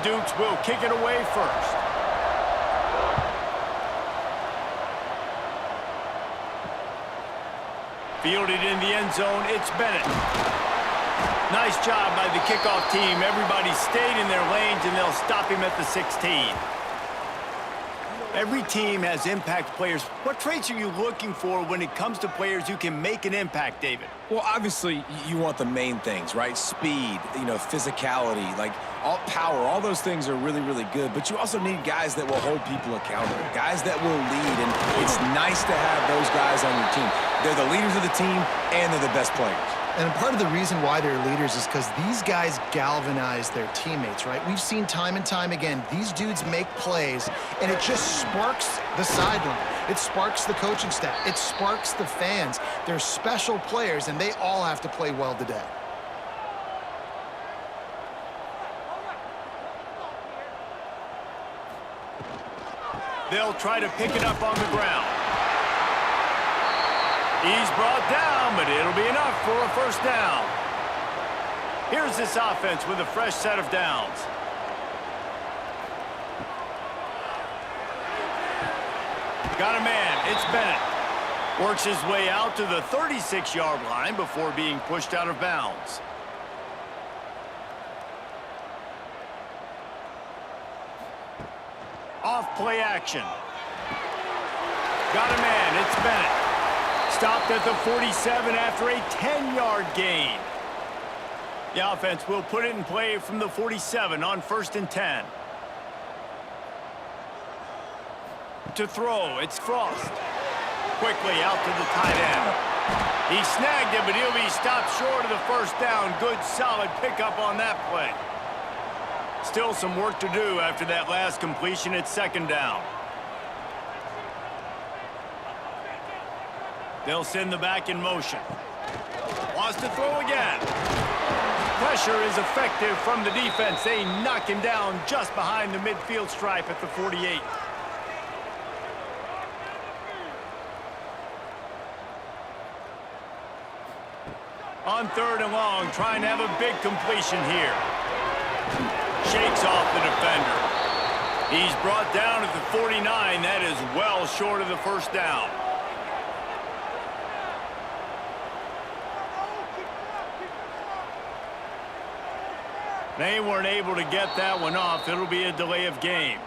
Dukes will kick it away first. Fielded in the end zone, it's Bennett. Nice job by the kickoff team. Everybody stayed in their lanes, and they'll stop him at the 16. Every team has impact players. What traits are you looking for when it comes to players who can make an impact, David? Well, obviously, you want the main things, right? Speed, physicality, like all power, all those things are really, really good. But you also need guys that will hold people accountable, guys that will lead. And it's nice to have those guys on your team. They're the leaders of the team, and they're the best players. And part of the reason why they're leaders is because these guys galvanize their teammates, right? We've seen time and time again, these dudes make plays, and it just sparks the sideline. It sparks the coaching staff. It sparks the fans. They're special players, and they all have to play well today. They'll try to pick it up on the ground. He's brought down, but it'll be enough for a first down. Here's this offense with a fresh set of downs. Got a man, it's Bennett. Works his way out to the 36-yard line before being pushed out of bounds. Off play action. Got a man, it's Bennett. Stopped at the 47 after a 10-yard gain. The offense will put it in play from the 47 on 1st and 10. To throw, it's Frost. Quickly out to the tight end. He snagged it, but he'll be stopped short of the first down. Good, solid pickup on that play. Still some work to do after that last completion at 2nd down. They'll send the back in motion. Wants to throw again. Pressure is effective from the defense. They knock him down just behind the midfield stripe at the 48. On 3rd and long, trying to have a big completion here. Shakes off the defender. He's brought down at the 49. That is well short of the first down. They weren't able to get that one off. It'll be a delay of game.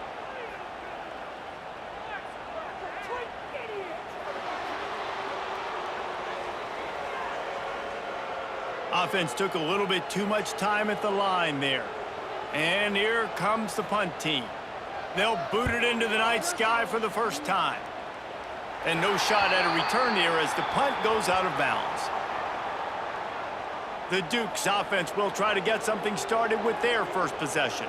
Offense took a little bit too much time at the line there. And here comes the punt team. They'll boot it into the night sky for the first time. And no shot at a return here as the punt goes out of bounds. The Dukes offense will try to get something started with their first possession.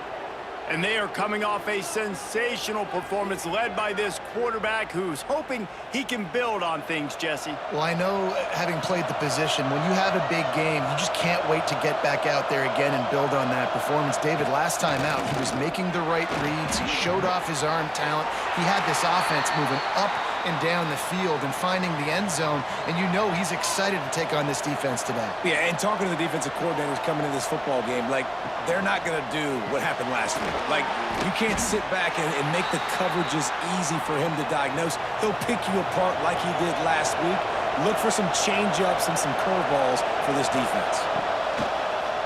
And they are coming off a sensational performance led by this quarterback who's hoping he can build on things, Jesse. Well, I know, having played the position, when you have a big game, you just can't wait to get back out there again and build on that performance. David, last time out, he was making the right reads. He showed off his arm talent. He had this offense moving up and down the field and finding the end zone, and you know he's excited to take on this defense today. Yeah, and talking to the defensive coordinators coming into this football game, like, they're not going to do what happened last week. Like, you can't sit back and make the coverages easy for him to diagnose. He'll pick you apart like he did last week. Look for some change-ups and some curveballs for this defense.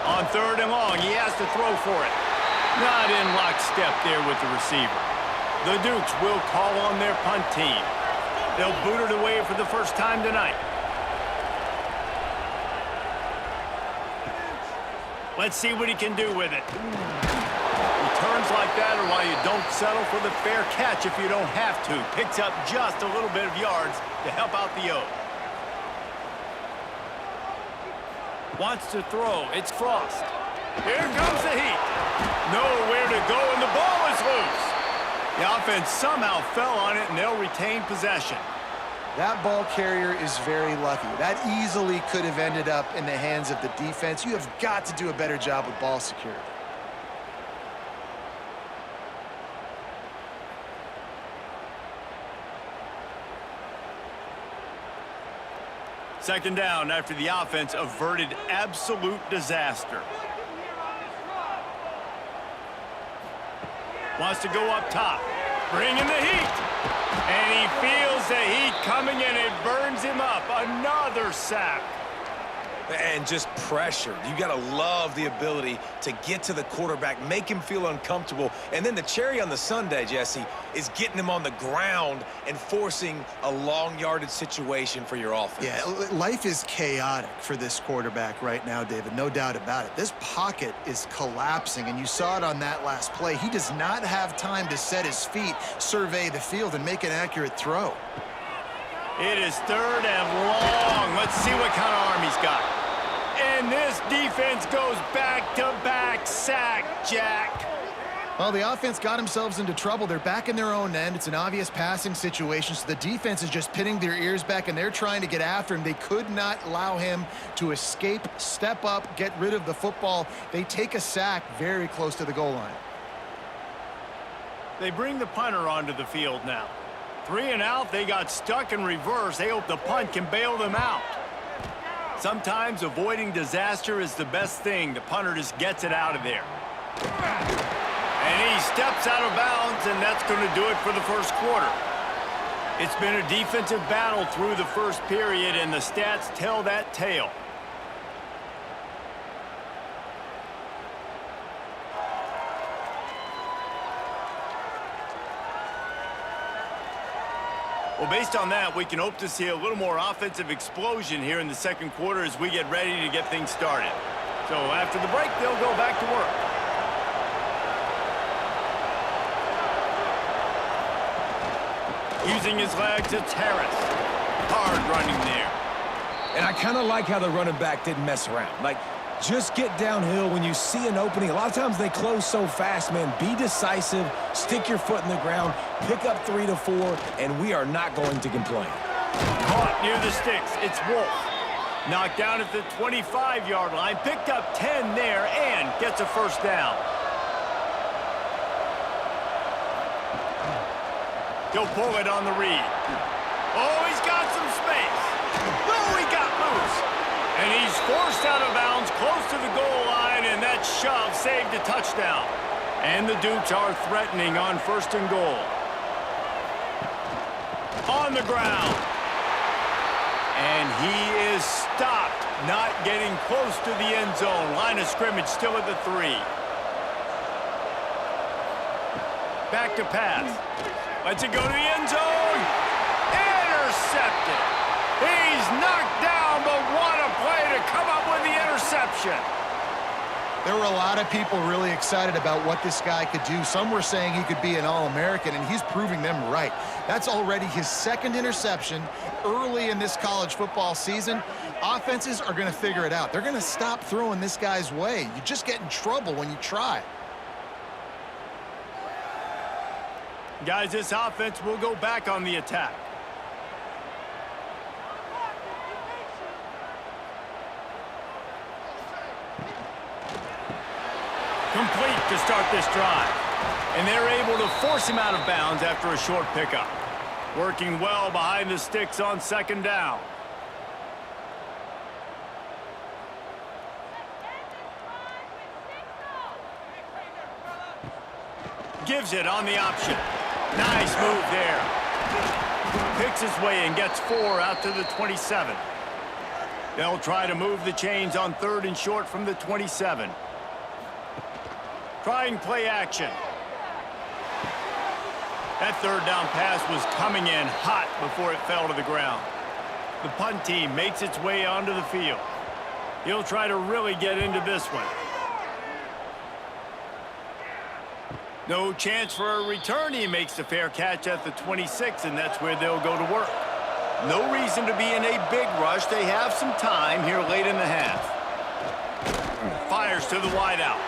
On 3rd and long, he has to throw for it. Not in lockstep there with the receiver. The Dukes will call on their punt team. They'll boot it away for the first time tonight. Let's see what he can do with it. Returns like that are why you don't settle for the fair catch if you don't have to. Picks up just a little bit of yards to help out the O. Wants to throw. It's Frost. Here comes the heat. Nowhere to go, and the ball is loose. The offense somehow fell on it, and they'll retain possession. That ball carrier is very lucky. That easily could have ended up in the hands of the defense. You have got to do a better job with ball security. Second down after the offense averted absolute disaster. Wants to go up top. Bringing the heat. And he feels the heat coming in. It burns him up. Another sack. And just pressure. You got to love the ability to get to the quarterback, make him feel uncomfortable. And then the cherry on the sundae, Jesse, is getting him on the ground and forcing a long-yarded situation for your offense. Yeah, life is chaotic for this quarterback right now, David. No doubt about it. This pocket is collapsing, and you saw it on that last play. He does not have time to set his feet, survey the field, and make an accurate throw. It is 3rd and long. Let's see what kind of arm he's got. And this defense goes back-to-back sack, Jack. Well, the offense got themselves into trouble. They're back in their own end. It's an obvious passing situation, so the defense is just pinning their ears back, and they're trying to get after him. They could not allow him to escape, step up, get rid of the football. They take a sack very close to the goal line. They bring the punter onto the field now. 3 and out, they got stuck in reverse. They hope the punt can bail them out. Sometimes avoiding disaster is the best thing. The punter just gets it out of there. And he steps out of bounds, and that's going to do it for the first quarter. It's been a defensive battle through the first period, and the stats tell that tale. Well, based on that, we can hope to see a little more offensive explosion here in the second quarter as we get ready to get things started. So after the break, they'll go back to work. Using his legs, it's Harris. Hard running there. And I kind of like how the running back didn't mess around. Like, just get downhill when you see an opening. A lot of times they close so fast, man. Be decisive, stick your foot in the ground, pick up 3 to 4, and we are not going to complain. Caught near the sticks. It's Wolf. Knocked down at the 25-yard line. Picked up 10 there and gets a first down. He'll pull it on the read. Oh, he's got some space. Oh, he got loose. And he's forced out of bounds close to the goal line, and that shove saved a touchdown. And the Dukes are threatening on 1st and goal. On the ground. And he is stopped, not getting close to the end zone. Line of scrimmage still at the 3. Back to pass. Lets it go to the end zone. Intercepted. He's knocked down, but what a play to come up with the interception. There were a lot of people really excited about what this guy could do. Some were saying he could be an All-American, and he's proving them right. That's already his 2nd interception early in this college football season. Offenses are going to figure it out. They're going to stop throwing this guy's way. You just get in trouble when you try. Guys, this offense will go back on the attack. Complete to start this drive. And they're able to force him out of bounds after a short pickup. Working well behind the sticks on 2nd down. Gives it on the option. Nice move there. Picks his way and gets 4 out to the 27. They'll try to move the chains on 3rd and short from the 27. Trying play action. That 3rd down pass was coming in hot before it fell to the ground. The punt team makes its way onto the field. He'll try to really get into this one. No chance for a return. He makes the fair catch at the 26, and that's where they'll go to work. No reason to be in a big rush. They have some time here late in the half. Fires to the wideout.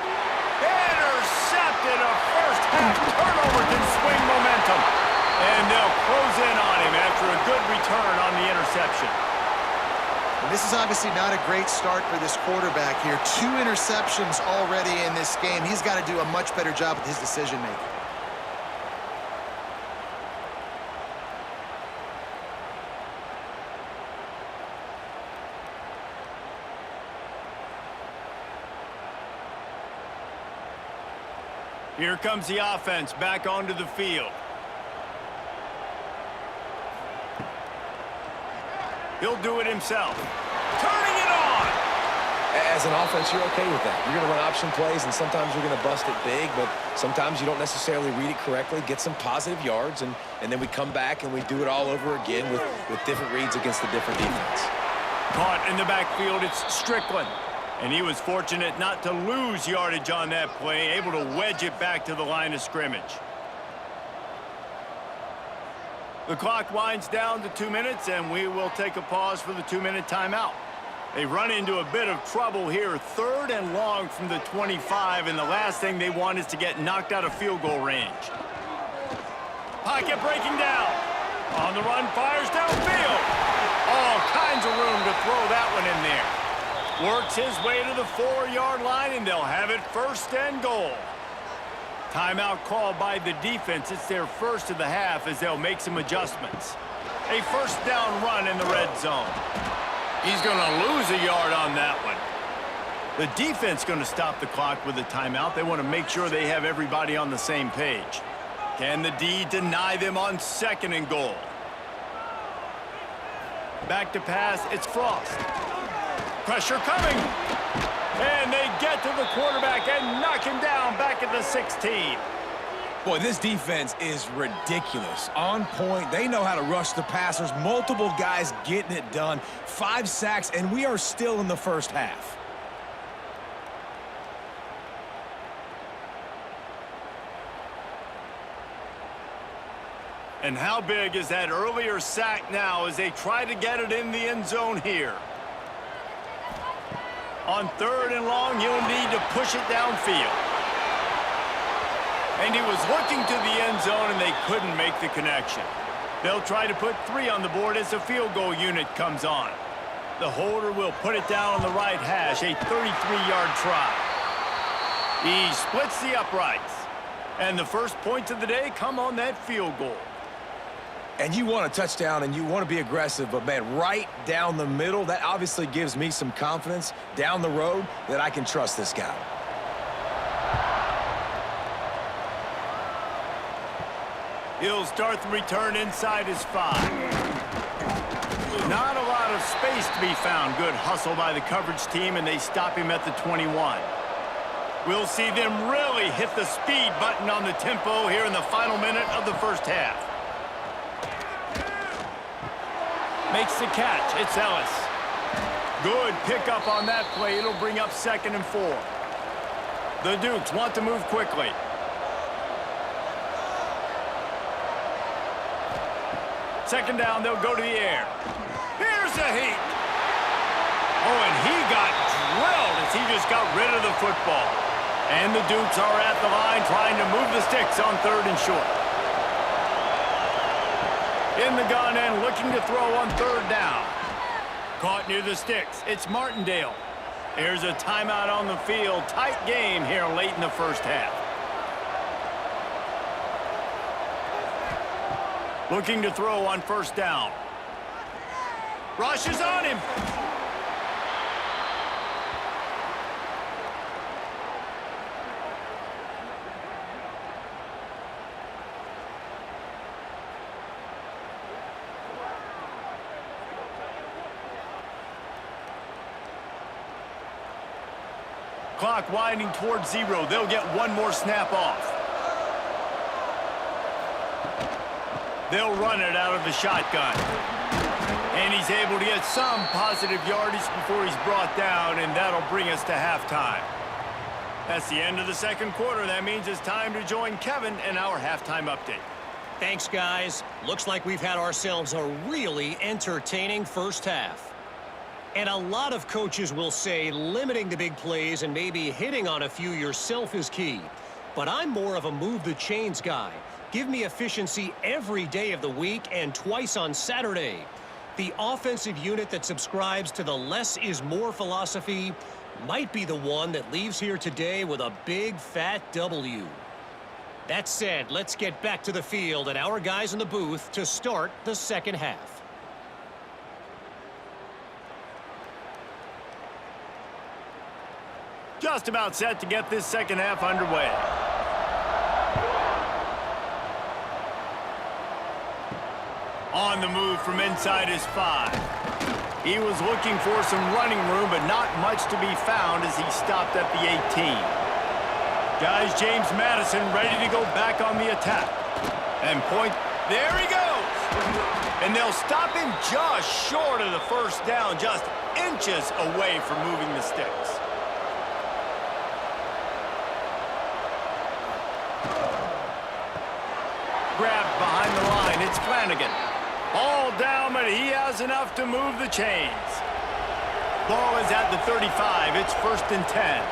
Intercepted. A first-half turnover can swing momentum. And they'll close in on him after a good return on the interception. And this is obviously not a great start for this quarterback here. 2 interceptions already in this game. He's got to do a much better job with his decision-making. Here comes the offense back onto the field. He'll do it himself. Turning it on! As an offense, you're okay with that. You're going to run option plays, and sometimes you're going to bust it big, but sometimes you don't necessarily read it correctly, get some positive yards, and then we come back and we do it all over again with different reads against the different defense. Caught in the backfield, it's Strickland. And he was fortunate not to lose yardage on that play, able to wedge it back to the line of scrimmage. The clock winds down to 2 minutes, and we will take a pause for the 2-minute timeout. They run into a bit of trouble here, 3rd and long from the 25, and the last thing they want is to get knocked out of field goal range. Pocket breaking down. On the run, fires downfield. All kinds of room to throw that one in there. Works his way to the 4-yard line, and they'll have it 1st and goal. Timeout called by the defense. It's their first of the half as they'll make some adjustments. A 1st down run in the red zone. He's going to lose a yard on that one. The defense going to stop the clock with a timeout. They want to make sure they have everybody on the same page. Can the D deny them on 2nd and goal? Back to pass, it's Frost. Pressure coming. And they get to the quarterback and knock him down back at the 16. Boy, this defense is ridiculous. On point. They know how to rush the passers. Multiple guys getting it done. 5 sacks, and we are still in the first half. And how big is that earlier sack now as they try to get it in the end zone here? On 3rd and long, he'll need to push it downfield. And he was looking to the end zone, and they couldn't make the connection. They'll try to put 3 on the board as the field goal unit comes on. The holder will put it down on the right hash, a 33-yard try. He splits the uprights. And the first points of the day come on that field goal. And you want a touchdown, and you want to be aggressive, but, man, right down the middle, that obviously gives me some confidence down the road that I can trust this guy. He'll start the return inside his 5. Not a lot of space to be found. Good hustle by the coverage team, and they stop him at the 21. We'll see them really hit the speed button on the tempo here in the final minute of the first half. Makes the catch. It's Ellis. Good pickup on that play. It'll bring up 2nd and 4. The Dukes want to move quickly. Second down, they'll go to the air. Here's a heat. Oh, and he got drilled as he just got rid of the football. And the Dukes are at the line trying to move the sticks on 3rd and short. In the gun and looking to throw on 3rd down. Caught near the sticks. It's Martindale. There's a timeout on the field. Tight game here late in the first half. Looking to throw on 1st down. Rush is on him. Clock winding towards 0. They'll get one more snap off. They'll run it out of the shotgun. And he's able to get some positive yardage before he's brought down, and that'll bring us to halftime. That's the end of the 2nd quarter. That means it's time to join Kevin in our halftime update. Thanks, guys. Looks like we've had ourselves a really entertaining first half. And a lot of coaches will say limiting the big plays and maybe hitting on a few yourself is key. But I'm more of a move the chains guy. Give me efficiency every day of the week and twice on Saturday. The offensive unit that subscribes to the less is more philosophy might be the one that leaves here today with a big fat W. That said, let's get back to the field and our guys in the booth to start the second half. Just about set to get this second half underway. On the move from inside his 5. He was looking for some running room, but not much to be found as he stopped at the 18. Guys, James Madison ready to go back on the attack. And point, there he goes! And they'll stop him just short of the first down, just inches away from moving the sticks. Grabbed behind the line, it's Flanagan. All down, but he has enough to move the chains. Ball is at the 35. It's 1st and 10.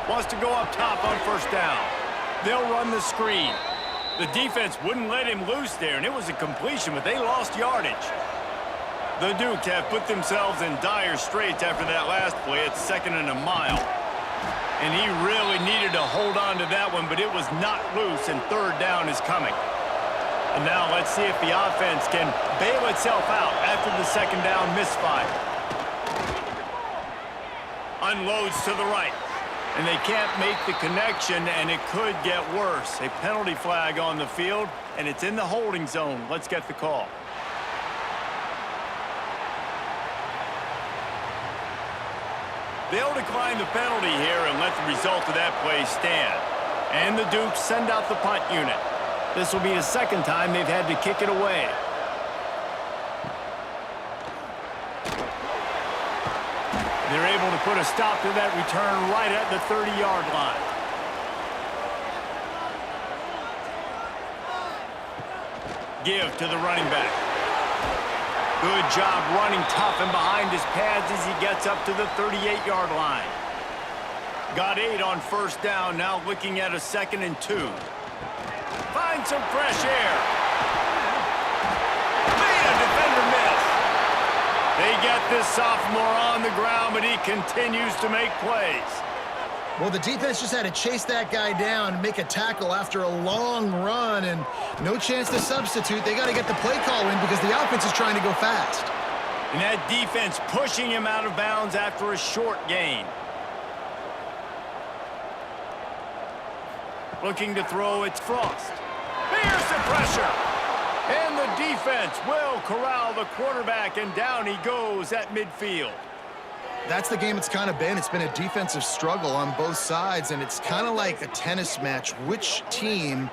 Wants to go up top on first down. They'll run the screen. The defense wouldn't let him loose there, and it was a completion, but they lost yardage. The Dukes have put themselves in dire straits after that last play. It's 2nd and a mile. And he really needed to hold on to that one, but it was not loose, and 3rd down is coming. And now let's see if the offense can bail itself out after the 2nd down misfire. Unloads to the right. And they can't make the connection, and it could get worse. A penalty flag on the field, and it's in the holding zone. Let's get the call. They'll decline the penalty here and let the result of that play stand. And the Dukes send out the punt unit. This will be the 2nd time they've had to kick it away. They're able to put a stop to that return right at the 30-yard line. Give to the running back. Good job running tough and behind his pads as he gets up to the 38-yard line. Got 8 on first down, now looking at a 2nd and 2. Find some fresh air. Made a defender miss. They get this sophomore on the ground, but he continues to make plays. Well, the defense just had to chase that guy down and make a tackle after a long run, and no chance to substitute. They got to get the play call in because the offense is trying to go fast. And that defense pushing him out of bounds after a short gain. Looking to throw, it's Frost. Here's the pressure. And the defense will corral the quarterback, and down he goes at midfield. That's the game it's kind of been. It's been a defensive struggle on both sides, and it's kind of like a tennis match. Which team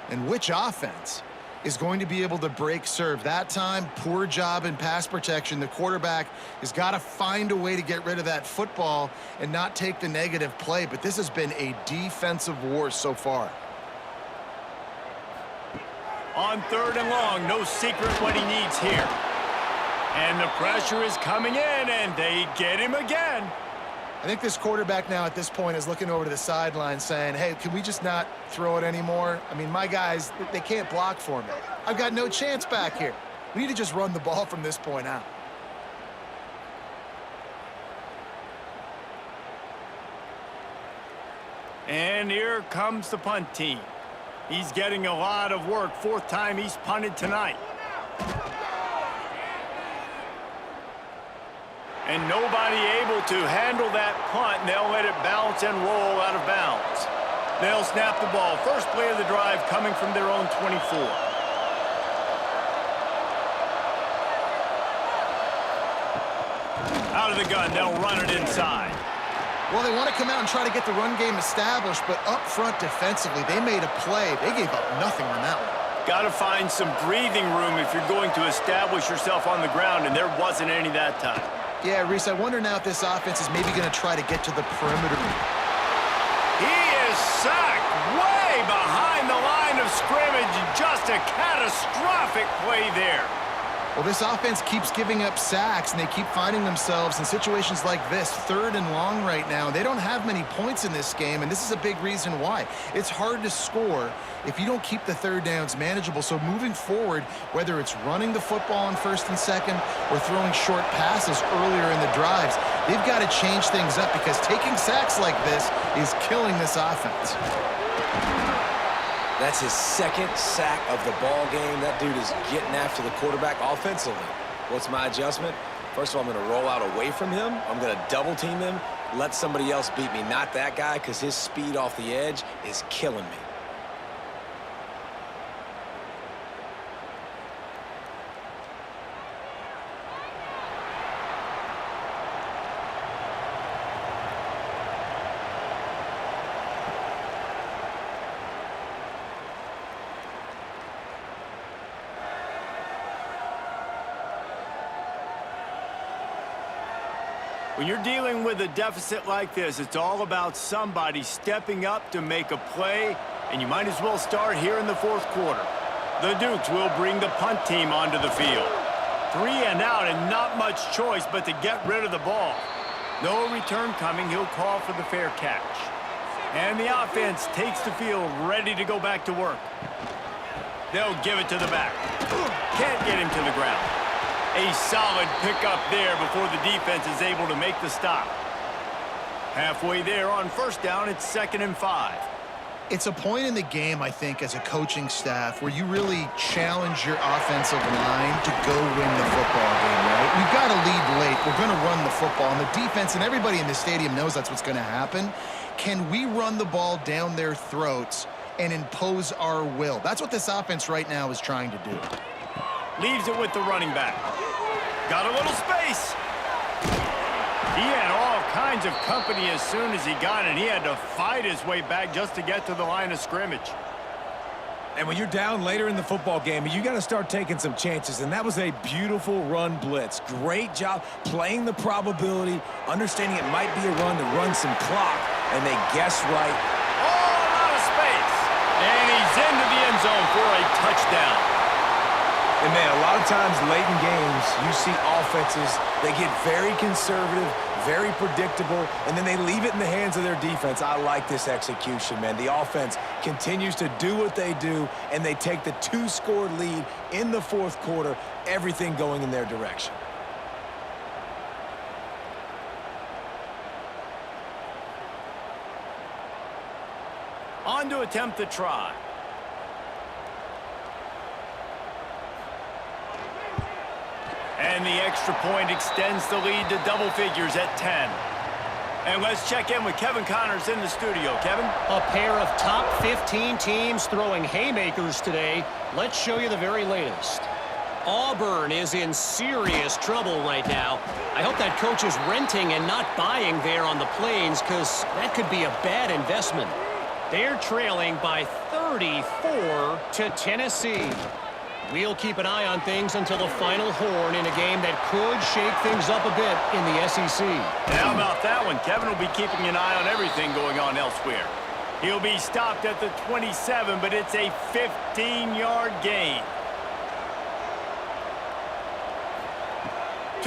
and which offense is going to be able to break serve? That time, poor job in pass protection. The quarterback has got to find a way to get rid of that football and not take the negative play, but this has been a defensive war so far. On 3rd and long, no secret what he needs here. And the pressure is coming in, and they get him again. I think this quarterback now at this point is looking over to the sideline saying, hey, can we just not throw it anymore? I mean, my guys, they can't block for me. I've got no chance back here. We need to just run the ball from this point out. And here comes the punt team. He's getting a lot of work. 4th time he's punted tonight. And nobody able to handle that punt, and they'll let it bounce and roll out of bounds. They'll snap the ball. First play of the drive coming from their own 24. Out of the gun, they'll run it inside. Well, they want to come out and try to get the run game established, but up front defensively, they made a play. They gave up nothing on that one. Got to find some breathing room if you're going to establish yourself on the ground, and there wasn't any that time. Yeah, Reese, I wonder now if this offense is maybe going to try to get to the perimeter. He is sacked way behind the line of scrimmage. Just a catastrophic play there. Well, this offense keeps giving up sacks, and they keep finding themselves in situations like this, 3rd and long right now. They don't have many points in this game, and this is a big reason why. It's hard to score if you don't keep the 3rd downs manageable. So moving forward, whether it's running the football on 1st and 2nd or throwing short passes earlier in the drives, they've got to change things up because taking sacks like this is killing this offense. That's his 2nd sack of the ball game. That dude is getting after the quarterback offensively. What's my adjustment? First of all, I'm going to roll out away from him. I'm going to double team him, let somebody else beat me, not that guy, because his speed off the edge is killing me. When you're dealing with a deficit like this, it's all about somebody stepping up to make a play, and you might as well start here in the fourth quarter. The Dukes will bring the punt team onto the field. 3 and out and not much choice but to get rid of the ball. No return coming. He'll call for the fair catch. And the offense takes the field ready to go back to work. They'll give it to the back. Can't get him to the ground. A solid pickup there before the defense is able to make the stop. Halfway there on first down, it's 2nd and 5. It's a point in the game, I think, as a coaching staff where you really challenge your offensive line to go win the football game, right? We've got to lead late. We're going to run the football. And the defense and everybody in the stadium knows that's what's going to happen. Can we run the ball down their throats and impose our will? That's what this offense right now is trying to do. Leaves it with the running back. Got a little space. He had all kinds of company as soon as he got it. He had to fight his way back just to get to the line of scrimmage. And when you're down later in the football game, you got to start taking some chances. And that was a beautiful run blitz. Great job playing the probability, understanding it might be a run to run some clock. And they guessed right. Oh, a lot of space. And he's into the end zone for a touchdown. And, man, a lot of times late in games, you see offenses, they get very conservative, very predictable, and then they leave it in the hands of their defense. I like this execution, man. The offense continues to do what they do, and they take the 2-score lead in the fourth quarter, everything going in their direction. On to attempt the try. And the extra point extends the lead to double figures at 10. And let's check in with Kevin Connors in the studio. Kevin? A pair of top 15 teams throwing haymakers today. Let's show you the very latest. Auburn is in serious trouble right now. I hope that coach is renting and not buying there on the Plains, because that could be a bad investment. They're trailing by 34 to Tennessee. We'll keep an eye on things until the final horn in a game that could shake things up a bit in the SEC. And how about that one? Kevin will be keeping an eye on everything going on elsewhere. He'll be stopped at the 27, but it's a 15-yard gain.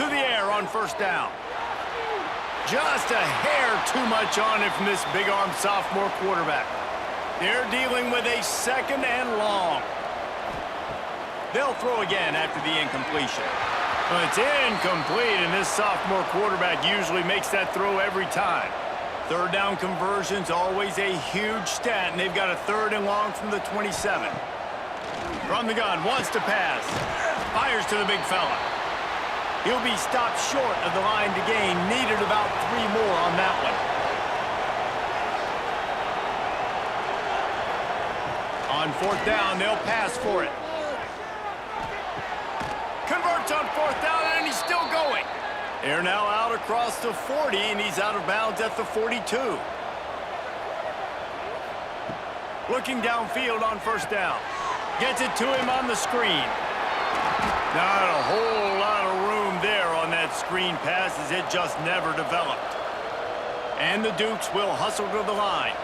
To the air on first down. Just a hair too much on it from this big-arm sophomore quarterback. They're dealing with a 2nd and long. They'll throw again after the incompletion. Well, it's incomplete, and this sophomore quarterback usually makes that throw every time. 3rd down conversion's always a huge stat, and they've got a 3rd and long from the 27. From the gun, wants to pass. Fires to the big fella. He'll be stopped short of the line to gain. Needed about 3 more on that one. On 4th down, they'll pass for it. Converts on 4th down, and he's still going. They're now out across the 40, and he's out of bounds at the 42. Looking downfield on 1st down. Gets it to him on the screen. Not a whole lot of room there on that screen pass, as it just never developed. And the Dukes will hustle to the line.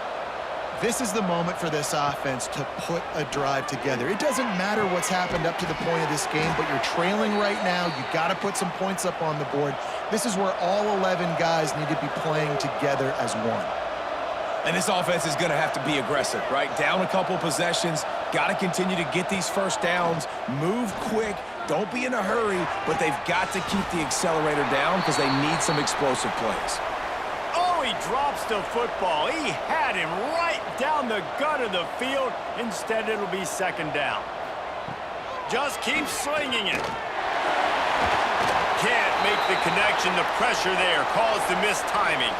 This is the moment for this offense to put a drive together. It doesn't matter what's happened up to the point of this game, but you're trailing right now. You got to put some points up on the board. This is where all 11 guys need to be playing together as one. And this offense is going to have to be aggressive, right? Down a couple possessions, got to continue to get these first downs, move quick, don't be in a hurry, but they've got to keep the accelerator down because they need some explosive plays. Oh, he drops the football. He had him right down the gut of the field. Instead, it'll be 2nd down. Just keep slinging it. Can't make the connection. The pressure there caused the missed timing.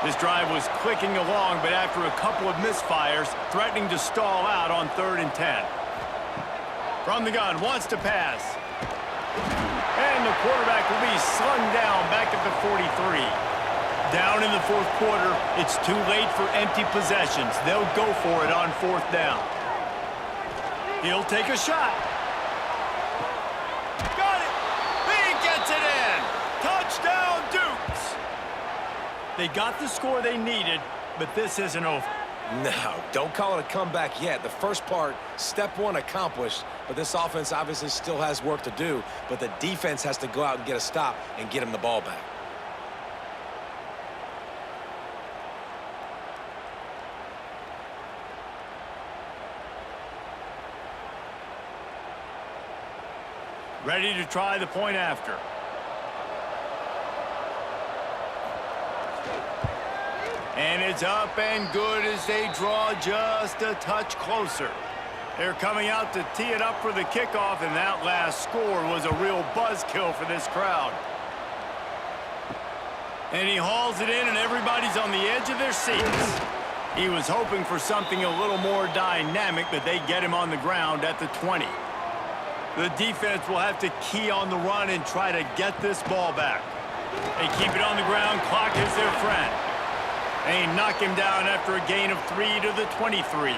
This drive was clicking along, but after a couple of misfires, threatening to stall out on 3rd and 10. From the gun, wants to pass. And the quarterback will be slung down back at the 43. Down in the 4th quarter, it's too late for empty possessions. They'll go for it on 4th down. He'll take a shot. Got it! He gets it in! Touchdown, Dukes! They got the score they needed, but this isn't over. No, don't call it a comeback yet. The first part, step one accomplished, but this offense obviously still has work to do, but the defense has to go out and get a stop and get him the ball back. Ready to try the point after. And it's up and good as they draw just a touch closer. They're coming out to tee it up for the kickoff, and that last score was a real buzzkill for this crowd. And he hauls it in, and everybody's on the edge of their seats. He was hoping for something a little more dynamic, but they get him on the ground at the 20. The defense will have to key on the run and try to get this ball back. They keep it on the ground. Clock is their friend. They knock him down after a gain of 3 to the 23.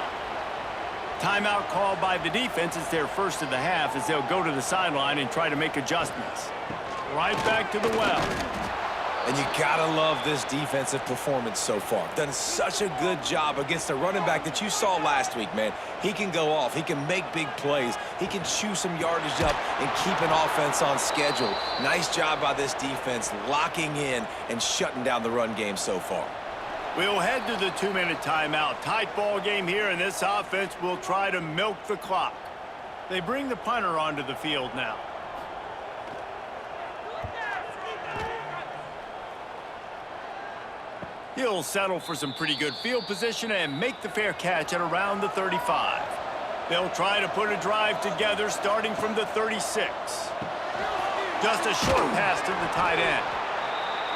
Timeout called by the defense. It's their first of the half as they'll go to the sideline and try to make adjustments. Right back to the well. And you gotta love this defensive performance so far. Done such a good job against a running back that you saw last week, man. He can go off. He can make big plays. He can chew some yardage up and keep an offense on schedule. Nice job by this defense locking in and shutting down the run game so far. We'll head to the 2-minute timeout. Tight ball game here, and this offense will try to milk the clock. They bring the punter onto the field now. He'll settle for some pretty good field position and make the fair catch at around the 35. They'll try to put a drive together starting from the 36. Just a short pass to the tight end.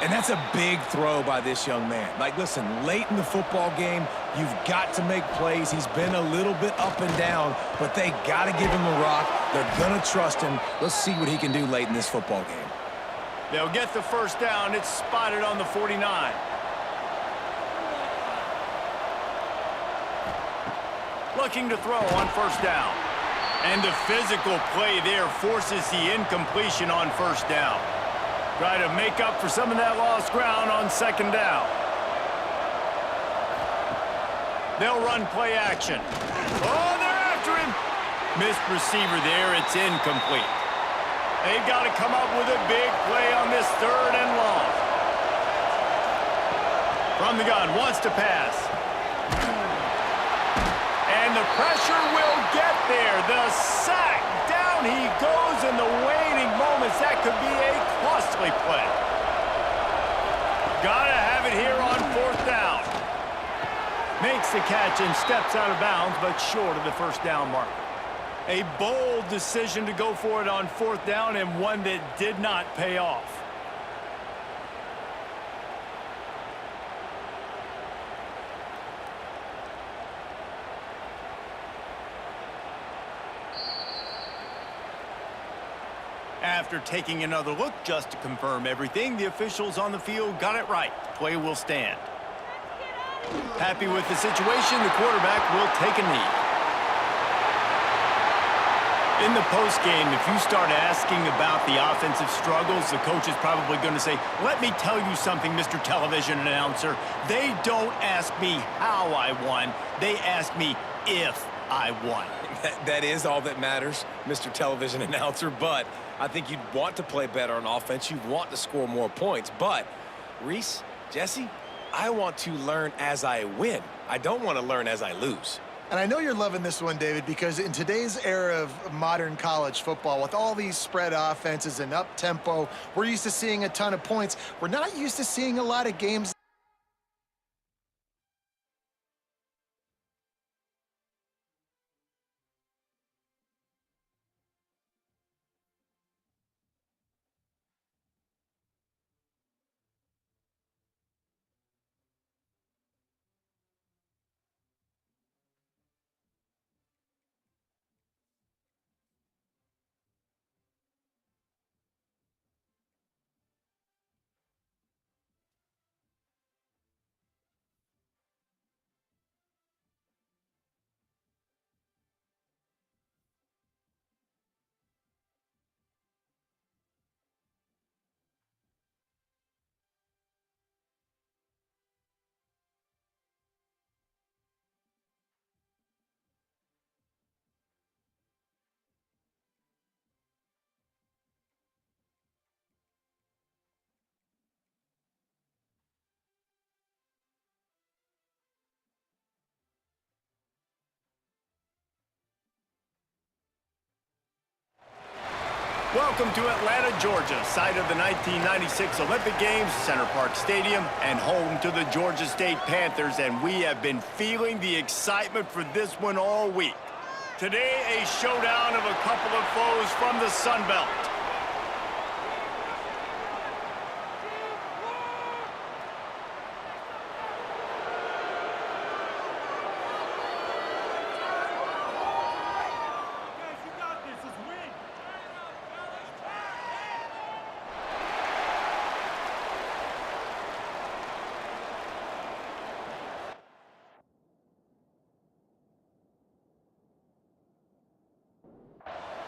And that's a big throw by this young man. Like, listen, late in the football game, you've got to make plays. He's been a little bit up and down, but they got to give him the rock. They're going to trust him. Let's see what he can do late in this football game. They'll get the first down. It's spotted on the 49. Looking to throw on first down. And the physical play there forces the incompletion on first down. Try to make up for some of that lost ground on second down. They'll run play action. Oh, they're after him. Missed receiver there. It's incomplete. They've got to come up with a big play on this 3rd and long. From the gun, wants to pass. And the pressure will get there. The sack. Down he goes in the waning moments. That could be a costly play. Gotta have it here on 4th down. Makes the catch and steps out of bounds, but short of the first down marker. A bold decision to go for it on 4th down, and one that did not pay off. After taking another look just to confirm everything, the officials on the field got it right. Play will stand. Happy with the situation, the quarterback will take a knee. In the postgame, if you start asking about the offensive struggles, the coach is probably going to say, let me tell you something, Mr. Television Announcer. They don't ask me how I won. They ask me if I won. That is all that matters, Mr. Television Announcer, but I think you'd want to play better on offense. You'd want to score more points. But, Reese, Jesse, I want to learn as I win. I don't want to learn as I lose. And I know you're loving this one, David, because in today's era of modern college football, with all these spread offenses and up-tempo, we're used to seeing a ton of points. We're not used to seeing a lot of games Welcome to Atlanta, Georgia, site of the 1996 Olympic Games, Center Parc Stadium, and home to the Georgia State Panthers, and we have been feeling the excitement for this one all week. Today, a showdown of a couple of foes from the Sun Belt.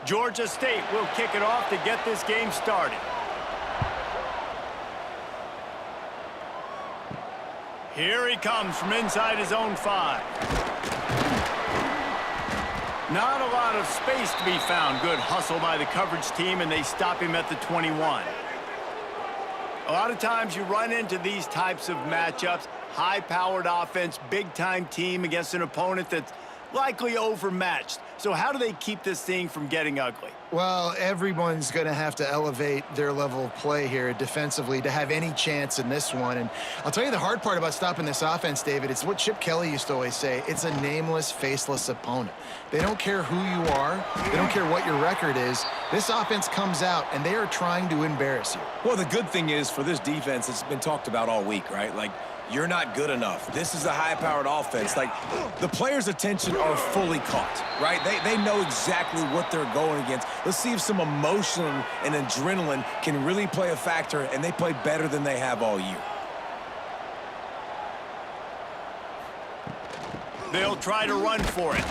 Georgia State will kick it off to get this game started. Here he comes from inside his own 5. Not a lot of space to be found. Good hustle by the coverage team, and they stop him at the 21. A lot of times you run into these types of matchups, high-powered offense, big-time team against an opponent that's likely overmatched. So how do they keep this thing from getting ugly? Well, everyone's going to have to elevate their level of play here defensively to have any chance in this one. And I'll tell you the hard part about stopping this offense, David, it's what Chip Kelly used to always say. It's a nameless, faceless opponent. They don't care who you are. They don't care what your record is. This offense comes out, and they are trying to embarrass you. Well, the good thing is for this defense, it's been talked about all week, right? Like, you're not good enough. This is a high-powered offense. Like, the players' attention are fully caught, right? They know exactly what they're going against. Let's see if some emotion and adrenaline can really play a factor, and they play better than they have all year. They'll try to run for it.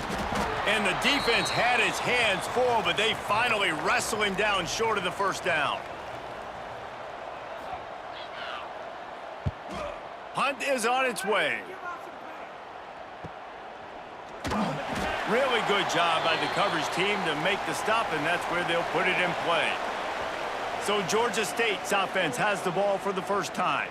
And the defense had its hands full, but they finally wrestle him down short of the first down. Hunt is on its way. Really good job by the coverage team to make the stop, and that's where they'll put it in play. So Georgia State's offense has the ball for the first time.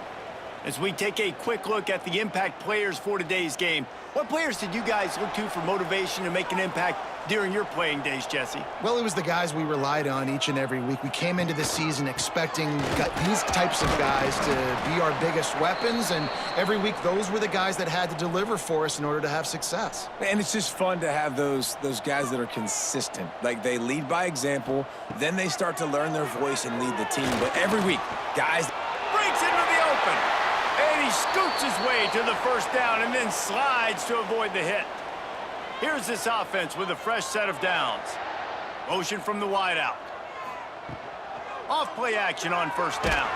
As we take a quick look at the impact players for today's game, what players did you guys look to for motivation to make an impact during your playing days, Jesse? Well, it was the guys we relied on each and every week. We came into the season expecting these types of guys to be our biggest weapons, and every week those were the guys that had to deliver for us in order to have success. And it's just fun to have those guys that are consistent. Like, they lead by example, then they start to learn their voice and lead the team. But every week, guys... Breaks into the open. And he scoots his way to the first down and then slides to avoid the hit. Here's this offense with a fresh set of downs. Motion from the wideout. Off play action on first down.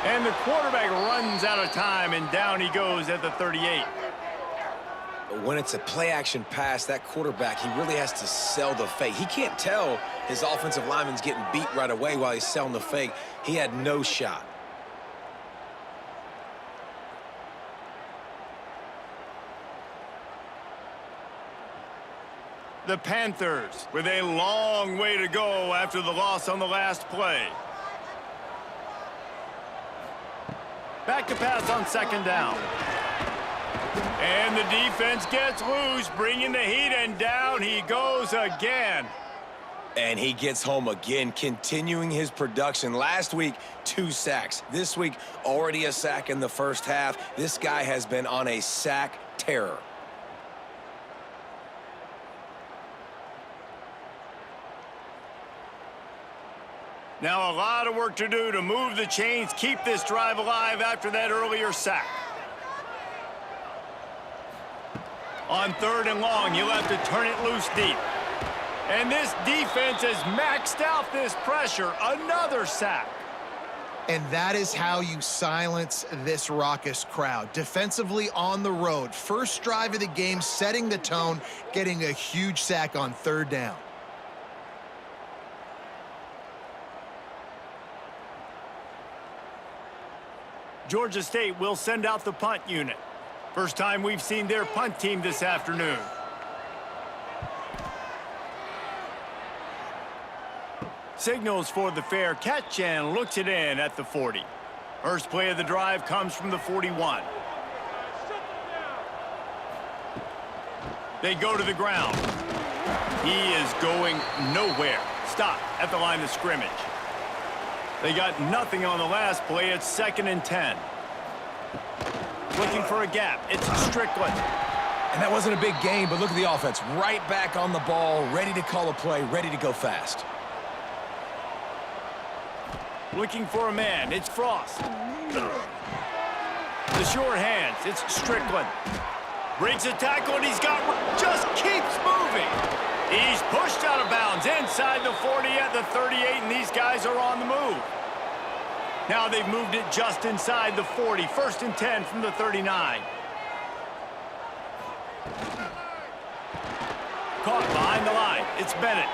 And the quarterback runs out of time, and down he goes at the 38. When it's a play-action pass, that quarterback, he really has to sell the fake. He can't tell his offensive lineman's getting beat right away while he's selling the fake. He had no shot. The Panthers with a long way to go after the loss on the last play. Back to pass on second down. And the defense gets loose, bringing the heat, and down he goes again. And he gets home again, continuing his production. Last week, 2 sacks. This week, already a sack in the first half. This guy has been on a sack terror. Now a lot of work to do to move the chains, keep this drive alive after that earlier sack. On 3rd and long, you'll have to turn it loose deep. And this defense has maxed out this pressure. Another sack. And that is how you silence this raucous crowd. Defensively on the road. First drive of the game, setting the tone, getting a huge sack on 3rd down. Georgia State will send out the punt unit. First time we've seen their punt team this afternoon. Signals for the fair catch and looks it in at the 40. First play of the drive comes from the 41. They go to the ground. He is going nowhere. Stop at the line of scrimmage. They got nothing on the last play. It's 2nd and 10. Looking for a gap. It's Strickland. And that wasn't a big gain, but look at the offense. Right back on the ball, ready to call a play, ready to go fast. Looking for a man. It's Frost. The short hands. It's Strickland. Breaks a tackle, and he's got... Just keeps moving. He's pushed out of bounds inside the 40 at the 38, and these guys are on the move. Now they've moved it just inside the 40. 1st and 10 from the 39. Caught behind the line. It's Bennett.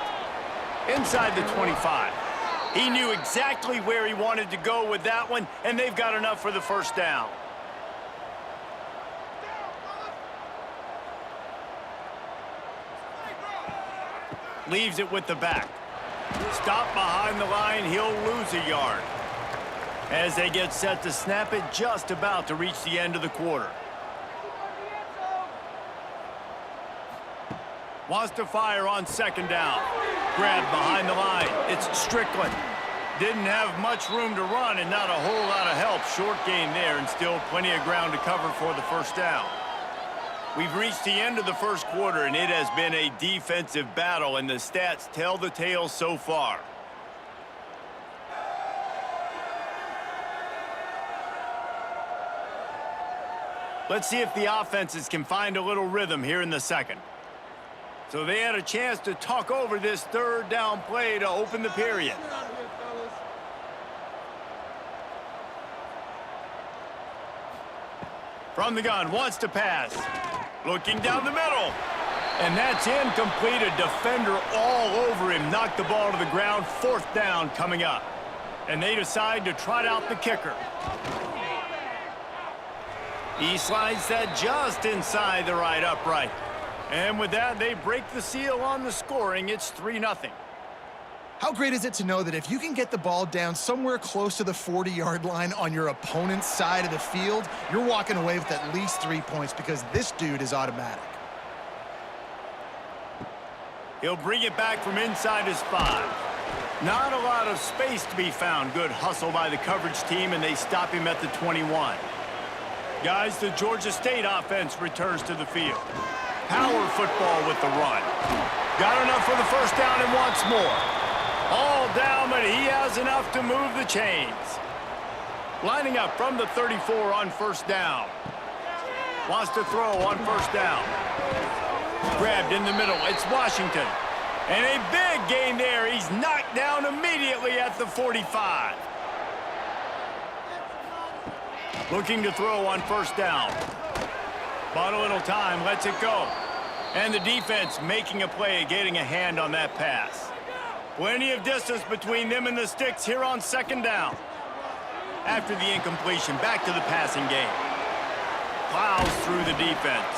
Inside the 25. He knew exactly where he wanted to go with that one, and they've got enough for the 1st down. Leaves it with the back. Stop behind the line. He'll lose a yard. As they get set to snap it, just about to reach the end of the quarter. Wants to fire on 2nd down. Grabbed behind the line. It's Strickland. Didn't have much room to run and not a whole lot of help. Short gain there and still plenty of ground to cover for the 1st down. We've reached the end of the 1st quarter, and it has been a defensive battle, and the stats tell the tale so far. Let's see if the offenses can find a little rhythm here in the 2nd. So they had a chance to talk over this 3rd down play to open the period. From the gun, wants to pass. Looking down the middle. And that's incomplete. A defender all over him. Knocked the ball to the ground. 4th down coming up. And they decide to trot out the kicker. He slides that just inside the right upright. And with that, they break the seal on the scoring. It's 3-0. How great is it to know that if you can get the ball down somewhere close to the 40-yard line on your opponent's side of the field, you're walking away with at least 3 points because this dude is automatic. He'll bring it back from inside his 5. Not a lot of space to be found. Good hustle by the coverage team, and they stop him at the 21. Guys, the Georgia State offense returns to the field. Power football with the run. Got enough for the 1st down and wants more. All down, but he has enough to move the chains. Lining up from the 34 on 1st down. Wants to throw on 1st down. Grabbed in the middle. It's Washington. And a big gain there. He's knocked down immediately at the 45. Looking to throw on 1st down. Bought a little time, lets it go. And the defense making a play, getting a hand on that pass. Plenty of distance between them and the sticks here on 2nd down. After the incompletion, back to the passing game. Plows through the defense.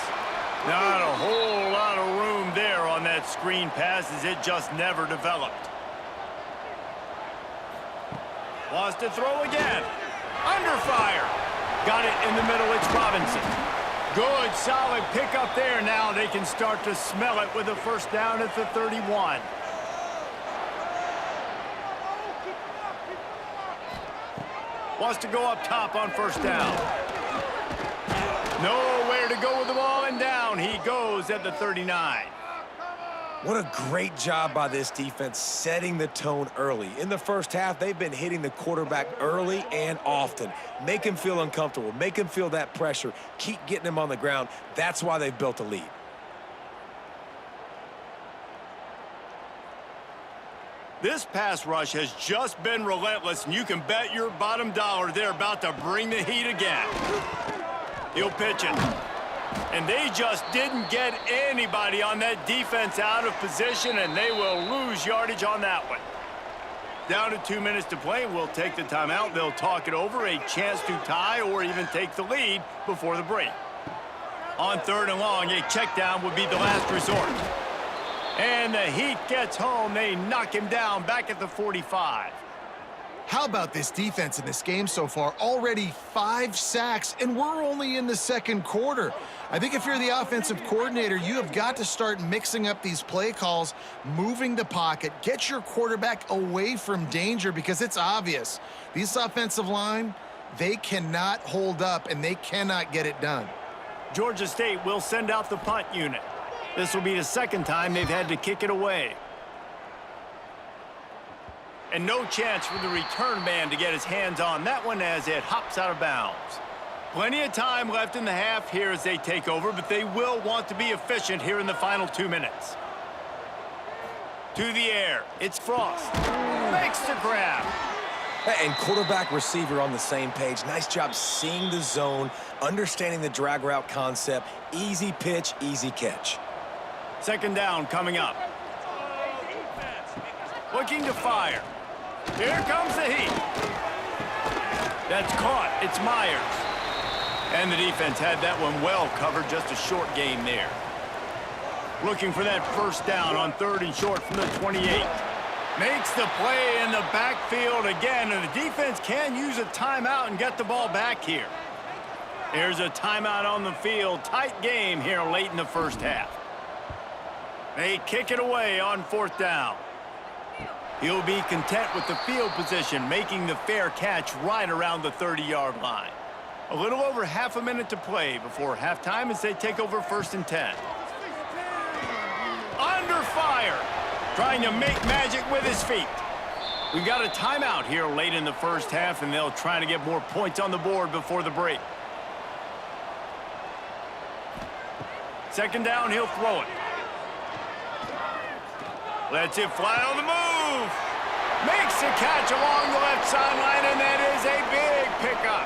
Not a whole lot of room there on that screen pass as it just never developed. Wants to throw again. Under fire. Got it in the middle. It's Robinson. Good, solid pickup there. Now they can start to smell it with a 1st down at the 31. Wants to go up top on 1st down. Nowhere to go with the ball, and down he goes at the 39. What a great job by this defense setting the tone early. In the 1st half, they've been hitting the quarterback early and often. Make him feel uncomfortable. Make him feel that pressure. Keep getting him on the ground. That's why they've built a lead. This pass rush has just been relentless, and you can bet your bottom dollar they're about to bring the heat again. He'll pitch it. And they just didn't get anybody on that defense out of position, and they will lose yardage on that one. Down to 2 minutes to play. We'll take the timeout. They'll talk it over. A chance to tie or even take the lead before the break. On 3rd and long, a check down would be the last resort. And the Heat gets home. They knock him down back at the 45. How about this defense in this game so far? Already 5 sacks, and we're only in the second quarter. I think if you're the offensive coordinator, you have got to start mixing up these play calls, moving the pocket, get your quarterback away from danger, because it's obvious. This offensive line, they cannot hold up, and they cannot get it done. Georgia State will send out the punt unit. This will be the second time they've had to kick it away. And no chance for the return man to get his hands on that one as it hops out of bounds. Plenty of time left in the half here as they take over, but they will want to be efficient here in the final 2 minutes. To the air, it's Frost. Makes the grab. And quarterback receiver on the same page. Nice job seeing the zone, understanding the drag route concept. Easy pitch, easy catch. Second down coming up. Looking to fire. Here comes the heat. That's caught. It's Myers. And the defense had that one well covered. Just a short gain there. Looking for that first down on 3rd and short from the 28. Makes the play in the backfield again, and the defense can use a timeout and get the ball back here. There's a timeout on the field. Tight game here late in the first half. They kick it away on 4th down. He'll be content with the field position, making the fair catch right around the 30-yard line. A little over half a minute to play before halftime as they take over 1st and 10. Under fire, trying to make magic with his feet. We've got a timeout here late in the first half, and they'll try to get more points on the board before the break. Second down, he'll throw it. Lets it fly on the move. Makes the catch along the left sideline, and that is a big pickup.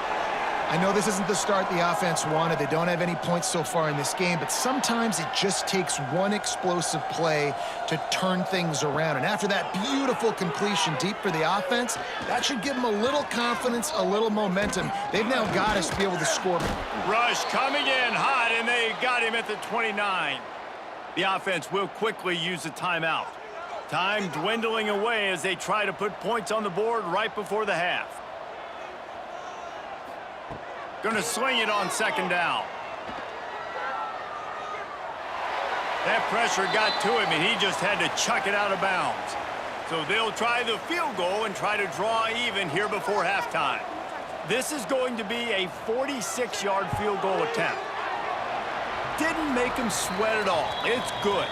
I know this isn't the start the offense wanted. They don't have any points so far in this game, but sometimes it just takes one explosive play to turn things around. And after that beautiful completion deep for the offense, that should give them a little confidence, a little momentum. They've now got us to be able to score. Rush coming in hot, and they got him at the 29. The offense will quickly use a timeout. Time dwindling away as they try to put points on the board right before the half. Going to sling it on 2nd down. That pressure got to him, and he just had to chuck it out of bounds. So they'll try the field goal and try to draw even here before halftime. This is going to be a 46-yard field goal attempt. Didn't make him sweat at all. It's good.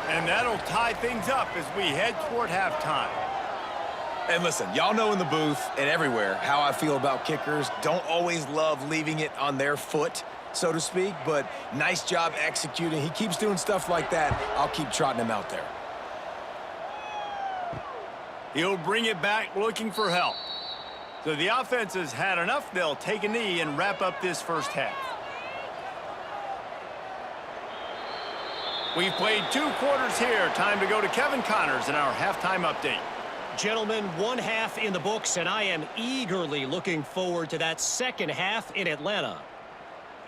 And that'll tie things up as we head toward halftime. And listen, y'all know in the booth and everywhere how I feel about kickers. Don't always love leaving it on their foot, so to speak, but nice job executing. He keeps doing stuff like that. I'll keep trotting him out there. He'll bring it back looking for help. So the offense has had enough. They'll take a knee and wrap up this first half. We've played 2 quarters here. Time to go to Kevin Connors in our halftime update. Gentlemen, 1 half in the books, and I am eagerly looking forward to that second half in Atlanta.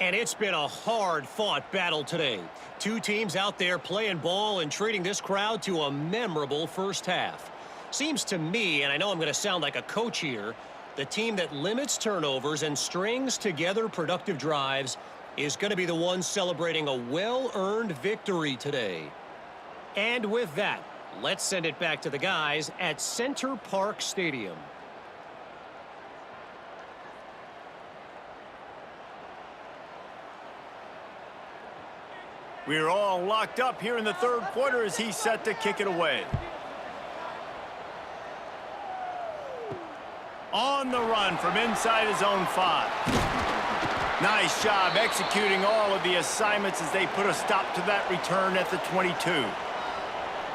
And it's been a hard-fought battle today. 2 teams out there playing ball and treating this crowd to a memorable first half. Seems to me, and I know I'm going to sound like a coach here, the team that limits turnovers and strings together productive drives is going to be the one celebrating a well-earned victory today. And with that, let's send it back to the guys at Center Park Stadium. We're all locked up here in the 3rd quarter as he's set to kick it away. On the run from inside his own 5. Nice job executing all of the assignments as they put a stop to that return at the 22.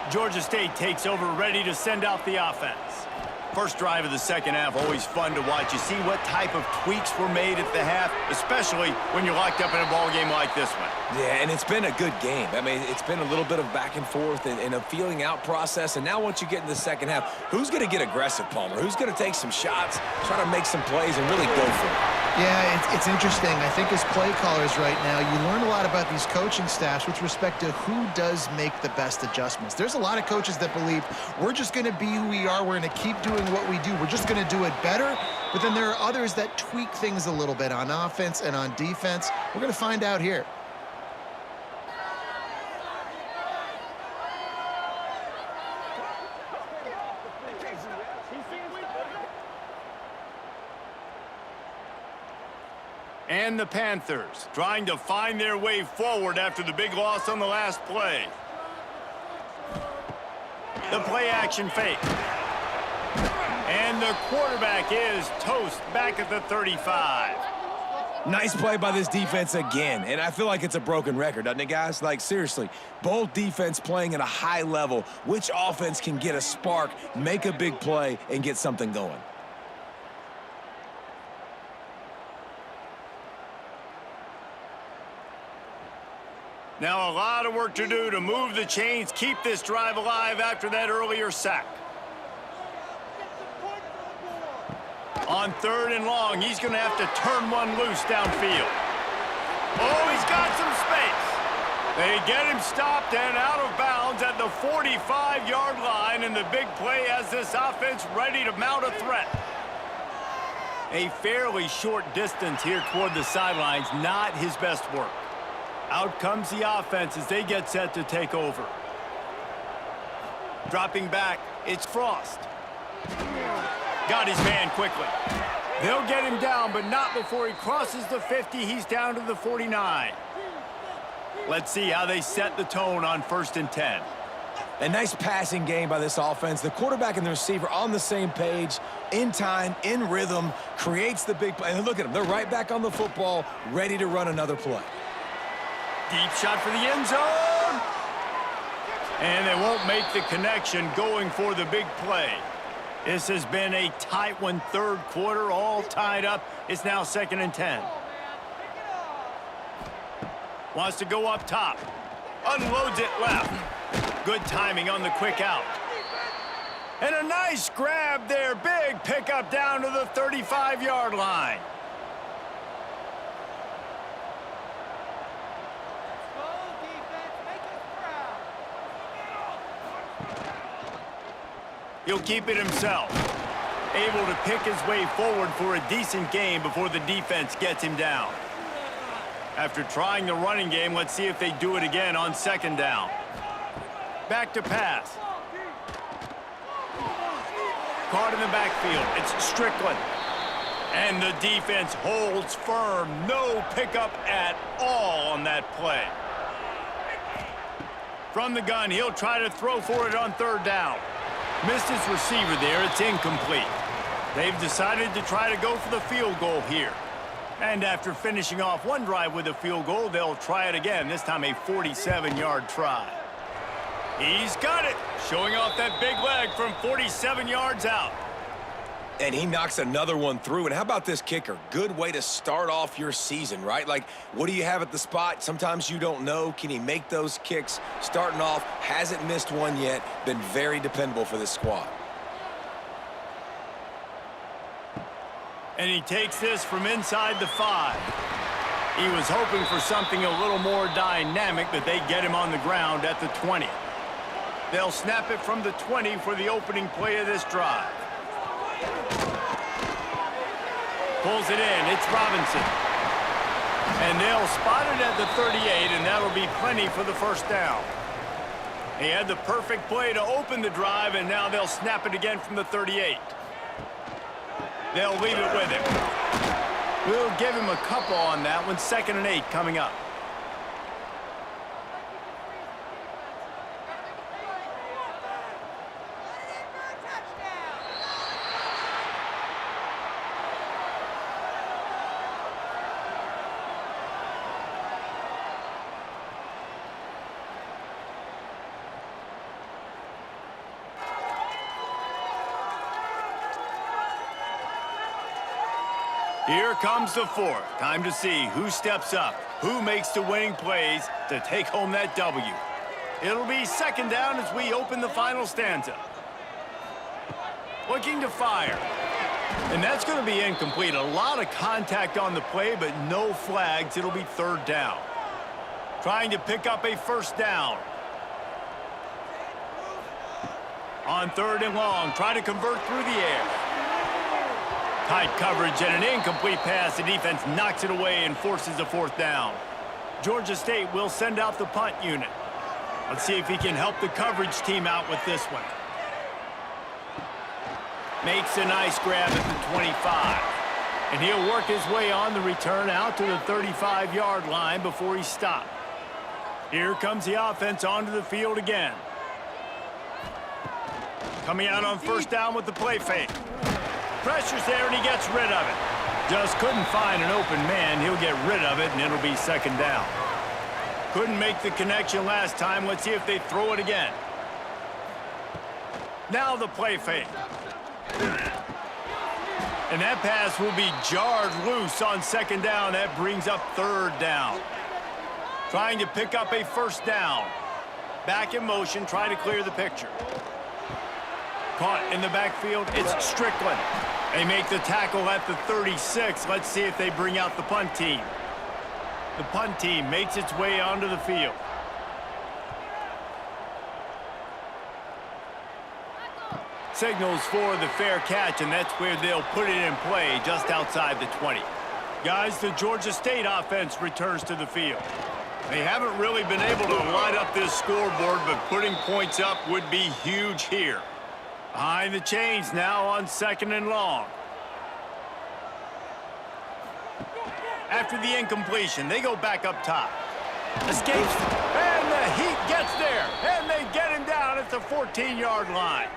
Georgia State takes over, ready to send out the offense. First drive of the second half, always fun to watch. You see what type of tweaks were made at the half, especially when you're locked up in a ball game like this one. Yeah, and it's been a good game. I mean, it's been a little bit of back and forth and a feeling out process. And now once you get in the second half, who's going to get aggressive, Palmer? Who's going to take some shots, try to make some plays, and really go for it? Yeah, it's interesting. I think as play callers right now, you learn a lot about these coaching staffs with respect to who does make the best adjustments. There's a lot of coaches that believe we're just going to be who we are. We're going to keep doing what we do. We're just going to do it better. But then there are others that tweak things a little bit on offense and on defense. We're going to find out here. And the Panthers trying to find their way forward after the big loss on the last play. The play action fake. And the quarterback is toast back at the 35. Nice play by this defense again, and I feel like it's a broken record, doesn't it, guys? Like, seriously, both defense playing at a high level. Which offense can get a spark, make a big play, and get something going? Now a lot of work to do to move the chains, keep this drive alive after that earlier sack. On 3rd and long, he's going to have to turn one loose downfield. Oh, he's got some space. They get him stopped and out of bounds at the 45-yard line, and the big play has this offense ready to mount a threat. A fairly short distance here toward the sidelines, not his best work. Out comes the offense as they get set to take over. Dropping back, it's Frost. Got his man quickly. They'll get him down, but not before he crosses the 50. He's down to the 49. Let's see how they set the tone on 1st and 10. A nice passing game by this offense. The quarterback and the receiver on the same page, in time, in rhythm, creates the big play. And look at them. They're right back on the football, ready to run another play. Deep shot for the end zone. And they won't make the connection going for the big play. This has been a tight one, 3rd quarter, all tied up. It's now 2nd and 10. Wants to go up top. Unloads it left. Good timing on the quick out. And a nice grab there. Big pickup down to the 35-yard line. He'll keep it himself. Able to pick his way forward for a decent game before the defense gets him down. After trying the running game, let's see if they do it again on 2nd down. Back to pass. Caught in the backfield. It's Strickland. And the defense holds firm. No pickup at all on that play. From the gun, he'll try to throw for it on 3rd down. Missed his receiver there. It's incomplete. They've decided to try to go for the field goal here. And after finishing off one drive with a field goal, they'll try it again, this time a 47-yard try. He's got it, showing off that big leg from 47 yards out. And he knocks another one through. And how about this kicker? Good way to start off your season, right? Like, what do you have at the spot? Sometimes you don't know. Can he make those kicks? Starting off, hasn't missed one yet. Been very dependable for this squad. And he takes this from inside the 5. He was hoping for something a little more dynamic, but they get him on the ground at the 20. They'll snap it from the 20 for the opening play of this drive. Pulls it in. It's Robinson. And they'll spot it at the 38, and that'll be plenty for the 1st down. He had the perfect play to open the drive, and now they'll snap it again from the 38. They'll leave it with him. We'll give him a couple on that one. 2nd and 8 coming up. Here comes the 4th. Time to see who steps up, who makes the winning plays to take home that W. It'll be 2nd down as we open the final stanza. Looking to fire. And that's going to be incomplete. A lot of contact on the play, but no flags. It'll be 3rd down. Trying to pick up a 1st down. On 3rd and long, try to convert through the air. Tight coverage and an incomplete pass. The defense knocks it away and forces a 4th down. Georgia State will send out the punt unit. Let's see if he can help the coverage team out with this one. Makes a nice grab at the 25. And he'll work his way on the return out to the 35-yard line before he stopped. Here comes the offense onto the field again. Coming out on 1st down with the play fake. Pressure's there and he gets rid of it. Just couldn't find an open man. He'll get rid of it and it'll be 2nd down. Couldn't make the connection last time. Let's see if they throw it again. Now the play fake. And that pass will be jarred loose on 2nd down. That brings up 3rd down. Trying to pick up a 1st down. Back in motion, trying to clear the picture. Caught in the backfield, it's Strickland. They make the tackle at the 36. Let's see if they bring out the punt team. The punt team makes its way onto the field. Signals for the fair catch, and that's where they'll put it in play just outside the 20. Guys, the Georgia State offense returns to the field. They haven't really been able to light up this scoreboard, but putting points up would be huge here. Behind the chains now on 2nd and long. After the incompletion, they go back up top. Escapes, and the Heat gets there, and they get him down at the 14-yard line.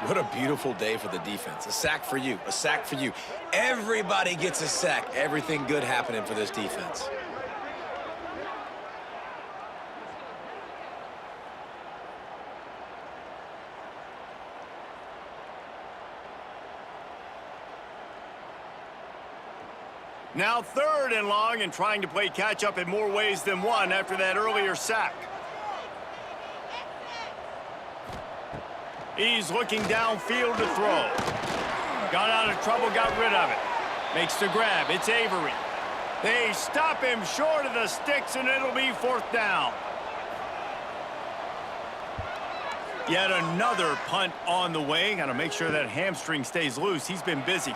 What a beautiful day for the defense. A sack for you. A sack for you. Everybody gets a sack. Everything good happening for this defense. Now 3rd and long and trying to play catch-up in more ways than one after that earlier sack. He's looking downfield to throw. Got out of trouble, got rid of it. Makes the grab. It's Avery. They stop him short of the sticks, and it'll be 4th down. Yet another punt on the way. Got to make sure that hamstring stays loose. He's been busy.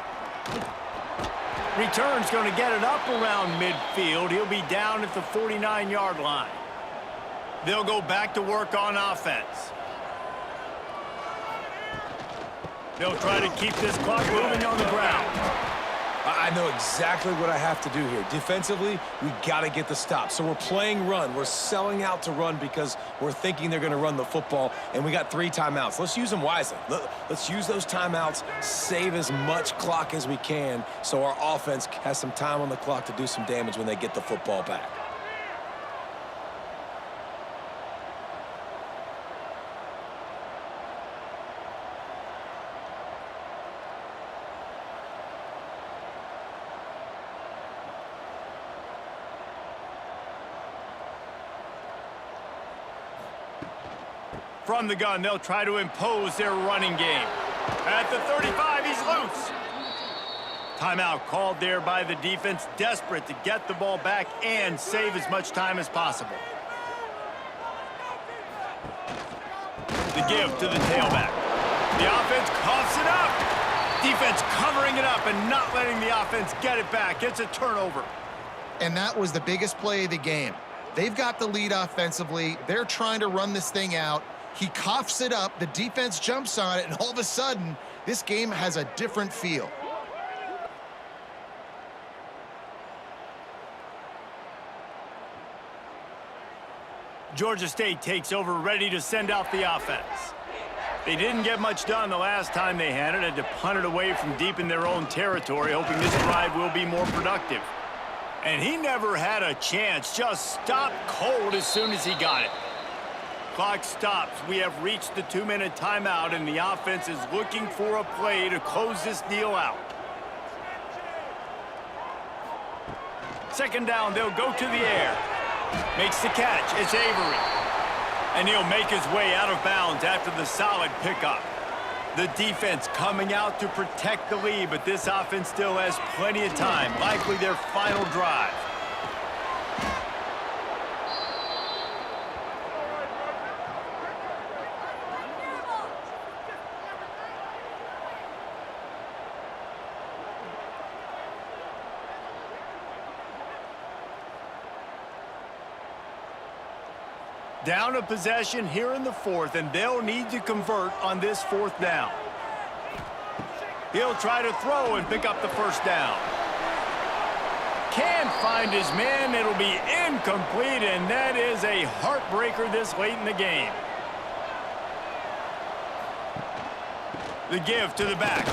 Return's going to get it up around midfield. He'll be down at the 49-yard line. They'll go back to work on offense. They'll try to keep this clock moving on the ground. I know exactly what I have to do here. Defensively, we got to get the stop. So we're playing run. We're selling out to run because we're thinking they're going to run the football, and we got 3 timeouts. Let's use them wisely. Let's use those timeouts, save as much clock as we can so our offense has some time on the clock to do some damage when they get the football back. From the gun, they'll try to impose their running game. At the 35, he's loose. Timeout called there by the defense, desperate to get the ball back and save as much time as possible. The give to the tailback. The offense coughs it up. Defense covering it up and not letting the offense get it back. It's a turnover. And that was the biggest play of the game. They've got the lead offensively. They're trying to run this thing out. He coughs it up, the defense jumps on it, and all of a sudden, this game has a different feel. Georgia State takes over, ready to send out the offense. They didn't get much done the last time they had it, had to punt it away from deep in their own territory, hoping this drive will be more productive. And he never had a chance, just stopped cold as soon as he got it. Clock stops. We have reached the 2-minute timeout, and the offense is looking for a play to close this deal out. 2nd down, they'll go to the air. Makes the catch. It's Avery. And he'll make his way out of bounds after the solid pickup. The defense coming out to protect the lead, but this offense still has plenty of time, likely their final drive. Down a possession here in the fourth, and they'll need to convert on this fourth down. He'll try to throw and pick up the first down. Can't find his man. It'll be incomplete, and that is a heartbreaker this late in the game. The give to the back.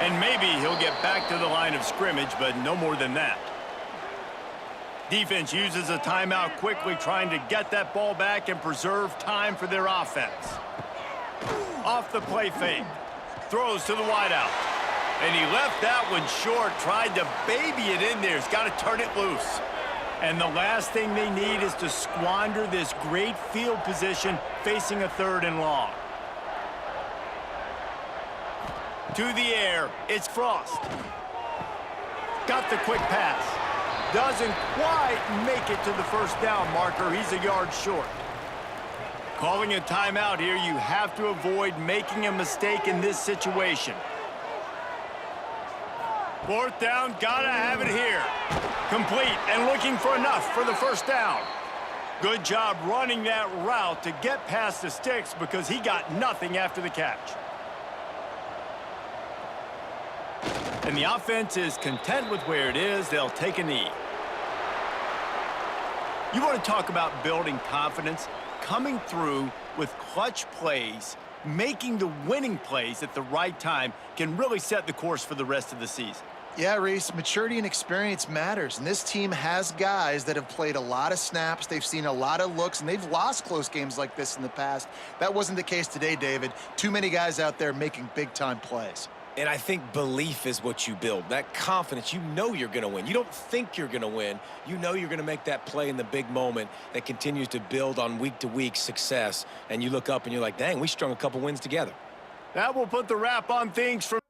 And maybe he'll get back to the line of scrimmage, but no more than that. Defense uses a timeout quickly, trying to get that ball back and preserve time for their offense. Off the play fake. Throws to the wideout. And he left that one short, tried to baby it in there. He's got to turn it loose. And the last thing they need is to squander this great field position facing a 3rd and long. To the air, it's Frost. Got the quick pass. Doesn't quite make it to the first down marker. He's a yard short. Calling a timeout here, you have to avoid making a mistake in this situation. 4th down, gotta have it here. Complete and looking for enough for the first down. Good job running that route to get past the sticks because he got nothing after the catch. And the offense is content with where it is. They'll take a knee. You want to talk about building confidence? Coming through with clutch plays, making the winning plays at the right time can really set the course for the rest of the season. Yeah, Reese, maturity and experience matters, and this team has guys that have played a lot of snaps, they've seen a lot of looks, and they've lost close games like this in the past. That wasn't the case today, David. Too many guys out there making big-time plays. And I think belief is what you build. That confidence, you know you're going to win. You don't think you're going to win. You know you're going to make that play in the big moment that continues to build on week-to-week success. And you look up and you're like, dang, we strung a couple wins together. That will put the wrap on things from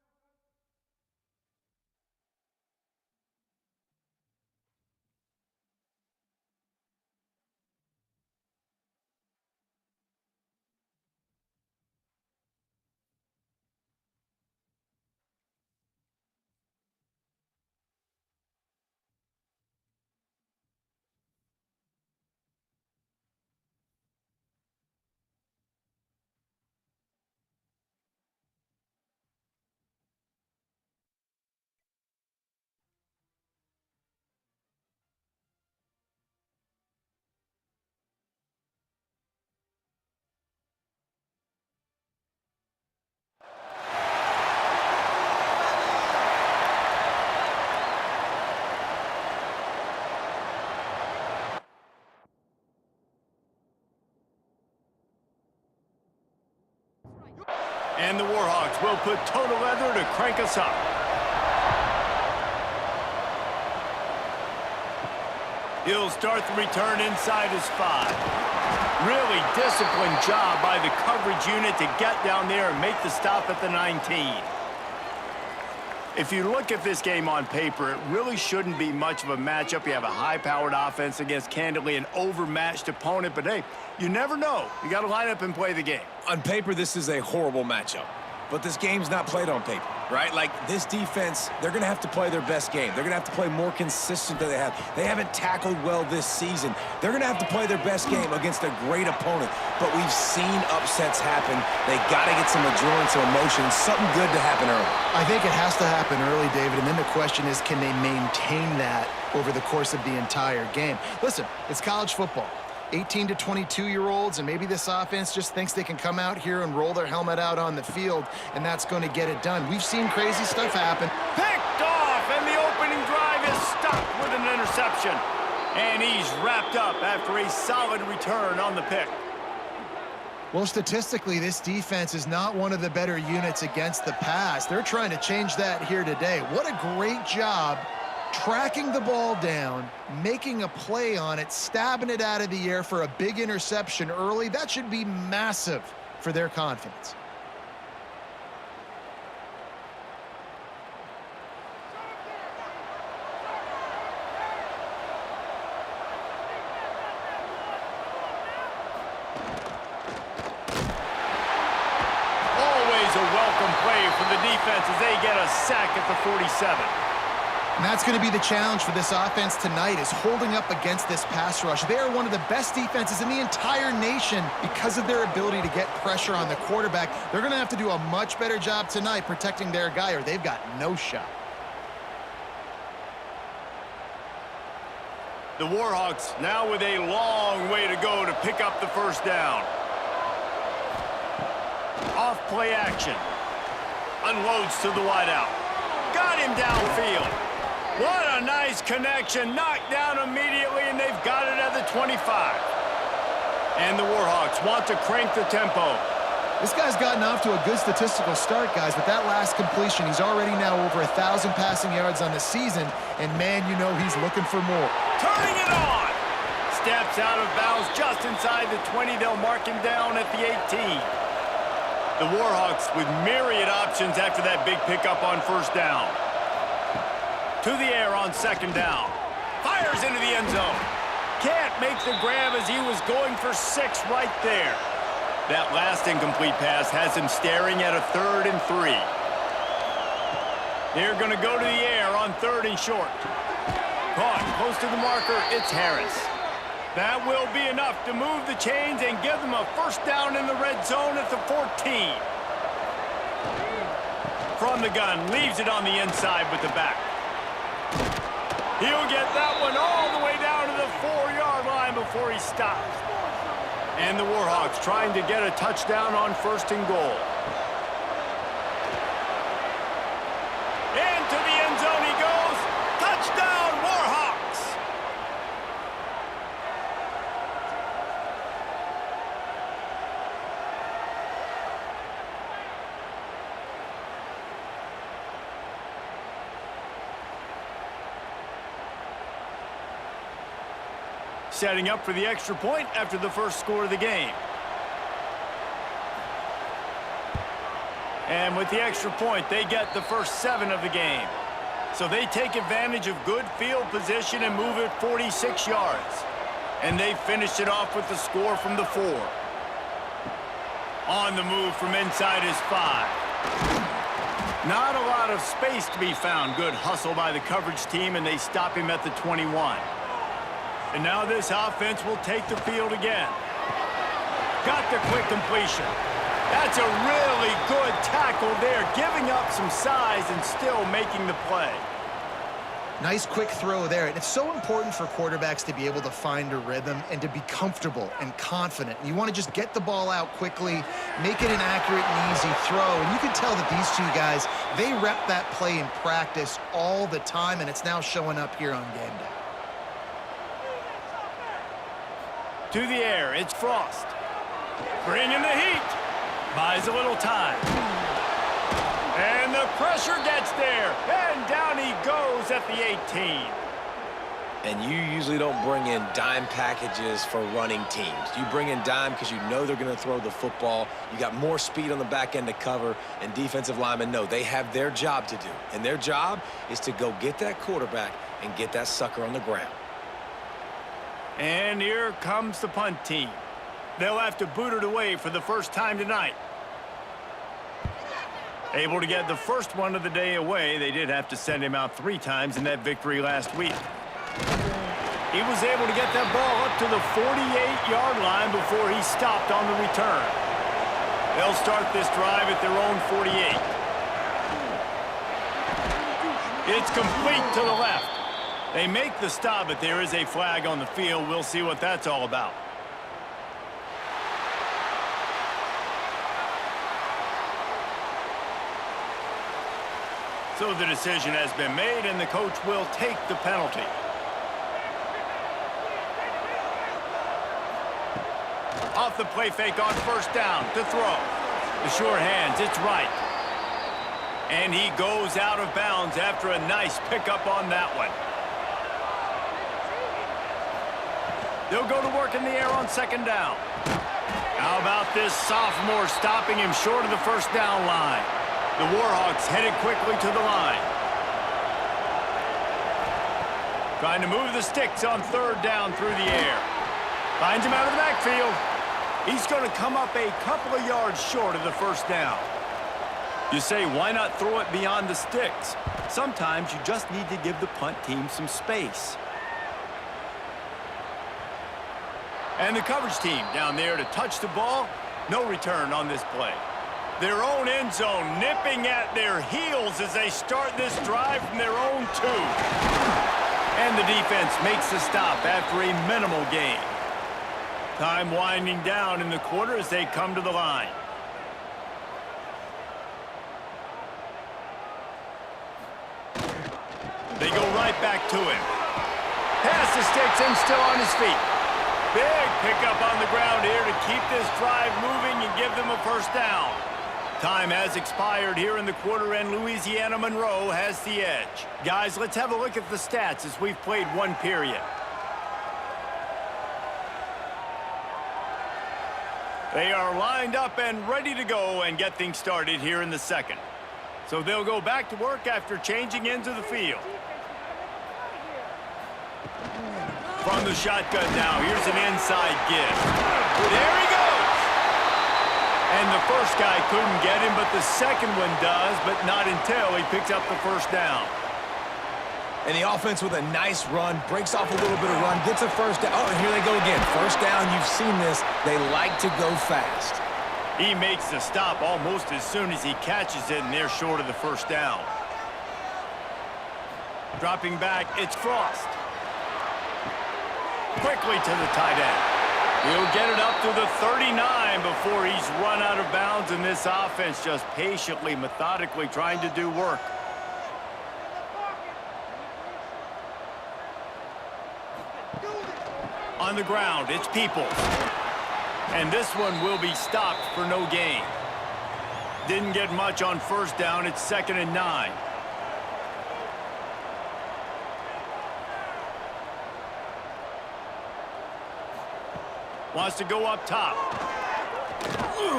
and the Warhawks will put total leather to crank us up. He'll start the return inside his 5. Really disciplined job by the coverage unit to get down there and make the stop at the 19. If you look at this game on paper, it really shouldn't be much of a matchup. You have a high-powered offense against, candidly, an overmatched opponent. But, hey, you never know. You got to line up and play the game. On paper, this is a horrible matchup. But this game's not played on paper, right? Like, this defense, they're going to have to play their best game. They're going to have to play more consistent than they have. They haven't tackled well this season. They're going to have to play their best game against a great opponent. But we've seen upsets happen. They got to get some adrenaline, some emotion, something good to happen early. I think it has to happen early, David, and then the question is, can they maintain that over the course of the entire game? Listen, it's college football. 18 to 22-year-olds, and maybe this offense just thinks they can come out here and roll their helmet out on the field, and that's going to get it done. We've seen crazy stuff happen. Picked off, and the opening drive is stopped with an interception. And he's wrapped up after a solid return on the pick. Well, statistically, this defense is not one of the better units against the pass. They're trying to change that here today. What a great job tracking the ball down, making a play on it, stabbing it out of the air for a big interception early. That should be massive for their confidence. Always a welcome play for the defense as they get a sack at the 47. And that's going to be the challenge for this offense tonight, is holding up against this pass rush. They are one of the best defenses in the entire nation because of their ability to get pressure on the quarterback. They're going to have to do a much better job tonight protecting their guy, or they've got no shot. The Warhawks now with a long way to go to pick up the first down. Off play action. Unloads to the wideout. Got him downfield. What a nice connection. Knocked down immediately, and they've got it at the 25. And the Warhawks want to crank the tempo. This guy's gotten off to a good statistical start, guys. With that last completion, he's already now over 1,000 passing yards on the season, and man, you know he's looking for more. Turning it on! Steps out of bounds just inside the 20. They'll mark him down at the 18. The Warhawks with myriad options after that big pickup on first down. To the air on second down. Fires into the end zone. Can't make the grab as he was going for 6 right there. That last incomplete pass has him staring at a 3rd and 3. They're going to go to the air on 3rd and short. Caught close to the marker, it's Harris. That will be enough to move the chains and give them a first down in the red zone at the 14. From the gun, leaves it on the inside with the back. He'll get that one all the way down to the 4-yard line before he stops. And the Warhawks trying to get a touchdown on 1st and goal. Into the end zone he goes. Touchdown, Warhawks! Setting up for the extra point after the first score of the game. And with the extra point, they get the first 7 of the game. So they take advantage of good field position and move it 46 yards. And they finish it off with the score from the 4. On the move from inside his 5. Not a lot of space to be found. Good hustle by the coverage team, and they stop him at the 21. And now this offense will take the field again. Got the quick completion. That's a really good tackle there, giving up some size and still making the play. Nice quick throw there. And it's so important for quarterbacks to be able to find a rhythm and to be comfortable and confident. You want to just get the ball out quickly, make it an accurate and easy throw. And you can tell that these two guys, they rep that play in practice all the time, and it's now showing up here on game day. To the air, it's Frost. Bringing the heat. Buys a little time. And the pressure gets there. And down he goes at the 18. And you usually don't bring in dime packages for running teams. You bring in dime because you know they're going to throw the football. You got more speed on the back end to cover, and defensive linemen know they have their job to do. And their job is to go get that quarterback and get that sucker on the ground. And here comes the punt team. They'll have to boot it away for the first time tonight. Able to get the first one of the day away. They did have to send him out 3 times in that victory last week. He was able to get that ball up to the 48-yard line before he stopped on the return. They'll start this drive at their own 48. It's complete to the left. They make the stop, but there is a flag on the field. We'll see what that's all about. So the decision has been made, and the coach will take the penalty. Off the play fake on first down to throw. The sure hands, it's right. And he goes out of bounds after a nice pickup on that one. They'll go to work in the air on second down. How about this sophomore stopping him short of the first down line? The Warhawks headed quickly to the line. Trying to move the sticks on third down through the air. Finds him out of the backfield. He's going to come up a couple of yards short of the first down. You say, why not throw it beyond the sticks? Sometimes you just need to give the punt team some space. And the coverage team down there to touch the ball. No return on this play. Their own end zone nipping at their heels as they start this drive from their own 2. And the defense makes the stop after a minimal gain. Time winding down in the quarter as they come to the line. They go right back to him. Pass the sticks and still on his feet. Big pickup on the ground here to keep this drive moving and give them a first down. Time has expired here in the quarter, and Louisiana Monroe has the edge. Guys, let's have a look at the stats as we've played one period. They are lined up and ready to go and get things started here in the second. So they'll go back to work after changing into the field. From the shotgun now, here's an inside give. There he goes! And the first guy couldn't get him, but the second one does, but not until he picks up the first down. And the offense with a nice run, breaks off a little bit of run, gets a first down. Oh, and here they go again. First down, you've seen this. They like to go fast. He makes the stop almost as soon as he catches it, and they're short of the first down. Dropping back, it's Frost. Quickly to the tight end. He'll get it up to the 39 before he's run out of bounds, and this offense just patiently, methodically trying to do work. On the ground, it's Peoples. And this one will be stopped for no gain. Didn't get much on first down. It's 2nd and 9. Wants to go up top.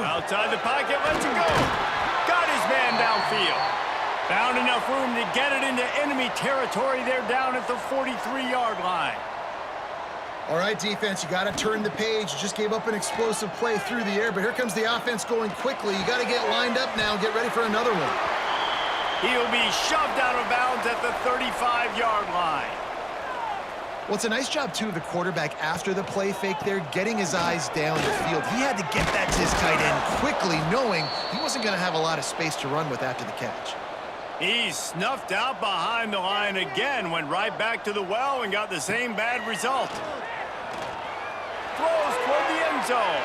Outside the pocket, lets it go. Got his man downfield. Found enough room to get it into enemy territory. They're down at the 43-yard line. All right, defense, you got to turn the page. You just gave up an explosive play through the air, but here comes the offense going quickly. You got to get lined up now and get ready for another one. He'll be shoved out of bounds at the 35-yard line. Well, it's a nice job, too, of the quarterback after the play fake there, getting his eyes down the field. He had to get that to his tight end quickly, knowing he wasn't going to have a lot of space to run with after the catch. He's snuffed out behind the line again, went right back to the well and got the same bad result. Throws toward the end zone.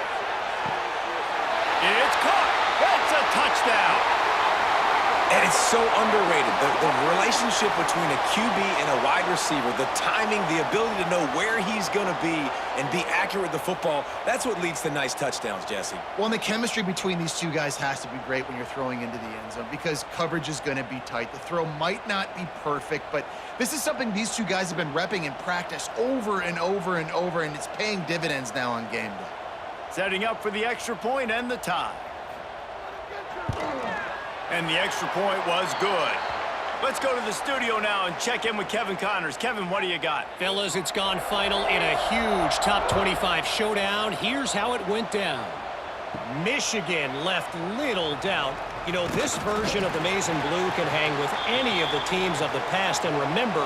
It's caught. That's a touchdown. And it's so underrated. The relationship between a QB and a wide receiver, the timing, the ability to know where he's going to be and be accurate with the football, that's what leads to nice touchdowns, Jesse. Well, and the chemistry between these two guys has to be great when you're throwing into the end zone because coverage is going to be tight. The throw might not be perfect, but this is something these two guys have been repping in practice over and over and over, and it's paying dividends now on game day. Setting up for the extra point and the tie. And the extra point was good. Let's go to the studio now and check in with Kevin Connors. Kevin, what do you got? Fellas, it's gone final in a huge top 25 showdown. Here's how it went down. Michigan left little doubt. You know, this version of the Maize and Blue can hang with any of the teams of the past. And remember,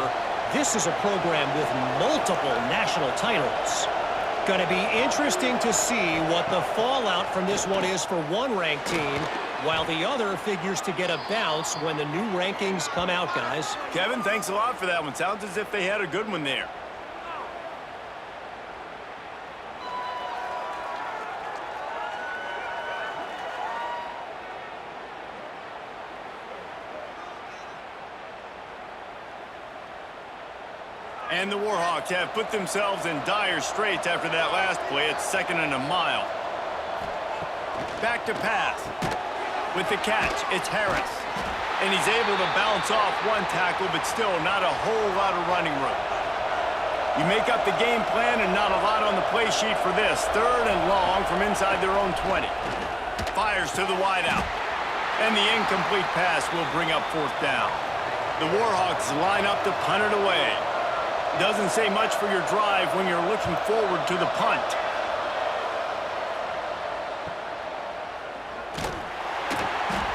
this is a program with multiple national titles. Going to be interesting to see what the fallout from this one is for one ranked team, while the other figures to get a bounce when the new rankings come out, guys. Kevin, thanks a lot for that one. Sounds as if they had a good one there. And the Warhawks have put themselves in dire straits after that last play. It's 2nd and a mile. Back to pass. With the catch, it's Harris. And he's able to bounce off one tackle, but still not a whole lot of running room. You make up the game plan and not a lot on the play sheet for this. 3rd and long from inside their own 20. Fires to the wideout. And the incomplete pass will bring up 4th down. The Warhawks line up to punt it away. Doesn't say much for your drive when you're looking forward to the punt.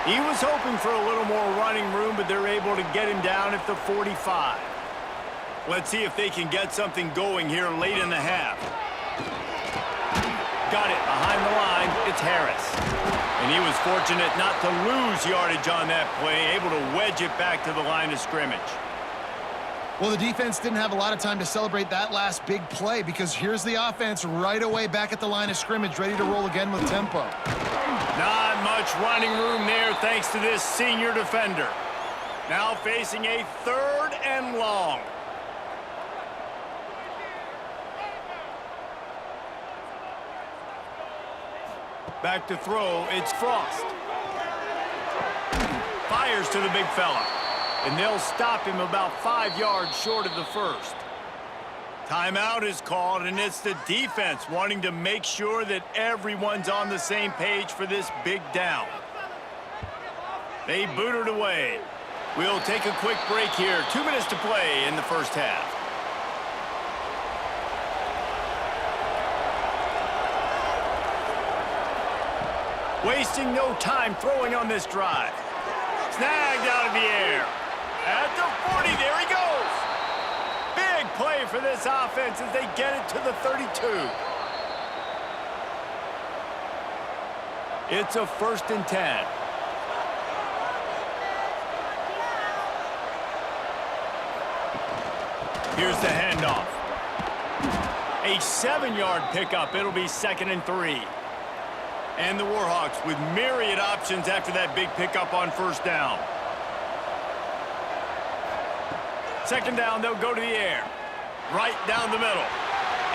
He was hoping for a little more running room, but they're able to get him down at the 45. Let's see if they can get something going here late in the half. Got it behind the line. It's Harris. And he was fortunate not to lose yardage on that play, able to wedge it back to the line of scrimmage. Well, the defense didn't have a lot of time to celebrate that last big play because here's the offense right away back at the line of scrimmage, ready to roll again with tempo. Not much running room there thanks to this senior defender. Now facing a 3rd and long. Back to throw, it's Frost. Fires to the big fella. And they'll stop him about 5 yards short of the first. Timeout is called, and it's the defense wanting to make sure that everyone's on the same page for this big down. They boot it away. We'll take a quick break here. 2 minutes to play in the first half. Wasting no time throwing on this drive. Snagged out of the air. At the 40, there he goes. Big play for this offense as they get it to the 32. It's a 1st and 10. Here's the handoff. A 7-yard pickup. It'll be 2nd and 3. And the Warhawks with myriad options after that big pickup on 1st down. 2nd down, they'll go to the air. Right down the middle.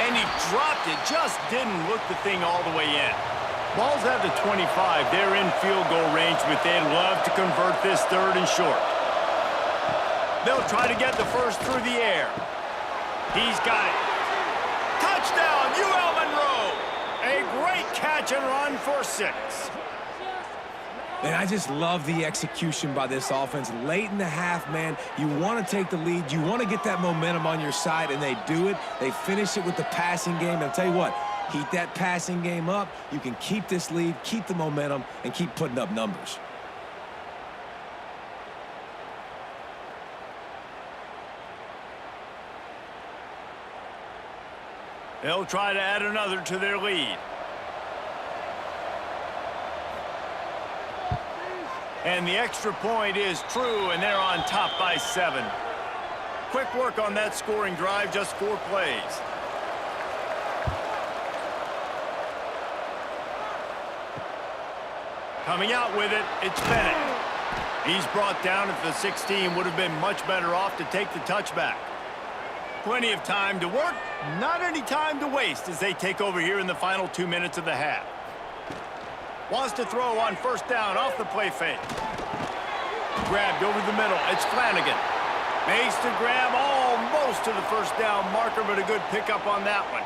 And he dropped it, just didn't look the thing all the way in. Ball's at the 25. They're in field goal range, but they'd love to convert this 3rd and short. They'll try to get the first through the air. He's got it. Touchdown, UL Monroe! A great catch and run for 6. And I just love the execution by this offense. Late in the half, man, you want to take the lead. You want to get that momentum on your side, and they do it. They finish it with the passing game. And I'll tell you what, heat that passing game up. You can keep this lead, keep the momentum, and keep putting up numbers. They'll try to add another to their lead. And the extra point is true, and they're on top by 7. Quick work on that scoring drive, just 4 plays. Coming out with it, it's Bennett. He's brought down at the 16, would have been much better off to take the touchback. Plenty of time to work, not any time to waste as they take over here in the final 2 minutes of the half. Wants to throw on 1st down off the play fake. Grabbed over the middle, it's Flanagan. Makes the grab almost to the 1st down marker, but a good pickup on that one.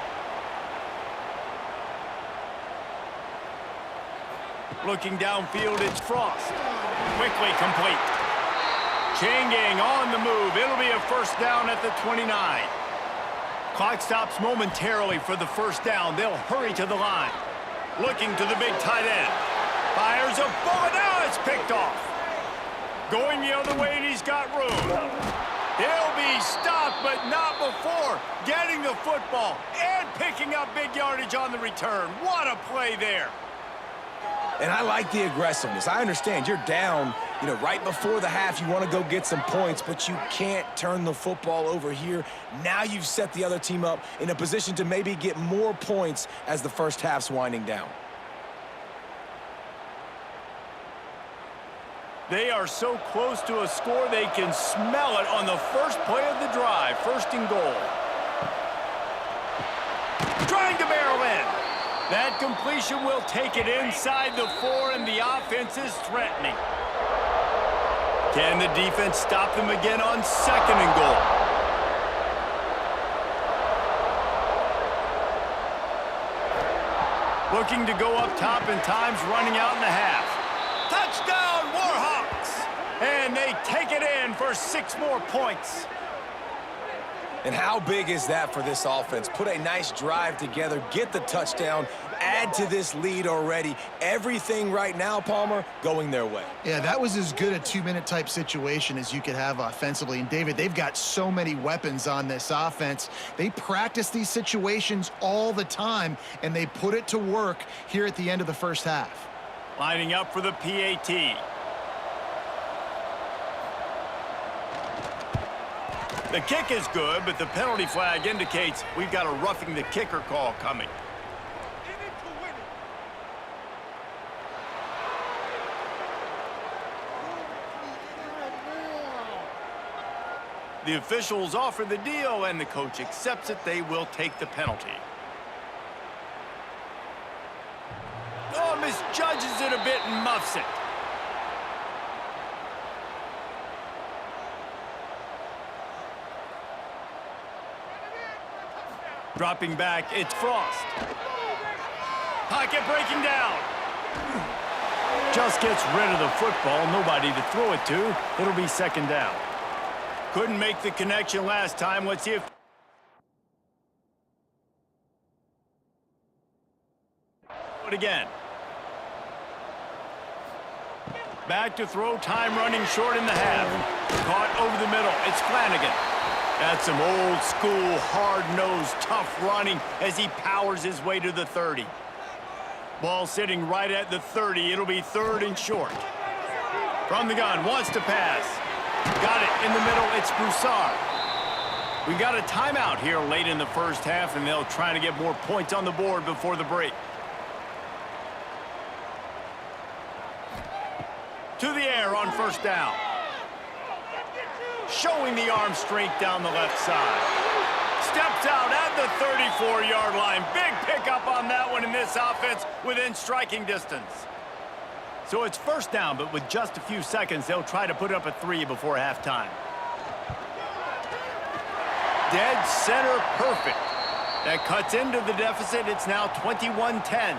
Looking downfield, it's Frost. Quickly complete. Changing on the move. It'll be a 1st down at the 29. Clock stops momentarily for the 1st down. They'll hurry to the line. Looking to the big tight end. Fires a bullet. Now it's picked off. Going the other way, and he's got room. He'll be stopped, but not before getting the football and picking up big yardage on the return. What a play there. And I like the aggressiveness. I understand you're down, right before the half. You want to go get some points, but you can't turn the football over here. Now you've set the other team up in a position to maybe get more points as the first half's winding down. They are so close to a score, they can smell it on the first play of the drive. 1st and goal. Trying to barrel in. That completion will take it inside the 4, and the offense is threatening. Can the defense stop them again on 2nd and goal? Looking to go up top, and time's running out in the half. Touchdown, Warhawks! And they take it in for 6 more points. And how big is that for this offense? Put a nice drive together, get the touchdown, add add to this lead already. Everything right now, Palmer, going their way. Yeah, that was as good a two-minute type situation as you could have offensively. And, David, they've got so many weapons on this offense. They practice these situations all the time, and they put it to work here at the end of the first half. Lining up for the PAT. The kick is good, but the penalty flag indicates we've got a roughing the kicker call coming. The officials offer the deal, and the coach accepts it. They will take the penalty. Oh, misjudges it a bit and muffs it. Dropping back, it's Frost. Pocket breaking down. Just gets rid of the football, nobody to throw it to. It'll be second down. Couldn't make the connection last time. Let's see if... But again. Back to throw, time running short in the half. Caught over the middle, it's Flanagan. That's some old school, hard-nosed, tough running as he powers his way to the 30. Ball sitting right at the 30. It'll be third and short. From the gun, wants to pass. Got it in the middle, it's Broussard. We got a timeout here late in the first half, and they'll try to get more points on the board before the break. To the air on first down. Showing the arm strength down the left side. Steps out at the 34-yard line. Big pickup on that one in this offense within striking distance. So it's first down, but with just a few seconds, they'll try to put up a 3 before halftime. Dead center perfect. That cuts into the deficit. It's now 21-10.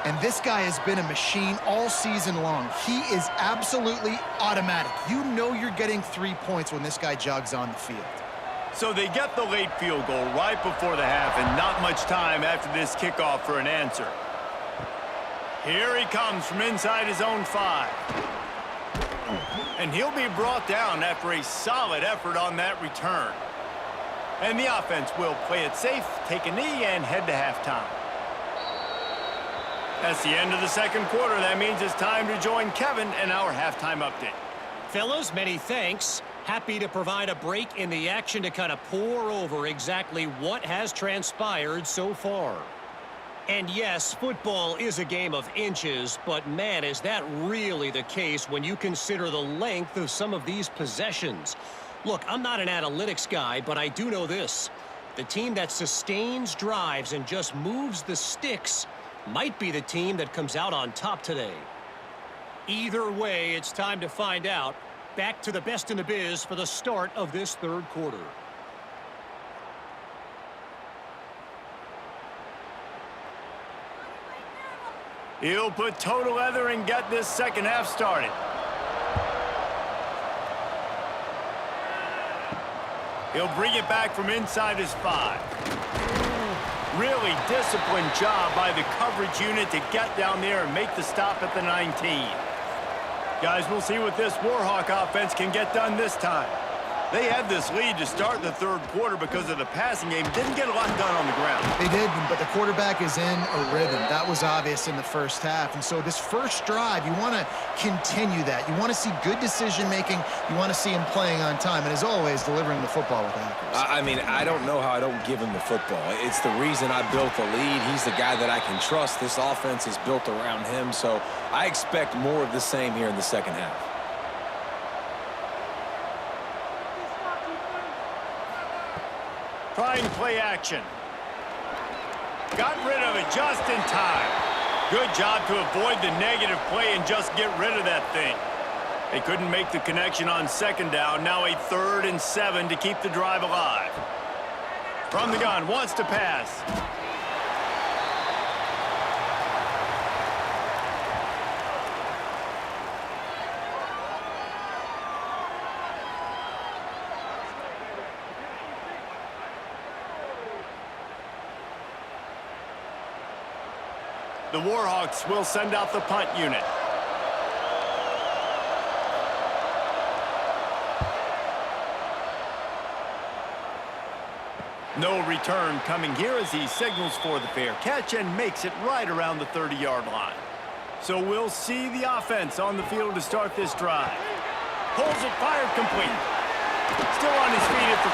And this guy has been a machine all season long. He is absolutely automatic. You know you're getting 3 points when this guy jogs on the field. So they get the late field goal right before the half, and not much time after this kickoff for an answer. Here he comes from inside his own 5. And he'll be brought down after a solid effort on that return. And the offense will play it safe, take a knee, and head to halftime. That's the end of the second quarter. That means it's time to join Kevin in our halftime update. Fellas, many thanks. Happy to provide a break in the action to kind of pour over exactly what has transpired so far. And yes, football is a game of inches, but man, is that really the case when you consider the length of some of these possessions. Look, I'm not an analytics guy, but I do know this. The team that sustains drives and just moves the sticks might be the team that comes out on top today. Either way, it's time to find out. Back to the best in the biz for the start of this third quarter. He'll put toe to leather and get this second half started. He'll bring it back from inside his 5. Really disciplined job by the coverage unit to get down there and make the stop at the 19. Guys, we'll see what this Warhawk offense can get done this time. They had this lead to start the third quarter because of the passing game. Didn't get a lot done on the ground. They did, but the quarterback is in a rhythm. That was obvious in the first half. And so this first drive, you want to continue that. You want to see good decision-making. You want to see him playing on time. And as always, delivering the football with accuracy. I mean, I don't know how I don't give him the football. It's the reason I built the lead. He's the guy that I can trust. This offense is built around him. So I expect more of the same here in the second half. Trying play action. Got rid of it just in time. Good job to avoid the negative play and just get rid of that thing. They couldn't make the connection on second down. Now a 3rd and 7 to keep the drive alive. From the gun, wants to pass. The Warhawks will send out the punt unit. No return coming here as he signals for the fair catch and makes it right around the 30-yard line. So we'll see the offense on the field to start this drive. Pulls it, fired, complete. Still on his feet at the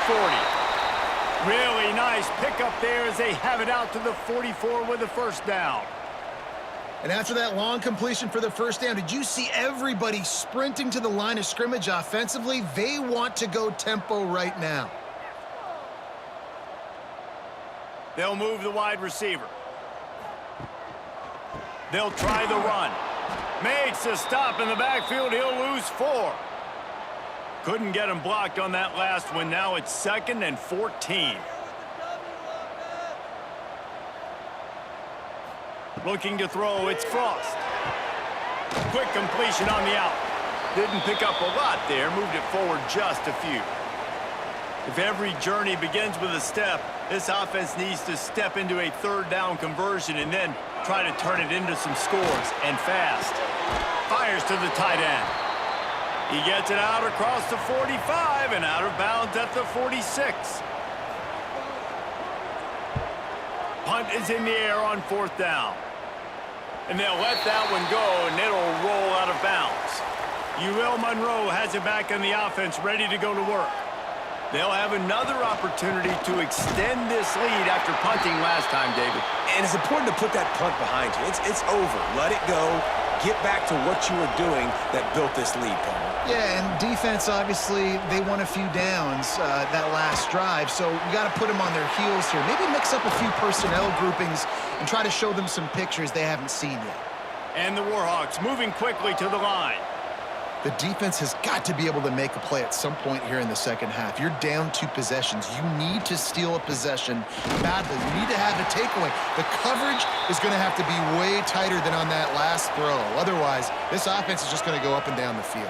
40. Really nice pickup there as they have it out to the 44 with a first down. And after that long completion for the first down, did you see everybody sprinting to the line of scrimmage offensively? They want to go tempo right now. They'll move the wide receiver. They'll try the run. Makes a stop in the backfield. He'll lose 4. Couldn't get him blocked on that last one. Now it's 2nd and 14. Looking to throw, it's Frost. Quick completion on the out. Didn't pick up a lot there, moved it forward just a few. If every journey begins with a step, this offense needs to step into a 3rd down conversion and then try to turn it into some scores, and fast. Fires to the tight end. He gets it out across the 45 and out of bounds at the 46. Punt is in the air on 4th down. And they'll let that one go, and it'll roll out of bounds. UL Monroe has it back in the offense, ready to go to work. They'll have another opportunity to extend this lead after punting last time, David. And it's important to put that punt behind you. It's over. Let it go. Get back to what you were doing that built this lead, Palmer. Yeah, and defense, obviously, they won a few downs that last drive, so we got to put them on their heels here. Maybe mix up a few personnel groupings and try to show them some pictures they haven't seen yet. And the Warhawks moving quickly to the line. The defense has got to be able to make a play at some point here in the second half. You're down 2 possessions. You need to steal a possession badly. You need to have a takeaway. The coverage is going to have to be way tighter than on that last throw. Otherwise, this offense is just going to go up and down the field.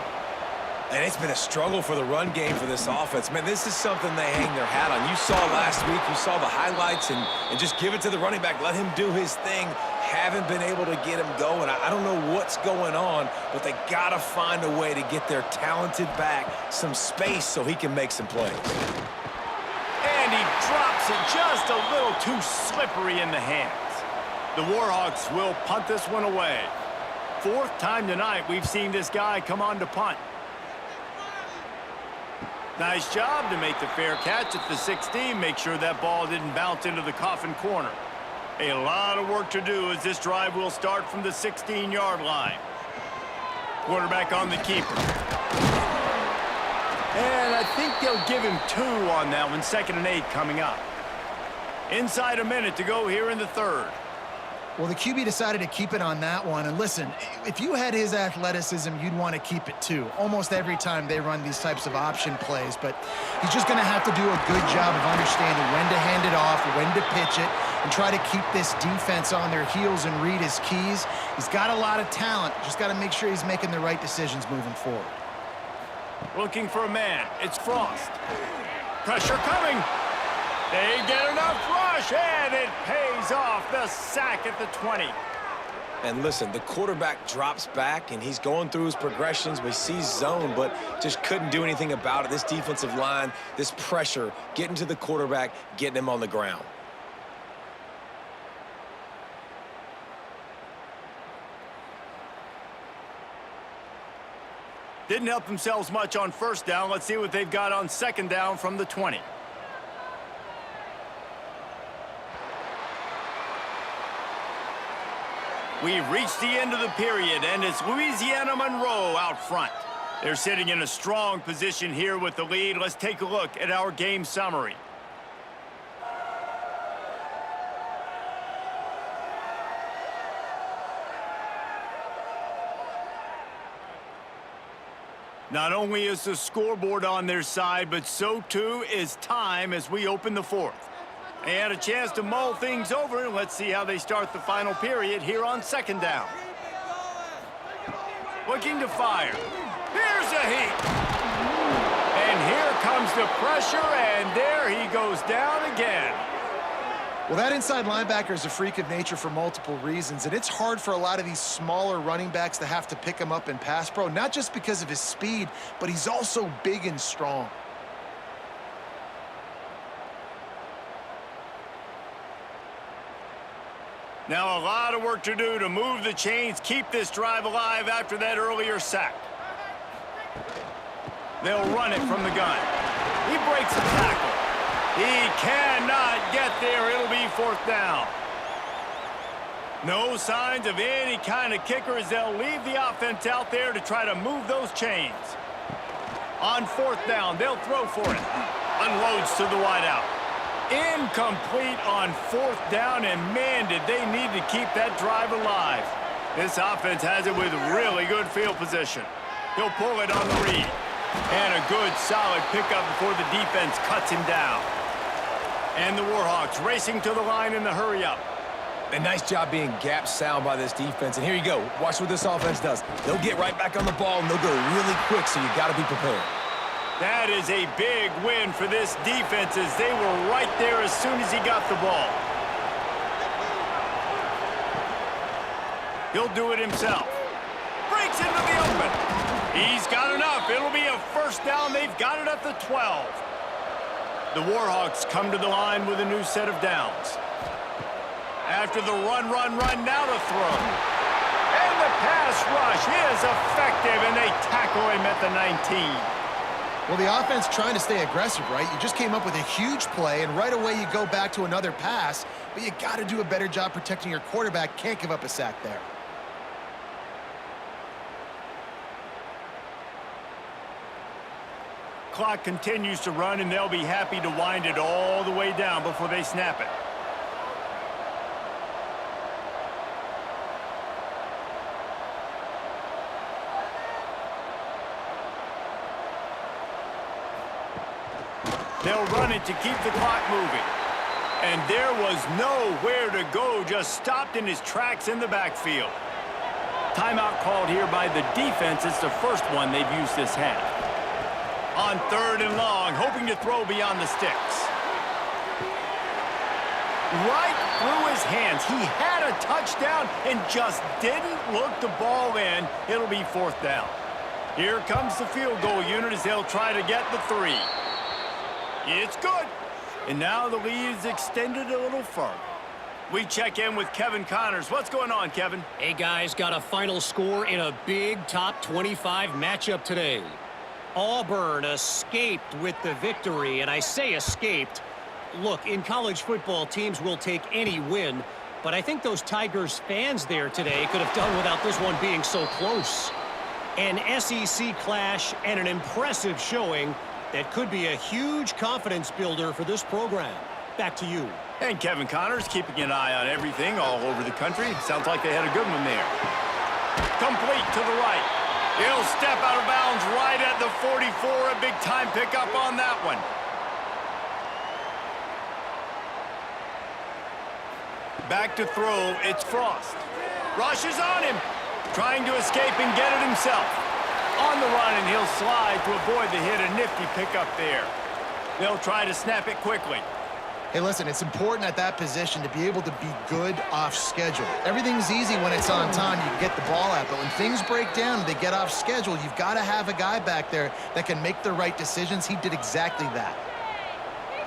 And it's been a struggle for the run game for this offense. Man, this is something they hang their hat on. You saw last week, you saw the highlights, and just give it to the running back. Let him do his thing. Haven't been able to get him going. I don't know what's going on, but they got to find a way to get their talented back some space so he can make some plays. And he drops it just a little too slippery in the hands. The Warhawks will punt this one away. 4th time tonight we've seen this guy come on to punt. Nice job to make the fair catch at the 16. Make sure that ball didn't bounce into the coffin corner. A lot of work to do as this drive will start from the 16-yard line. Quarterback on the keeper. And I think they'll give him 2 on that one. 2nd and 8 coming up. Inside a minute to go here in the 3rd. Well, the QB decided to keep it on that one. And listen, if you had his athleticism, you'd want to keep it too. Almost every time they run these types of option plays. But he's just going to have to do a good job of understanding when to hand it off, when to pitch it, and try to keep this defense on their heels and read his keys. He's got a lot of talent. Just got to make sure he's making the right decisions moving forward. Looking for a man. It's Frost. Pressure coming. They get enough rush, and it pays off. The sack at the 20. And listen, the quarterback drops back, and he's going through his progressions. We see zone, but just couldn't do anything about it. This defensive line, this pressure, getting to the quarterback, getting him on the ground. Didn't help themselves much on 1st down. Let's see what they've got on 2nd down from the 20. We've reached the end of the period, and it's Louisiana Monroe out front. They're sitting in a strong position here with the lead. Let's take a look at our game summary. Not only is the scoreboard on their side, but so too is time as we open the 4th. They had a chance to mull things over, and let's see how they start the final period here on 2nd down. Looking to fire. Here's a heat. And here comes the pressure, and there he goes down again. Well, that inside linebacker is a freak of nature for multiple reasons, and it's hard for a lot of these smaller running backs to have to pick him up in pass pro, not just because of his speed, but he's also big and strong. Now a lot of work to do to move the chains, keep this drive alive after that earlier sack. They'll run it from the gun. He breaks the tackle. He cannot get there. It'll be 4th down. No signs of any kind of kickers. They'll leave the offense out there to try to move those chains. On 4th down, they'll throw for it. Unloads to the wideout. Incomplete on 4th down, and man, did they need to keep that drive alive. This offense has it with really good field position. He'll pull it on the read. And a good, solid pickup before the defense cuts him down. And the Warhawks racing to the line in the hurry-up. A nice job being gap sound by this defense. And here you go. Watch what this offense does. They'll get right back on the ball, and they'll go really quick, so you got to be prepared. That is a big win for this defense as they were right there as soon as he got the ball. He'll do it himself. Breaks into the open. He's got enough. It'll be a 1st down. They've got it at the 12. The Warhawks come to the line with a new set of downs. After the run, now to throw. And the pass rush is effective, and they tackle him at the 19. Well, the offense trying to stay aggressive, right? You just came up with a huge play, and right away you go back to another pass, but you got to do a better job protecting your quarterback. Can't give up a sack there. Clock continues to run, and they'll be happy to wind it all the way down before they snap it. They'll run it to keep the clock moving. And there was nowhere to go, just stopped in his tracks in the backfield. Timeout called here by the defense. It's the first one they've used this half. On 3rd and long, hoping to throw beyond the sticks. Right through his hands. He had a touchdown and just didn't look the ball in. It'll be 4th down. Here comes the field goal unit as they'll try to get the 3. It's good. And now the lead is extended a little further. We check in with Kevin Connors. What's going on, Kevin? Hey, guys, got a final score in a big top 25 matchup today. Auburn escaped with the victory, and I say escaped. Look, in college football, teams will take any win, but I think those Tigers fans there today could have done without this one being so close. An SEC clash and an impressive showing that could be a huge confidence builder for this program. Back to you. And Kevin Connors keeping an eye on everything all over the country. Sounds like they had a good one there. Complete to the right. He'll step out of bounds right at the 44. A big-time pickup on that one. Back to throw. It's Frost. Rushes on him. Trying to escape and get it himself. On the run, and he'll slide to avoid the hit. A nifty pickup there. They'll try to snap it quickly. Hey, listen, it's important at that position to be able to be good off schedule. Everything's easy when it's on time. You can get the ball out, but when things break down and they get off schedule, you've got to have a guy back there that can make the right decisions. He did exactly that.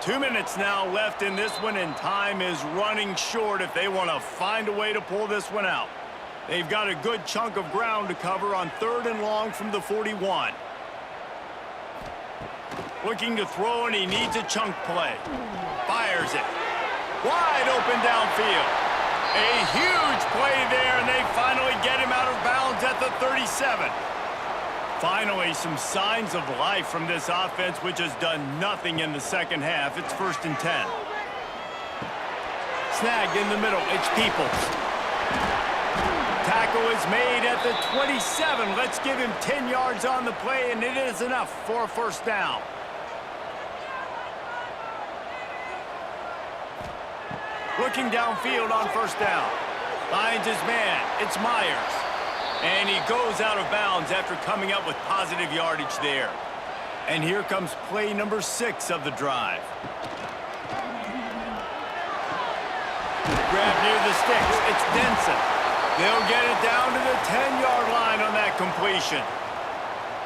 2 minutes now left in this one, and time is running short if they want to find a way to pull this one out. They've got a good chunk of ground to cover on 3rd and long from the 41. Looking to throw, and he needs a chunk play. Fires it. Wide open downfield. A huge play there, and they finally get him out of bounds at the 37. Finally, some signs of life from this offense, which has done nothing in the second half. It's 1st and 10. Snagged in the middle. It's Peoples. Tackle is made at the 27. Let's give him 10 yards on the play, and it is enough for a 1st down. Looking downfield on 1st down. Finds his man. It's Myers. And he goes out of bounds after coming up with positive yardage there. And here comes play number 6 of the drive. grab near the sticks. It's Denson. They'll get it down to the 10-yard line on that completion.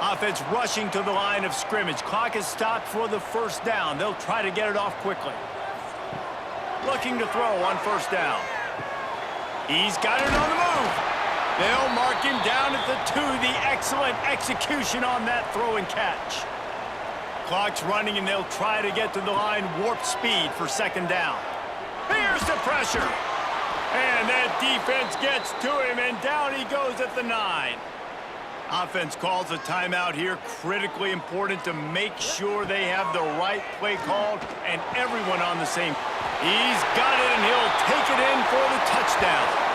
Offense rushing to the line of scrimmage. Clock is stopped for the first down. They'll try to get it off quickly. Looking to throw on first down. He's got it on the move. They'll mark him down at the 2. The excellent execution on that throw and catch. Clock's running, and they'll try to get to the line warp speed for second down. Here's the pressure. And that defense gets to him, and down he goes at the 9. Offense calls a timeout here. Critically important to make sure they have the right play called and everyone on the same. He's got it, and he'll take it in for the touchdown.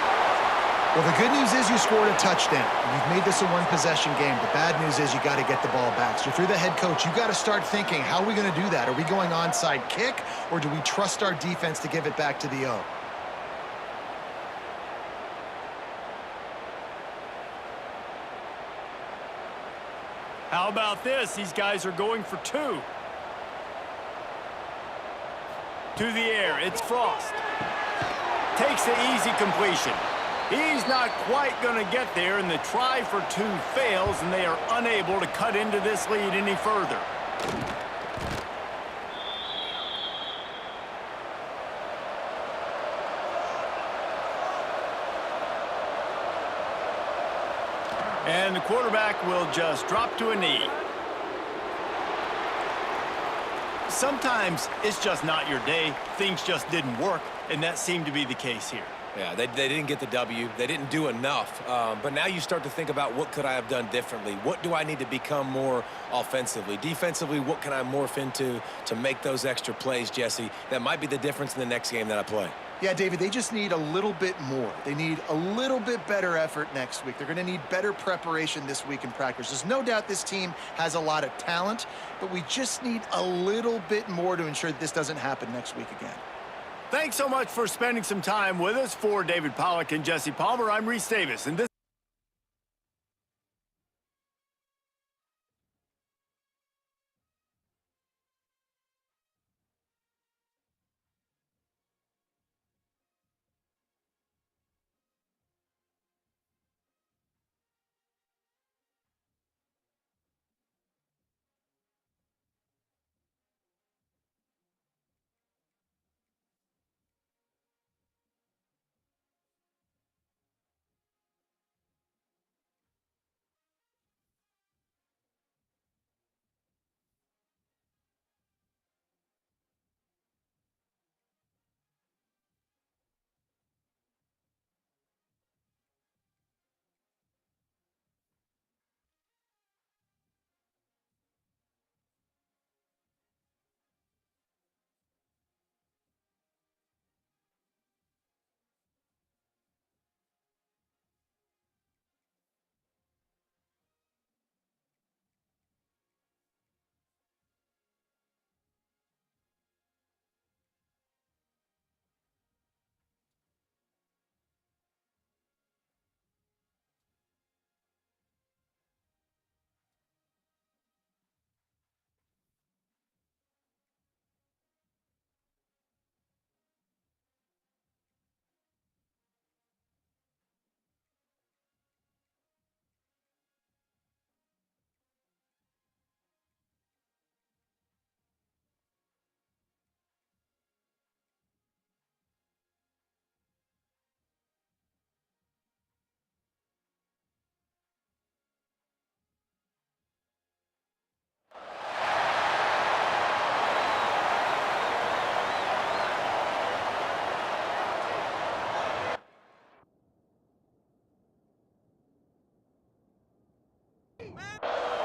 Well, the good news is you scored a touchdown. You've made this a one-possession game. The bad news is you got to get the ball back. So if you're the head coach, you got to start thinking, how are we going to do that? Are we going onside kick, or do we trust our defense to give it back to the O? How about this? These guys are going for 2. To the air, it's Frost. Takes the easy completion. He's not quite going to get there, and the try for 2 fails, and they are unable to cut into this lead any further. And the quarterback will just drop to a knee. Sometimes it's just not your day. Things just didn't work, and that seemed to be the case here. Yeah, they didn't get the W. They didn't do enough. But now you start to think about, what could I have done differently? What do I need to become more offensively? Defensively, what can I morph into to make those extra plays, Jesse? That might be the difference in the next game that I play. Yeah, David, they just need a little bit more. They need a little bit better effort next week. They're going to need better preparation this week in practice. There's no doubt this team has a lot of talent, but we just need a little bit more to ensure that this doesn't happen next week again. Thanks so much for spending some time with us. For David Pollack and Jesse Palmer, I'm Reese Davis, and this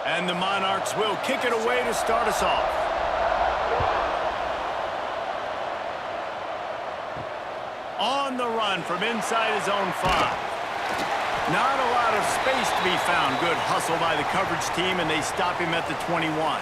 and the Monarchs will kick it away to start us off. On the run from inside his own 5. Not a lot of space to be found. Good hustle by the coverage team, and they stop him at the 21.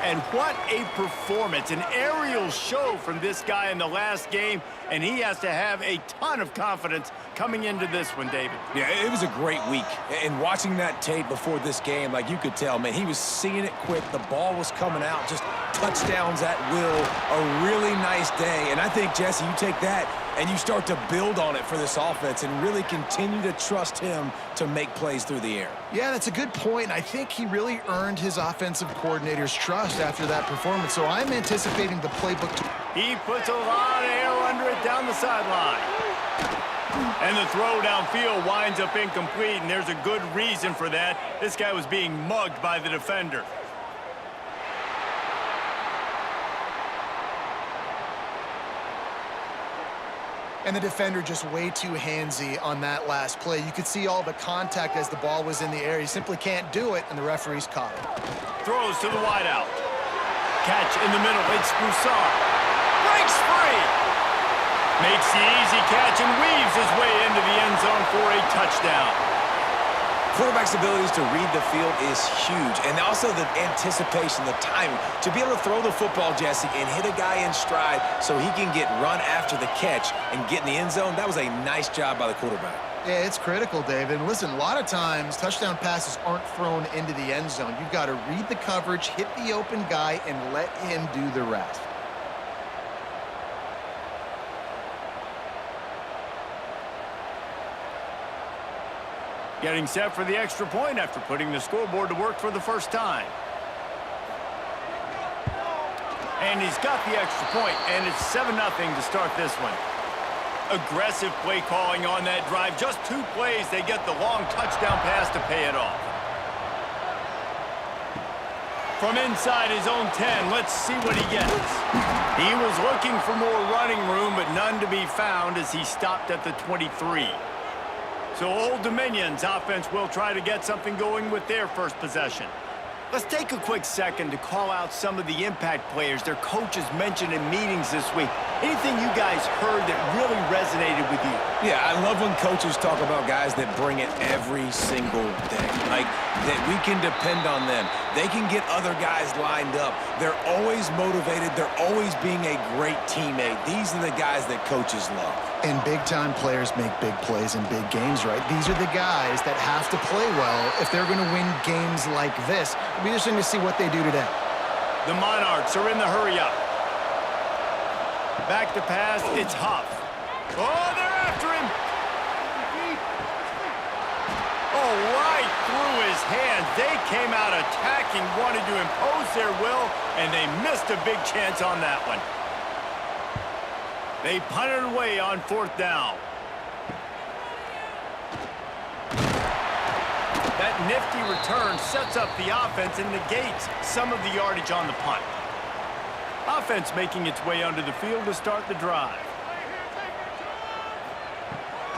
And what a performance, an aerial show from this guy in the last game, and he has to have a ton of confidence coming into this one, David? Yeah, it was a great week. And watching that tape before this game, like you could tell, man, he was seeing it quick. The ball was coming out, just touchdowns at will. A really nice day. And I think, Jesse, you take that and you start to build on it for this offense and really continue to trust him to make plays through the air. Yeah, that's a good point. I think he really earned his offensive coordinator's trust after that performance. So I'm anticipating the playbook to... He puts a lot of air under it down the sideline. And the throw downfield winds up incomplete, and there's a good reason for that. This guy was being mugged by the defender. And the defender just way too handsy on that last play. You could see all the contact as the ball was in the air. He simply can't do it, and the referee's caught it. Throws to the wideout. Catch in the middle. It's Broussard. Breaks free. Makes the easy catch and weaves his way into the end zone for a touchdown. Quarterback's abilities to read the field is huge, and also the anticipation, the timing. To be able to throw the football, Jesse, and hit a guy in stride so he can get run after the catch and get in the end zone, that was a nice job by the quarterback. Yeah, it's critical, David. And listen, a lot of times touchdown passes aren't thrown into the end zone. You've got to read the coverage, hit the open guy, and let him do the rest. Getting set for the extra point after putting the scoreboard to work for the first time. And he's got the extra point, and it's 7-0 to start this one. Aggressive play calling on that drive. Just 2 plays, they get the long touchdown pass to pay it off. From inside his own 10, let's see what he gets. He was looking for more running room, but none to be found as he stopped at the 23. So Old Dominion's offense will try to get something going with their first possession. Let's take a quick second to call out some of the impact players their coaches mentioned in meetings this week. Anything you guys heard that really resonated with you? Yeah, I love when coaches talk about guys that bring it every single day. Like, that we can depend on them. They can get other guys lined up. They're always motivated. They're always being a great teammate. These are the guys that coaches love. And big-time players make big plays in big games, right? These are the guys that have to play well if they're going to win games like this. It'll be interesting to see what they do today. The Monarchs are in the hurry-up. Back to pass, it's Huff. Oh, they're after him. Oh, right through his hands. They came out attacking, wanted to impose their will, and they missed a big chance on that one. They punted away on 4th down. That nifty return sets up the offense and negates some of the yardage on the punt. Offense making its way onto the field to start the drive.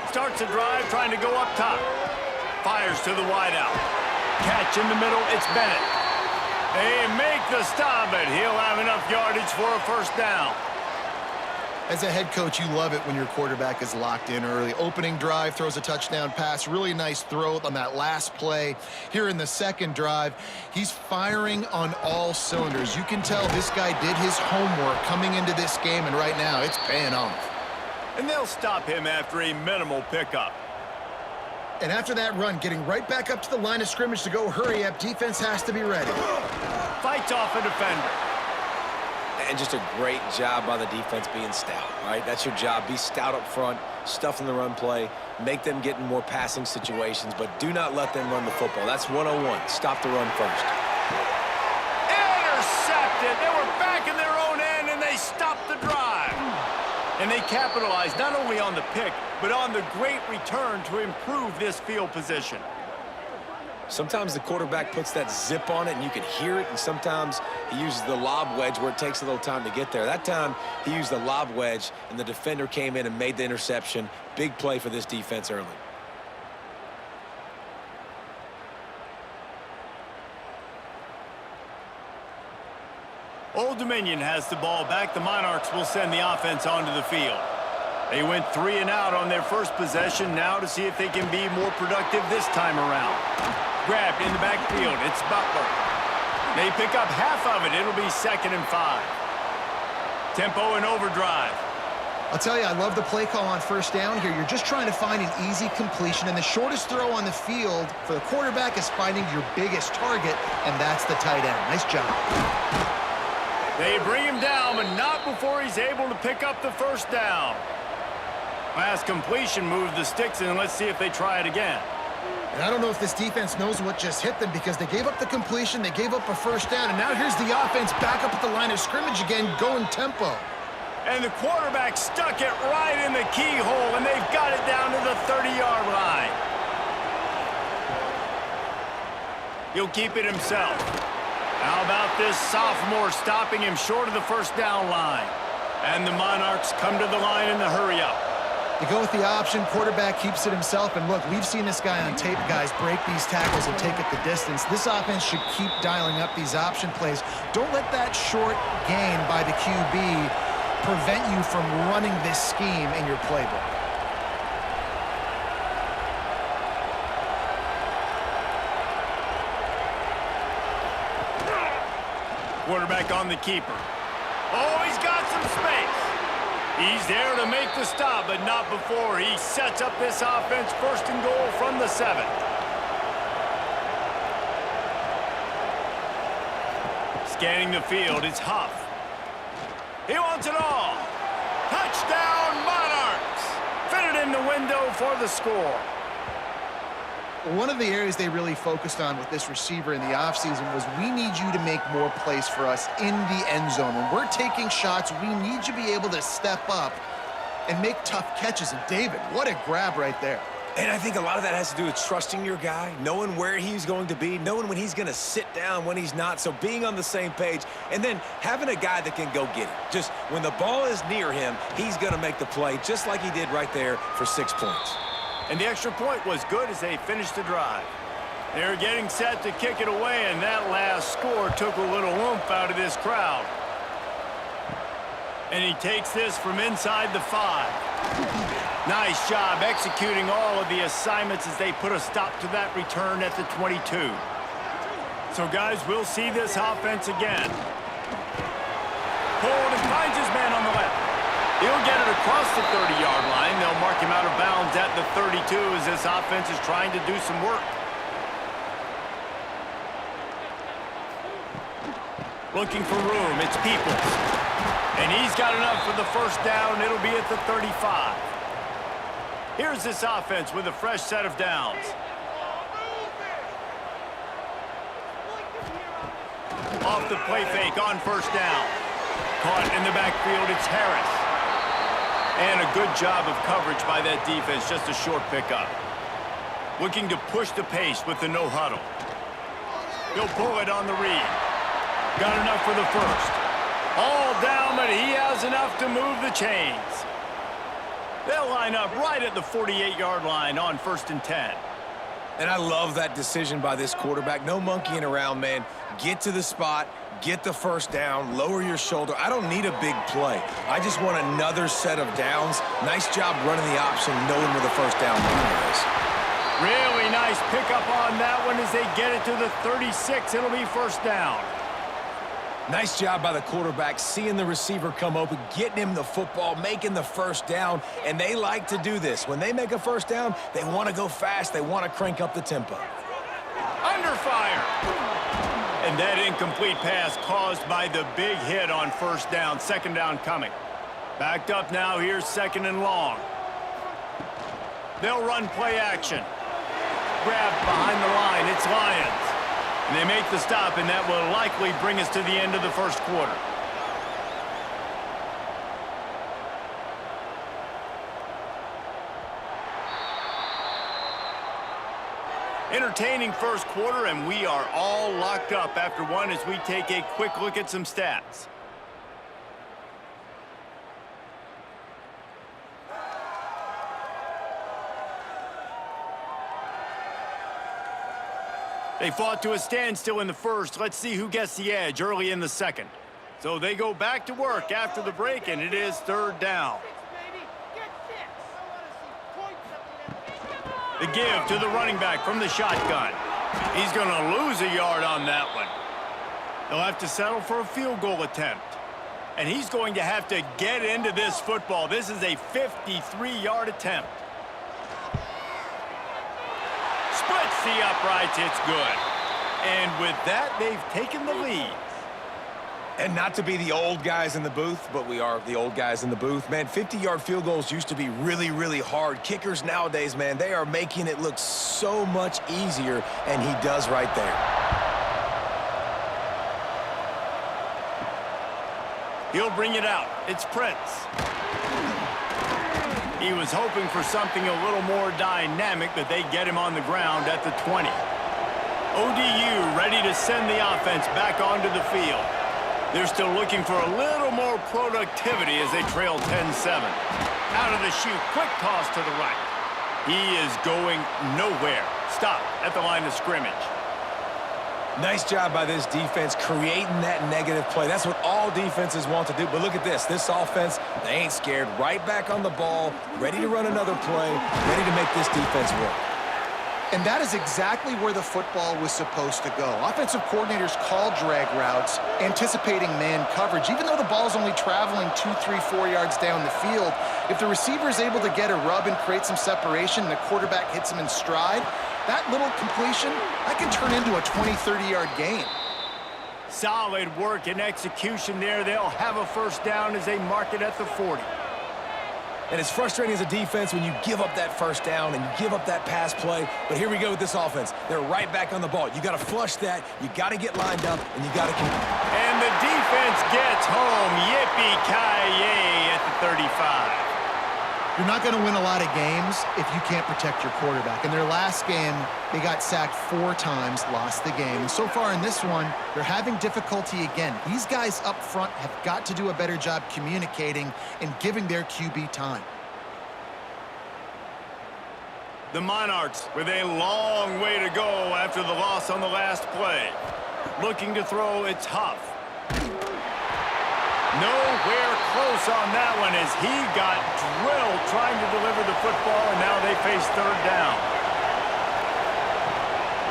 Starts the drive trying to go up top. Fires to the wideout. Catch in the middle, it's Bennett. They make the stop, but he'll have enough yardage for a first down. As a head coach, you love it when your quarterback is locked in early. Opening drive, throws a touchdown pass. Really nice throw on that last play. Here in the second drive, he's firing on all cylinders. You can tell this guy did his homework coming into this game, and right now it's paying off. And they'll stop him after a minimal pickup. And after that run, getting right back up to the line of scrimmage to go hurry up, defense has to be ready. Fights off a defender. And just a great job by the defense being stout, right? That's your job. Be stout up front, stuff in the run play, make them get in more passing situations, but do not let them run the football. That's 101. Stop the run first. Intercepted. They were back in their own end, and they stopped the drive. And they capitalized not only on the pick, but on the great return to improve this field position. Sometimes the quarterback puts that zip on it and you can hear it, and sometimes he uses the lob wedge where it takes a little time to get there. That time he used the lob wedge and the defender came in and made the interception. Big play for this defense early. Old Dominion has the ball back. The Monarchs will send the offense onto the field. They went 3 and out on their first possession, now to see if they can be more productive this time around. Grabbed in the backfield, it's Butler. They pick up half of it, it'll be 2nd and 5. Tempo and overdrive. I'll tell you, I love the play call on first down here. You're just trying to find an easy completion, and the shortest throw on the field for the quarterback is finding your biggest target, and that's the tight end. Nice job. They bring him down, but not before he's able to pick up the first down. Last completion moved the sticks, and let's see if they try it again. And I don't know if this defense knows what just hit them because they gave up the completion, they gave up a first down, and now here's the offense back up at the line of scrimmage again, going tempo. And the quarterback stuck it right in the keyhole, and they've got it down to the 30-yard line. He'll keep it himself. How about this sophomore stopping him short of the first down line? And the Monarchs come to the line in the hurry-up. They go with the option, quarterback keeps it himself, and look, we've seen this guy on tape, guys, break these tackles and take it the distance. This offense should keep dialing up these option plays. Don't let that short gain by the QB prevent you from running this scheme in your playbook. Quarterback on the keeper. Oh, he's got some space. He's there to make the stop, but not before he sets up this offense first and goal from the 7. Scanning the field, it's Huff. He wants it all. Touchdown, Monarchs! Fit it in the window for the score. One of the areas they really focused on with this receiver in the offseason was we need you to make more plays for us in the end zone. When we're taking shots, we need you to be able to step up and make tough catches. And David, what a grab right there. And I think a lot of that has to do with trusting your guy, knowing where he's going to be, knowing when he's going to sit down, when he's not, so being on the same page, and then having a guy that can go get it. Just when the ball is near him, he's going to make the play, just like he did right there for 6 points. And the extra point was good as they finished the drive. They're getting set to kick it away, and that last score took a little oomph out of this crowd. And he takes this from inside the 5. Nice job executing all of the assignments as they put a stop to that return at the 22. So, guys, we'll see this offense again. Hold and finds his man on the left. He'll get it across the 30-yard line. They'll mark him out of bounds at the 32 as this offense is trying to do some work. Looking for room, it's Peoples. And he's got enough for the first down. It'll be at the 35. Here's this offense with a fresh set of downs. Off the play fake on first down. Caught in the backfield, it's Harris. And a good job of coverage by that defense, just a short pickup. Looking to push the pace with the no huddle. He'll pull it on the read. Got enough for the first. All down, but he has enough to move the chains. They'll line up right at the 48-yard line on 1st and 10. And I love that decision by this quarterback. No monkeying around, man. Get to the spot, get the first down, lower your shoulder. I don't need a big play. I just want another set of downs. Nice job running the option, knowing where the first down line is. Really nice pickup on that one as they get it to the 36. It'll be first down. Nice job by the quarterback, seeing the receiver come open, getting him the football, making the first down, and they like to do this. When they make a first down, they want to go fast. They want to crank up the tempo. Under fire. And that incomplete pass caused by the big hit on first down. Second down coming. Backed up now. Here's 2nd and long. They'll run play action. Grabbed behind the line. It's Lions. And they make the stop, and that will likely bring us to the end of the first quarter. Entertaining first quarter, and we are all locked up after one as we take a quick look at some stats. They fought to a standstill in the first. Let's see who gets the edge early in the second. So they go back to work after the break, and it is 3rd down. The give to the running back from the shotgun. He's going to lose a yard on that one. They'll have to settle for a field goal attempt. And he's going to have to get into this football. This is a 53-yard attempt. Splits the uprights. It's good. And with that, they've taken the lead. And not to be the old guys in the booth, but we are the old guys in the booth. Man, 50-yard field goals used to be really, really hard. Kickers nowadays, man, they are making it look so much easier, and he does right there. He'll bring it out. It's Prince. He was hoping for something a little more dynamic, but they get him on the ground at the 20. ODU ready to send the offense back onto the field. They're still looking for a little more productivity as they trail 10-7. Out of the chute, quick toss to the right. He is going nowhere. Stop at the line of scrimmage. Nice job by this defense creating that negative play. That's what all defenses want to do. But look at this. This offense, they ain't scared. Right back on the ball, ready to run another play, ready to make this defense work. And that is exactly where the football was supposed to go. Offensive coordinators call drag routes, anticipating man coverage. Even though the ball's only traveling 2, 3, 4 yards down the field, if the receiver is able to get a rub and create some separation and the quarterback hits him in stride, that little completion, that can turn into a 20, 30-yard gain. Solid work and execution there. They'll have a first down as they mark it at the 40. And it's frustrating as a defense when you give up that first down and you give up that pass play. But here we go with this offense. They're right back on the ball. You got to flush that. You got to get lined up, and you got to compete. And the defense gets home. Yippee-ki-yay at the 35. You're not going to win a lot of games if you can't protect your quarterback. In their last game, they got sacked 4 times, lost the game. And so far in this one, they're having difficulty again. These guys up front have got to do a better job communicating and giving their QB time. The Monarchs with a long way to go after the loss on the last play. Looking to throw, it's Huff. Nowhere close on that one as he got drilled trying to deliver the football, and now they face third down.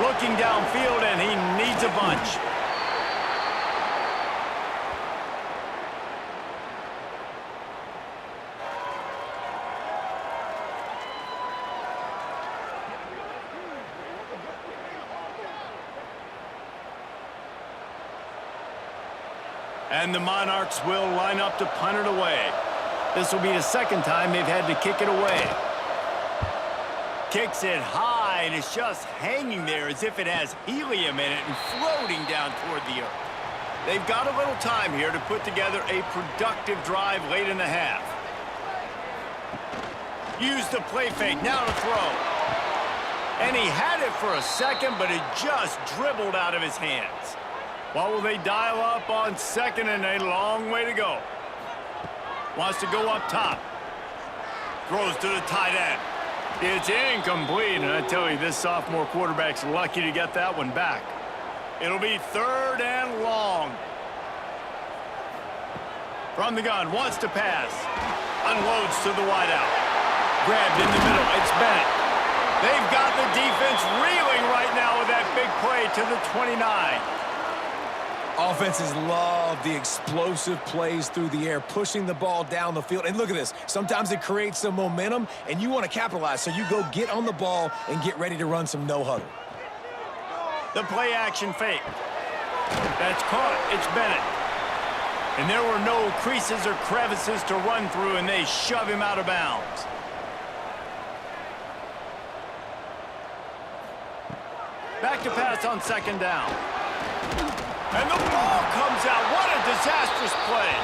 Looking downfield, and he needs a bunch. And the Monarchs will line up to punt it away. This will be the second time they've had to kick it away. Kicks it high, and it's just hanging there as if it has helium in it and floating down toward the earth. They've got a little time here to put together a productive drive late in the half. Use the play fake, now to throw. And he had it for a second, but it just dribbled out of his hands. What will they dial up on second, and a long way to go? Wants to go up top. Throws to the tight end. It's incomplete, and I tell you, this sophomore quarterback's lucky to get that one back. It'll be third and long. From the gun, wants to pass. Unloads to the wideout. Grabbed in the middle, it's Bennett. They've got the defense reeling right now with that big play to the 29. Offenses love the explosive plays through the air, pushing the ball down the field. And look at this. Sometimes it creates some momentum, and you want to capitalize. So you go get on the ball and get ready to run some no-huddle. The play-action fake. That's caught. It's Bennett. And there were no creases or crevices to run through, and they shove him out of bounds. Back to pass on second down. And the ball comes out. What a disastrous play.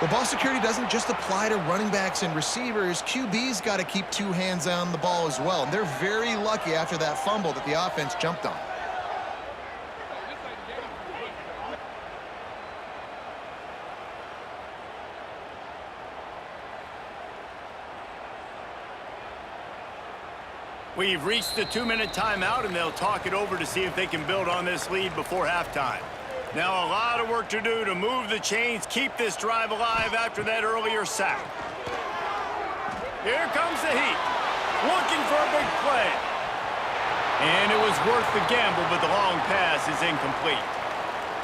Well, ball security doesn't just apply to running backs and receivers. QB's got to keep 2 hands on the ball as well. And they're very lucky after that fumble that the offense jumped on. We've reached the 2-minute timeout, and they'll talk it over to see if they can build on this lead before halftime. Now a lot of work to do to move the chains, keep this drive alive after that earlier sack. Here comes the heat. Looking for a big play. And it was worth the gamble, but the long pass is incomplete.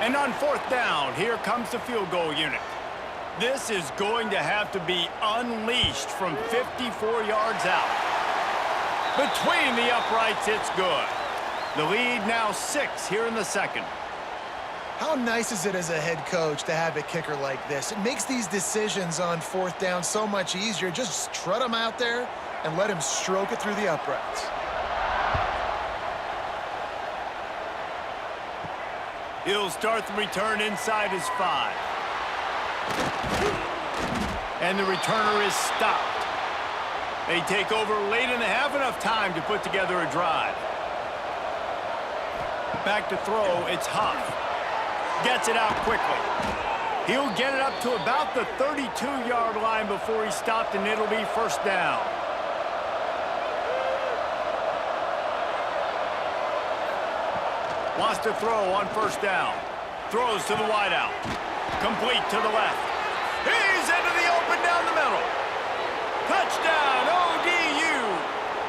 And on fourth down, here comes the field goal unit. This is going to have to be unleashed from 54 yards out. Between the uprights, it's good. The lead now 6 here in the second. How nice is it as a head coach to have a kicker like this? It makes these decisions on 4th down so much easier. Just trot him out there and let him stroke it through the uprights. He'll start the return inside his 5. And the returner is stopped. They take over late in the half, enough time to put together a drive. Back to throw, it's Huff. Gets it out quickly. He'll get it up to about the 32-yard line before he's stopped, and it'll be first down. Wants to throw on first down. Throws to the wideout. Complete to the left. He's into the open down the middle. Touchdown, ODU.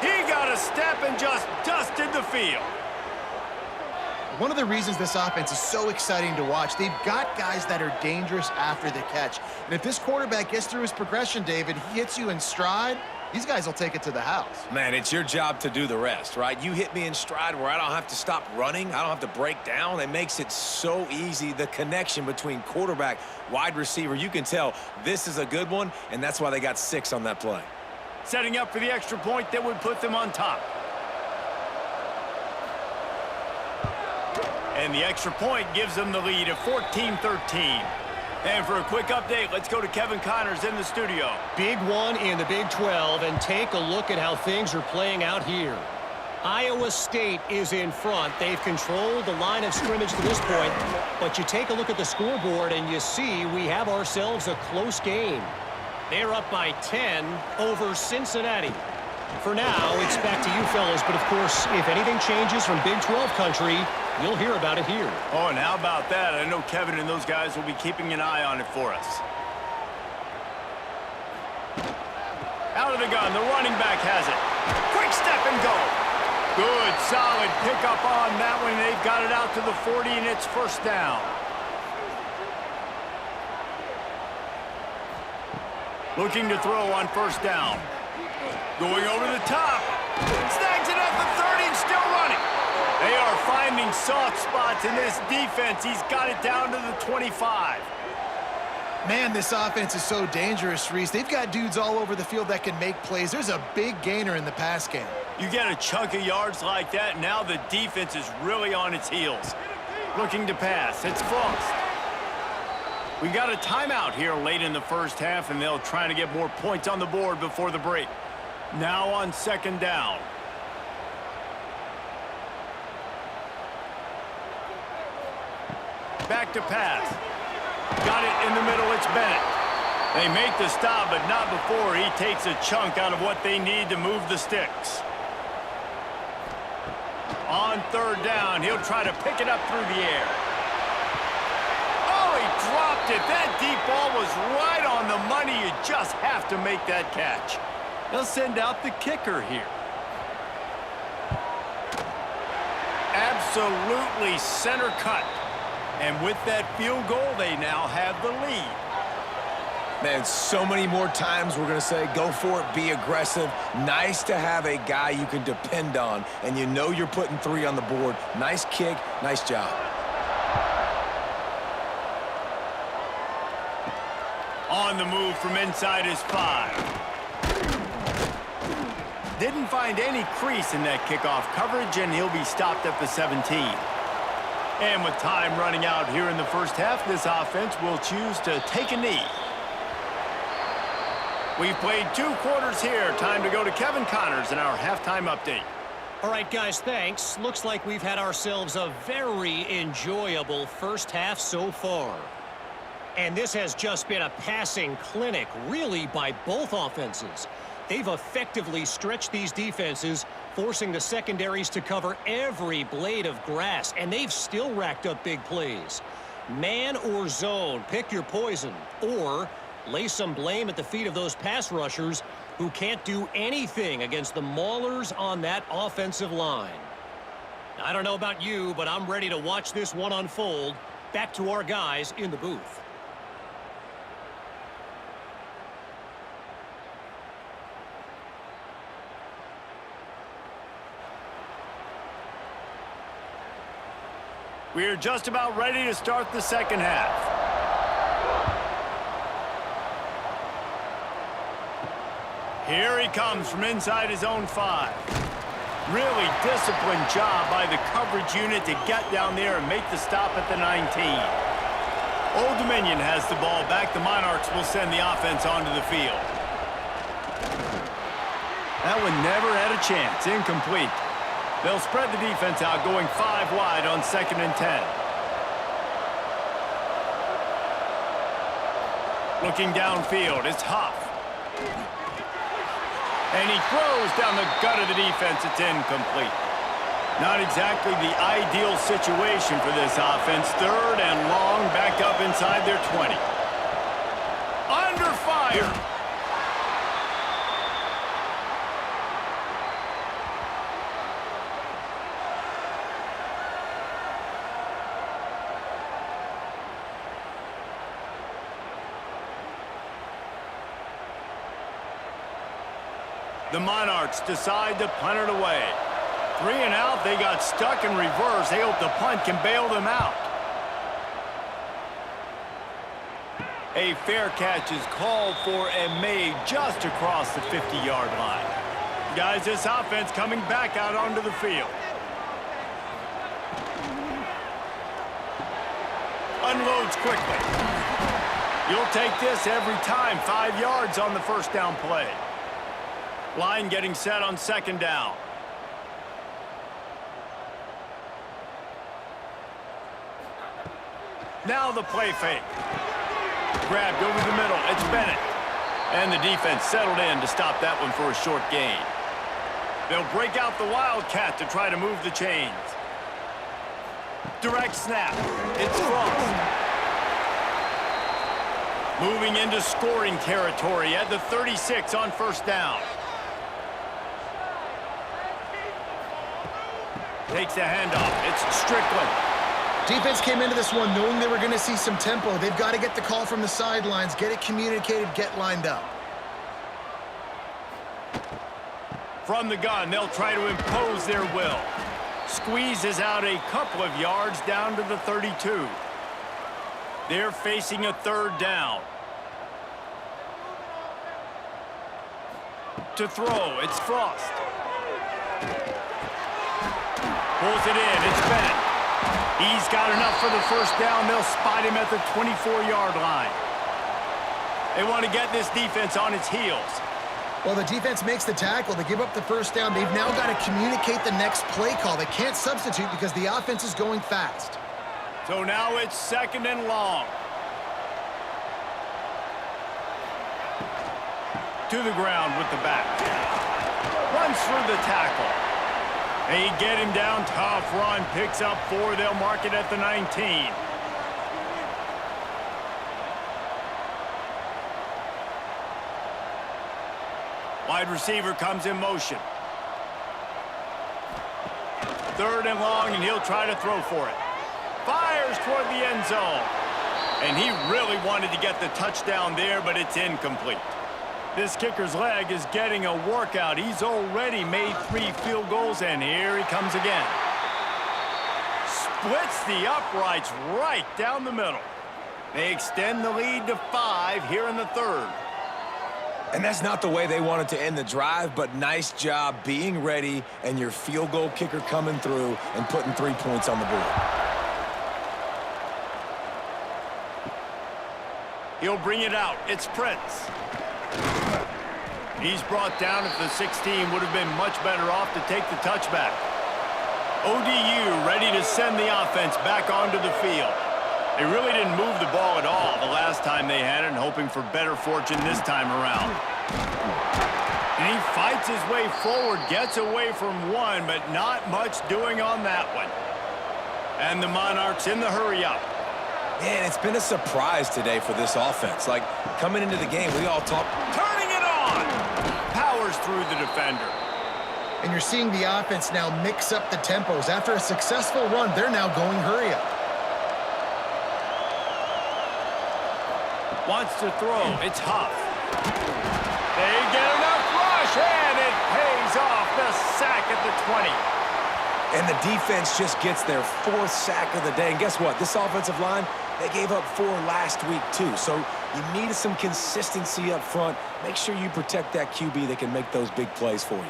He got a step and just dusted the field. One of the reasons this offense is so exciting to watch, they've got guys that are dangerous after the catch. And if this quarterback gets through his progression, David, he hits you in stride, these guys will take it to the house. Man, it's your job to do the rest, right? You hit me in stride where I don't have to stop running. I don't have to break down. It makes it so easy. The connection between quarterback, wide receiver, you can tell this is a good one, and that's why they got 6 on that play. Setting up for the extra point that would put them on top. And the extra point gives them the lead at 14-13. And for a quick update, let's go to Kevin Connors in the studio. Big one in the Big 12, and take a look at how things are playing out here. Iowa State is in front. They've controlled the line of scrimmage to this point, but you take a look at the scoreboard and you see we have ourselves a close game. They're up by 10 over Cincinnati. For now, it's back to you fellas, but of course, if anything changes from Big 12 country, you'll hear about it here. Oh, and how about that? I know Kevin and those guys will be keeping an eye on it for us. Out of the gun, the running back has it. Quick step and go. Good, solid pickup on that one. They've got it out to the 40, and it's first down. Looking to throw on first down. Going over the top. Snags it at the 30 and still running. They are finding soft spots in this defense. He's got it down to the 25. Man, this offense is so dangerous, Reese. They've got dudes all over the field that can make plays. There's a big gainer in the pass game. You get a chunk of yards like that, now the defense is really on its heels. Looking to pass. It's Frost. We got a timeout here late in the first half, and they'll try to get more points on the board before the break. Now on second down. Back to pass. Got it in the middle, it's Bennett. They make the stop, but not before he takes a chunk out of what they need to move the sticks. On third down, he'll try to pick it up through the air. Oh, he dropped it. That deep ball was right on the money. You just have to make that catch. They'll send out the kicker here. Absolutely center cut. And with that field goal, they now have the lead. Man, so many more times we're going to say, go for it, be aggressive. Nice to have a guy you can depend on, and you know you're putting 3 on the board. Nice kick, nice job. On the move from inside his 5. Didn't find any crease in that kickoff coverage, and he'll be stopped at the 17. And with time running out here in the first half, this offense will choose to take a knee. We've played 2 quarters here. Time to go to Kevin Connors in our halftime update. All right, guys, thanks. Looks like we've had ourselves a very enjoyable first half so far. And this has just been a passing clinic, really, by both offenses. They've effectively stretched these defenses, forcing the secondaries to cover every blade of grass, and they've still racked up big plays. Man or zone, pick your poison, or lay some blame at the feet of those pass rushers who can't do anything against the maulers on that offensive line. I don't know about you, but I'm ready to watch this one unfold. Back to our guys in the booth. We are just about ready to start the second half. Here he comes from inside his own 5. Really disciplined job by the coverage unit to get down there and make the stop at the 19. Old Dominion has the ball back. The Monarchs will send the offense onto the field. That one never had a chance. Incomplete. They'll spread the defense out, going 5 wide on 2nd and 10. Looking downfield, it's Huff. And he throws down the gut of the defense. It's incomplete. Not exactly the ideal situation for this offense. 3rd and long, back up inside their 20. Under fire. The Monarchs decide to punt it away. 3 and out, they got stuck in reverse. They hope the punt can bail them out. A fair catch is called for and made just across the 50-yard line. Guys, this offense coming back out onto the field. Unloads quickly. You'll take this every time. 5 yards on the first down play. Line getting set on 2nd down. Now the play fake. Grabbed over the middle. It's Bennett. And the defense settled in to stop that one for a short gain. They'll break out the Wildcat to try to move the chains. Direct snap. It's Frost. Moving into scoring territory at the 36 on 1st down. Takes the handoff. It's Strickland. Defense came into this one knowing they were going to see some tempo. They've got to get the call from the sidelines, get it communicated, get lined up. From the gun, they'll try to impose their will. Squeezes out a couple of yards down to the 32. They're facing a 3rd down. To throw, it's Frost. Pulls it in, it's Bennett. He's got enough for the 1st down. They'll spot him at the 24-yard line. They want to get this defense on its heels. Well, the defense makes the tackle. They give up the 1st down. They've now got to communicate the next play call. They can't substitute because the offense is going fast. So now it's 2nd and long. To the ground with the back. Runs through the tackle. They get him down. Tough run. Picks up 4. They'll mark it at the 19. Wide receiver comes in motion. 3rd and long, and he'll try to throw for it. Fires toward the end zone. And he really wanted to get the touchdown there, but it's incomplete. This kicker's leg is getting a workout. He's already made 3 field goals, and here he comes again. Splits the uprights right down the middle. They extend the lead to 5 here in the 3rd. And that's not the way they wanted to end the drive, but nice job being ready and your field goal kicker coming through and putting 3 points on the board. He'll bring it out. It's Prince. He's brought down at the 16. Would have been much better off to take the touchback. ODU ready to send the offense back onto the field. They really didn't move the ball at all the last time they had it, and hoping for better fortune this time around. And he fights his way forward, gets away from one, but not much doing on that one. And the Monarchs in the hurry-up. Man, it's been a surprise today for this offense. Like, coming into the game, we all talked. Turning it on! Powers through the defender. And you're seeing the offense now mix up the tempos. After a successful run, they're now going hurry-up. Wants to throw. It's Huff. They get enough rush, and it pays off. The sack at the 20. And the defense just gets their 4th sack of the day. And guess what? This offensive line, they gave up 4 last week too. So you needed some consistency up front. Make sure you protect that QB that can make those big plays for you.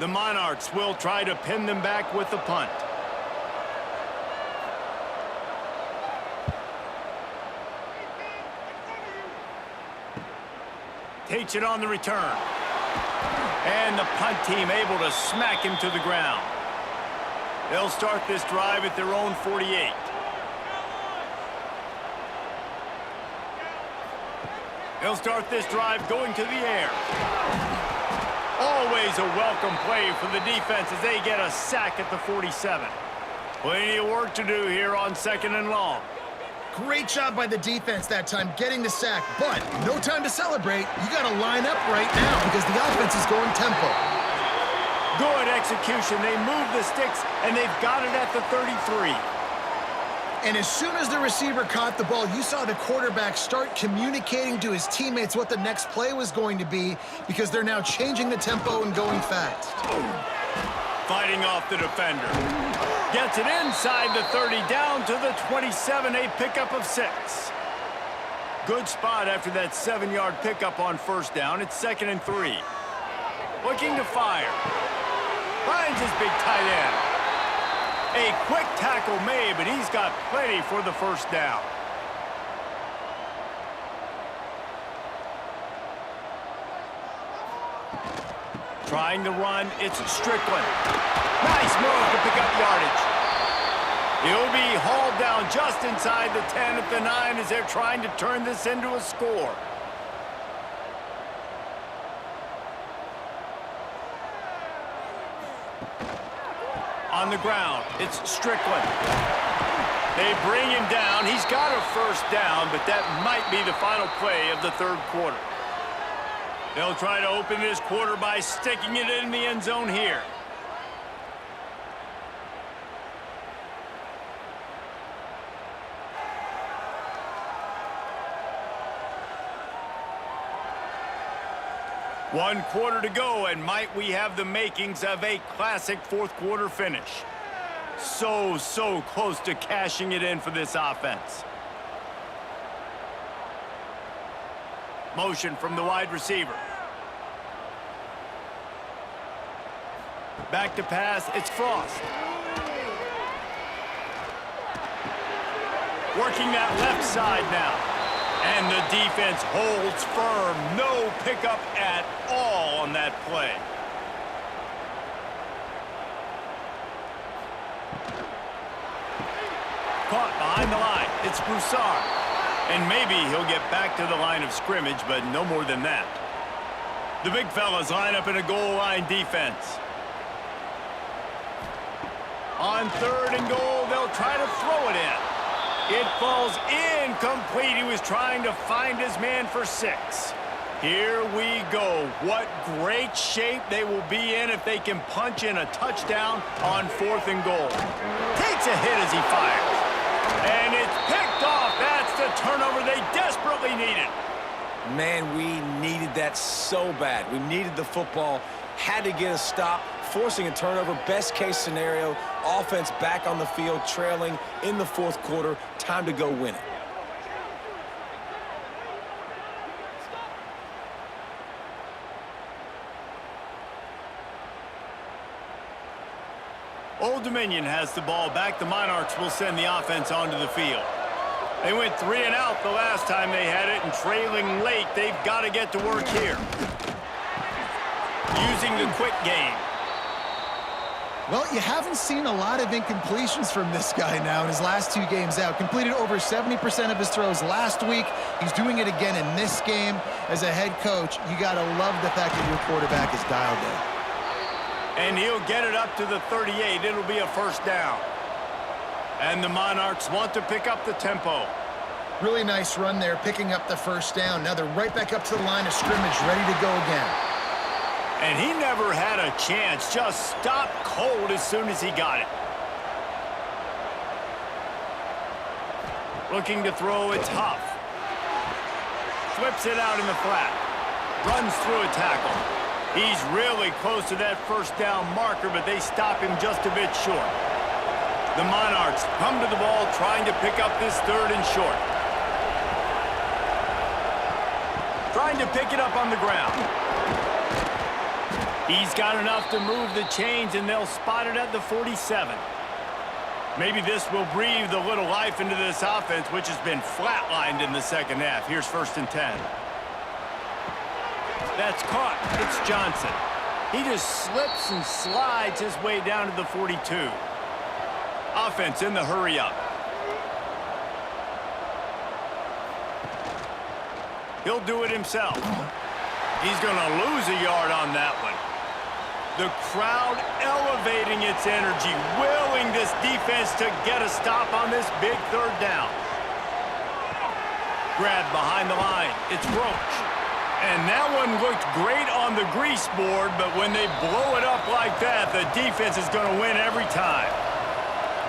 The Monarchs will try to pin them back with the punt. Takes it on the return. And the punt team able to smack him to the ground. They'll start this drive at their own 48. They'll start this drive going to the air. Always a welcome play for the defense as they get a sack at the 47. Plenty of work to do here on 2nd and long. Great job by the defense that time getting the sack, but no time to celebrate. You got to line up right now because the offense is going tempo. Good execution. They move the sticks, and they've got it at the 33. And as soon as the receiver caught the ball, you saw the quarterback start communicating to his teammates what the next play was going to be because they're now changing the tempo and going fast. Fighting off the defender. Gets it inside the 30, down to the 27, a pickup of 6. Good spot after that 7-yard pickup on 1st down. It's 2nd and 3. Looking to fire. Finds his big tight end. A quick tackle made, but he's got plenty for the 1st down. Trying to run, it's Strickland. Nice move to pick up yardage. He'll be hauled down just inside the 10 at the 9 as they're trying to turn this into a score. On the ground, it's Strickland. They bring him down. He's got a 1st down, but that might be the final play of the 3rd quarter. They'll try to open this quarter by sticking it in the end zone here. One quarter to go, and might we have the makings of a classic 4th quarter finish. So close to cashing it in for this offense. Motion from the wide receiver. Back to pass, it's Frost. Working that left side now. And the defense holds firm. No pickup at all on that play. Caught behind the line. It's Broussard. And maybe he'll get back to the line of scrimmage, but no more than that. The big fellas line up in a goal line defense. On 3rd and goal, they'll try to throw it in. It falls incomplete. He was trying to find his man for 6. Here we go. What great shape they will be in if they can punch in a touchdown on 4th and goal. Takes a hit as he fires. And it's picked off. That's the turnover they desperately needed. Man, we needed that so bad. We needed the football. Had to get a stop. Forcing a turnover, best case scenario, offense back on the field, trailing in the 4th quarter, time to go win it. Old Dominion has the ball back. The Monarchs will send the offense onto the field. They went 3 and out the last time they had it, and trailing late, they've got to get to work here. Using the quick game. Well, you haven't seen a lot of incompletions from this guy now in his last 2 games out. Completed over 70% of his throws last week. He's doing it again in this game. As a head coach, you got to love the fact that your quarterback is dialed in. And he'll get it up to the 38. It'll be a 1st down. And the Monarchs want to pick up the tempo. Really nice run there, picking up the 1st down. Now they're right back up to the line of scrimmage, ready to go again. And he never had a chance, just stopped cold as soon as he got it. Looking to throw, it's Huff. Flips it out in the flat. Runs through a tackle. He's really close to that first down marker, but they stop him just a bit short. The Monarchs come to the ball trying to pick up this 3rd and short. Trying to pick it up on the ground. He's got enough to move the chains, and they'll spot it at the 47. Maybe this will breathe a little life into this offense, which has been flatlined in the second half. Here's 1st and 10. That's caught. It's Johnson. He just slips and slides his way down to the 42. Offense in the hurry-up. He'll do it himself. He's going to lose a yard on that one. The crowd elevating its energy, willing this defense to get a stop on this big 3rd down. Grab behind the line. It's Roach. And that one looked great on the grease board, but when they blow it up like that, the defense is going to win every time.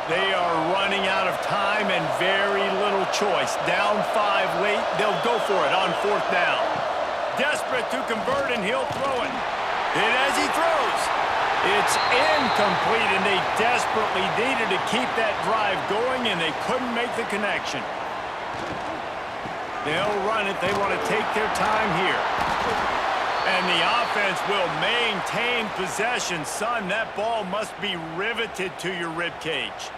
They are running out of time and very little choice. Down 5 late, they'll go for it on 4th down. Desperate to convert, and he'll throw it. And as he throws, it's incomplete, and they desperately needed to keep that drive going, and they couldn't make the connection. They'll run it. They want to take their time here. And the offense will maintain possession. Son, that ball must be riveted to your ribcage.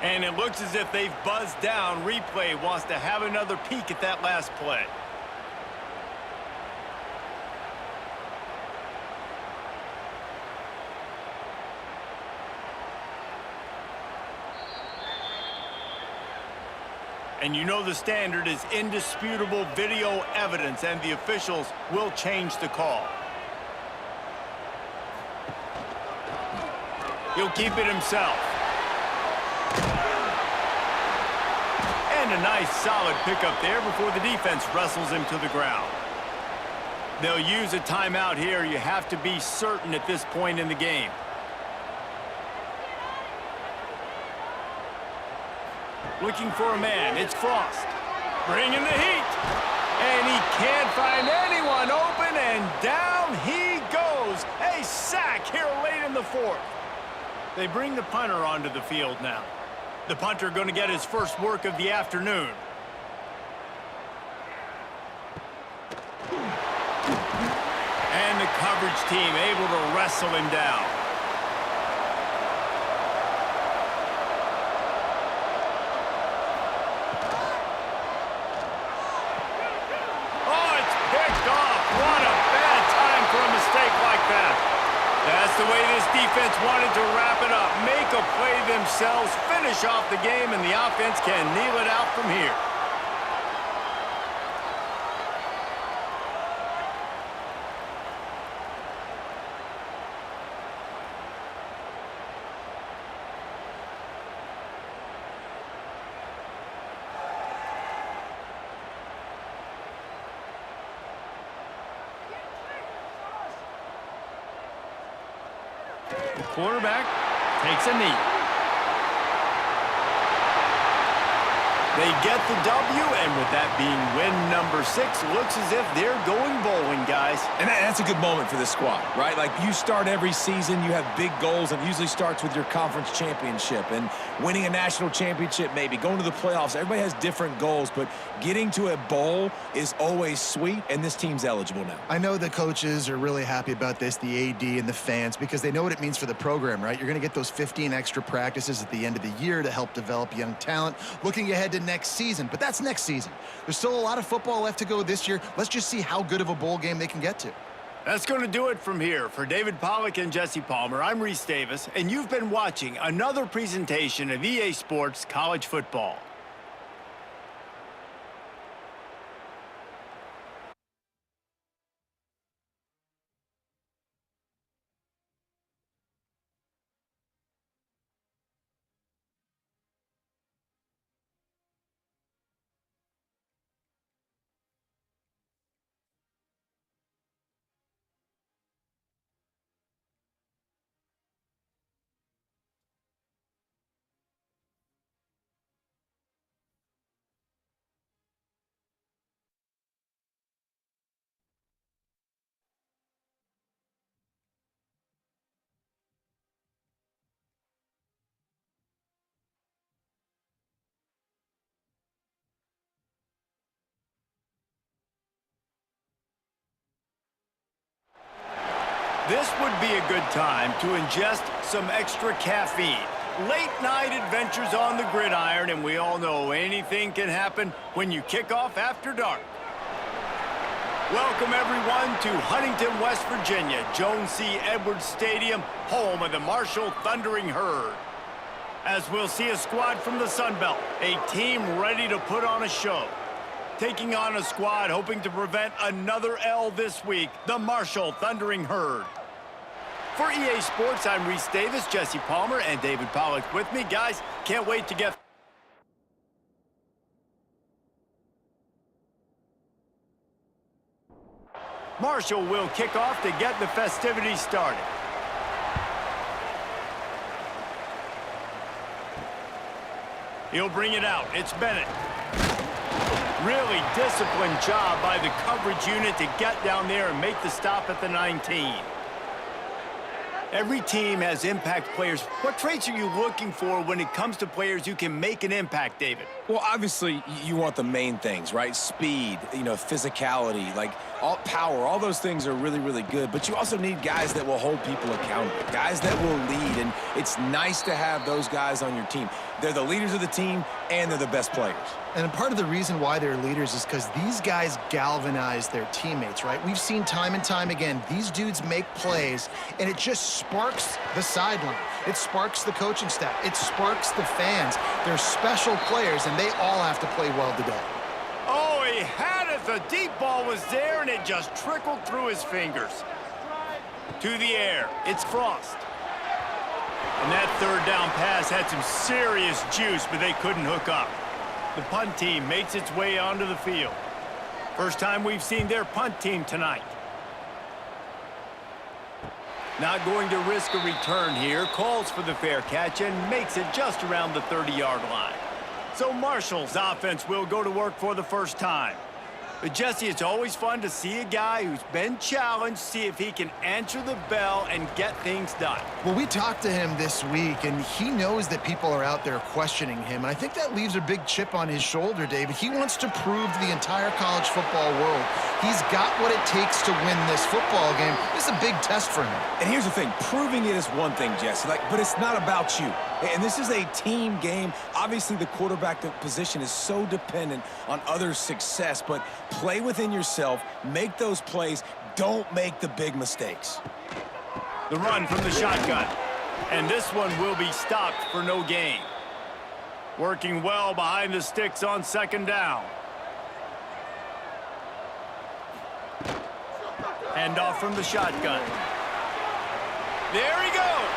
And it looks as if they've buzzed down. Replay wants to have another peek at that last play. And you know the standard is indisputable video evidence, and the officials will change the call. He'll keep it himself. And a nice solid pickup there before the defense wrestles him to the ground. They'll use a timeout here. You have to be certain at this point in the game. Looking for a man. It's Frost. Bringing the heat. And he can't find anyone open, and down he goes. A sack here late in the 4th. They bring the punter onto the field now. The punter going to get his first work of the afternoon. And the coverage team able to wrestle him down. That's the way this defense wanted to wrap it up. Make a play themselves, finish off the game, and the offense can kneel it out from here. The quarterback takes a knee. They get the W, and with that being win number 6, looks as if they're going bowling, guys. And that's a good moment for this squad, right? Like, you start every season, you have big goals, and it usually starts with your conference championship and winning a national championship, maybe going to the playoffs. Everybody has different goals, but getting to a bowl is always sweet, and this team's eligible now. I know the coaches are really happy about this, the AD and the fans, because they know what it means for the program, right? You're going to get those 15 extra practices at the end of the year to help develop young talent. Looking ahead to next season, but that's next season. There's still a lot of football left to go this year. Let's just see how good of a bowl game they can get to. That's going to do it from here. For David Pollack and Jesse Palmer, I'm Reese Davis, and you've been watching another presentation of EA Sports College Football. This would be a good time to ingest some extra caffeine. Late night adventures on the gridiron, and we all know anything can happen when you kick off after dark. Welcome everyone to Huntington, West Virginia, Joan C. Edwards Stadium, home of the Marshall Thundering Herd. As we'll see a squad from the Sun Belt, a team ready to put on a show. Taking on a squad hoping to prevent another L this week, the Marshall Thundering Herd. For EA Sports, I'm Reese Davis, Jesse Palmer, and David Pollack with me. Guys, can't wait to get... Marshall will kick off to get the festivities started. He'll bring it out. It's Bennett. Really disciplined job by the coverage unit to get down there and make the stop at the 19. Every team has impact players. What traits are you looking for when it comes to players who can make an impact, David? Well, obviously, you want the main things, right? Speed, physicality, like all power, all those things are really, really good. But you also need guys that will hold people accountable, guys that will lead. And it's nice to have those guys on your team. They're the leaders of the team, and they're the best players. And part of the reason why they're leaders is because these guys galvanize their teammates, right? We've seen time and time again, these dudes make plays, and it just sparks the sideline. It sparks the coaching staff. It sparks the fans. They're special players, and they all have to play well today. Oh, he had it. The deep ball was there, and it just trickled through his fingers. To the air. It's Frost. And that third down pass had some serious juice, but they couldn't hook up. The punt team makes its way onto the field. First time we've seen their punt team tonight. Not going to risk a return here. Calls for the fair catch and makes it just around the 30-yard line. So Marshall's offense will go to work for the first time. But Jesse, it's always fun to see a guy who's been challenged, see if he can answer the bell and get things done. Well, we talked to him this week, and he knows that people are out there questioning him. And I think that leaves a big chip on his shoulder, David. He wants to prove to the entire college football world he's got what it takes to win this football game. This is a big test for him. And here's the thing, proving it is one thing, Jesse, but it's not about you. And this is a team game. Obviously, the quarterback position is so dependent on others' success, but play within yourself, make those plays, don't make the big mistakes. The run from the shotgun. And this one will be stopped for no gain. Working well behind the sticks on second down. Hand off from the shotgun. There he goes.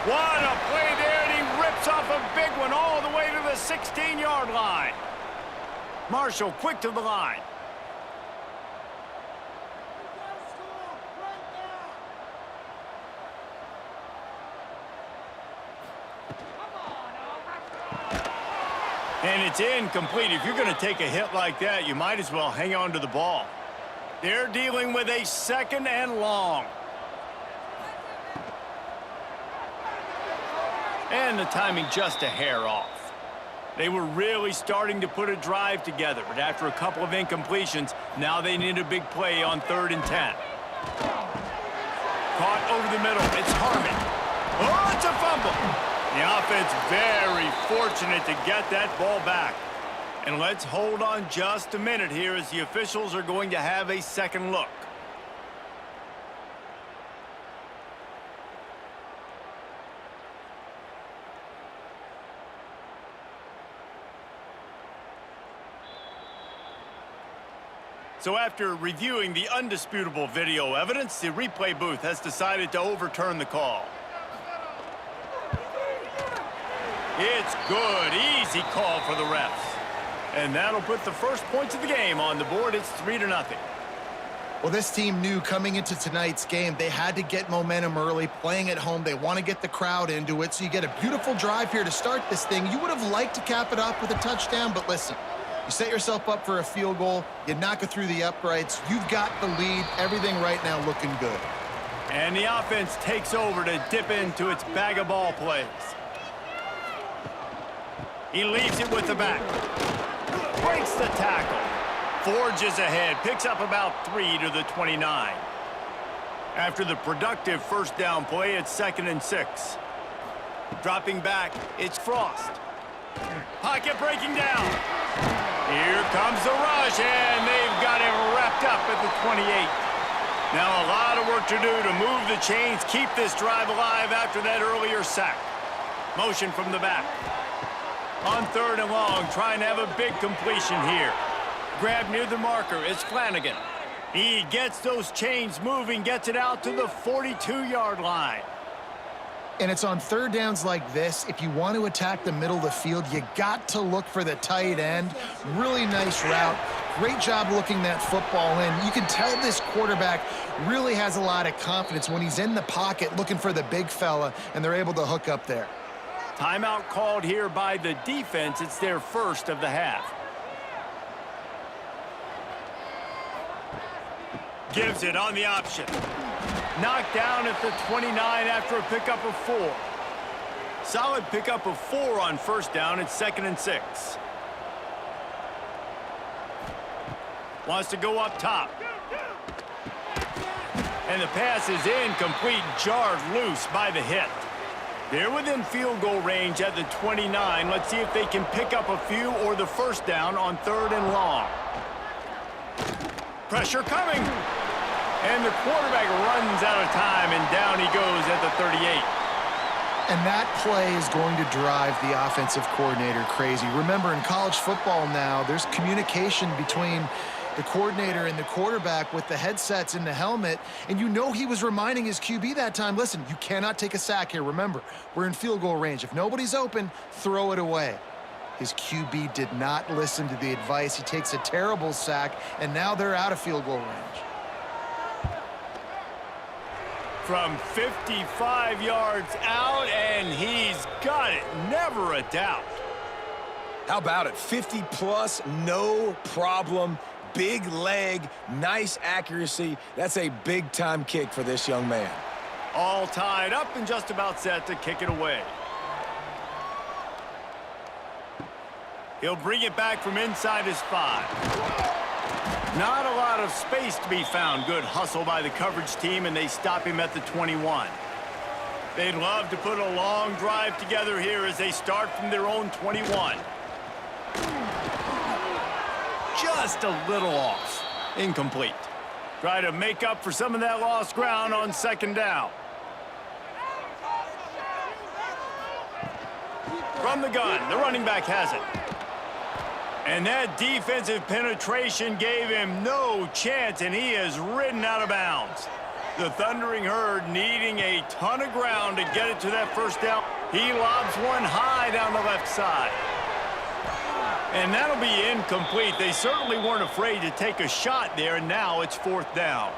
What a play there, and he rips off a big one all the way to the 16-yard line. Marshall quick to the line. And it's incomplete. If you're going to take a hit like that, you might as well hang on to the ball. They're dealing with a second and long. And the timing just a hair off. They were really starting to put a drive together, but after a couple of incompletions, now they need a big play on 3rd and 10. Caught over the middle. It's Harmon. Oh, it's a fumble. The offense very fortunate to get that ball back. And let's hold on just a minute here as the officials are going to have a second look. So after reviewing the undisputable video evidence, the replay booth has decided to overturn the call. It's good, easy call for the refs. And that'll put the first points of the game on the board. It's 3-0. Well, this team knew coming into tonight's game they had to get momentum early, playing at home. They want to get the crowd into it, so you get a beautiful drive here to start this thing. You would have liked to cap it off with a touchdown, but listen, you set yourself up for a field goal, you knock it through the uprights, you've got the lead, everything right now looking good. And the offense takes over to dip into its bag of ball plays. He leaves it with the back. Breaks the tackle. Forges ahead, picks up about 3 to the 29. After the productive first down play, it's 2nd and 6. Dropping back, it's Frost. Pocket breaking down. Here comes the rush, and they've got it wrapped up at the 28. Now a lot of work to do to move the chains, keep this drive alive after that earlier sack. Motion from the back. On 3rd and long, trying to have a big completion here. Grab near the marker, it's Flanagan. He gets those chains moving, gets it out to the 42-yard line. And it's on 3rd downs like this. If you want to attack the middle of the field, you got to look for the tight end. Really nice route. Great job looking that football in. You can tell this quarterback really has a lot of confidence when he's in the pocket looking for the big fella, and they're able to hook up there. Timeout called here by the defense. It's their first of the half. Gives it on the option. Knocked down at the 29 after a pickup of 4. Solid pickup of 4 on 1st down. It's 2nd and 6. Wants to go up top. And the pass is incomplete, jarred loose by the hit. They're within field goal range at the 29. Let's see if they can pick up a few or the 1st down on 3rd and long. Pressure coming. And the quarterback runs out of time, and down he goes at the 38. And that play is going to drive the offensive coordinator crazy. Remember, in college football now, there's communication between the coordinator and the quarterback with the headsets in the helmet, and you know he was reminding his QB that time, listen, you cannot take a sack here. Remember, we're in field goal range. If nobody's open, throw it away. His QB did not listen to the advice. He takes a terrible sack, and now they're out of field goal range. From 55 yards out, and he's got it. Never a doubt. How about it? 50-plus, no problem. Big leg, nice accuracy. That's a big-time kick for this young man. All tied up and just about set to kick it away. He'll bring it back from inside his 5. Not a lot of space to be found. Good hustle by the coverage team, and they stop him at the 21. They'd love to put a long drive together here as they start from their own 21. Just a little off. Incomplete. Try to make up for some of that lost ground on 2nd down. From the gun, the running back has it. And that defensive penetration gave him no chance, and he is ridden out of bounds. The Thundering Herd needing a ton of ground to get it to that 1st down. He lobs one high down the left side. And that'll be incomplete. They certainly weren't afraid to take a shot there, and now it's 4th down.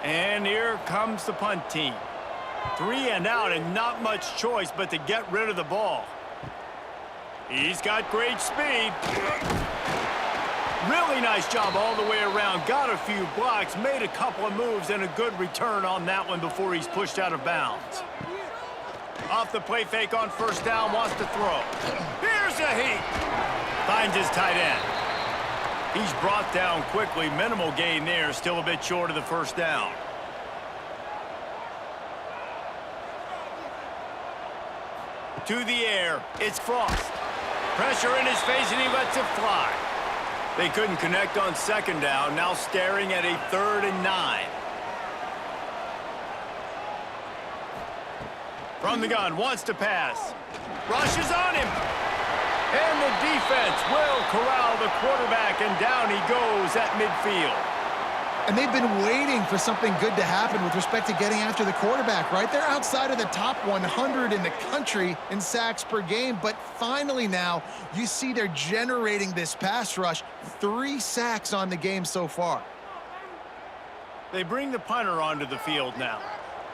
And here comes the punt team. 3 and out, and not much choice but to get rid of the ball. He's got great speed. Really nice job all the way around. Got a few blocks, made a couple of moves, and a good return on that one before he's pushed out of bounds. Off the play fake on 1st down, wants to throw. Here's a heat. Finds his tight end. He's brought down quickly. Minimal gain there, still a bit short of the 1st down. To the air, it's Frost. Pressure in his face, and he lets it fly. They couldn't connect on 2nd down, now staring at a 3rd and 9. From the gun, wants to pass. Rushes on him. And the defense will corral the quarterback, and down he goes at midfield. And they've been waiting for something good to happen with respect to getting after the quarterback, right? They're outside of the top 100 in the country in sacks per game, but finally now you see they're generating this pass rush. 3 sacks on the game so far. They bring the punter onto the field now.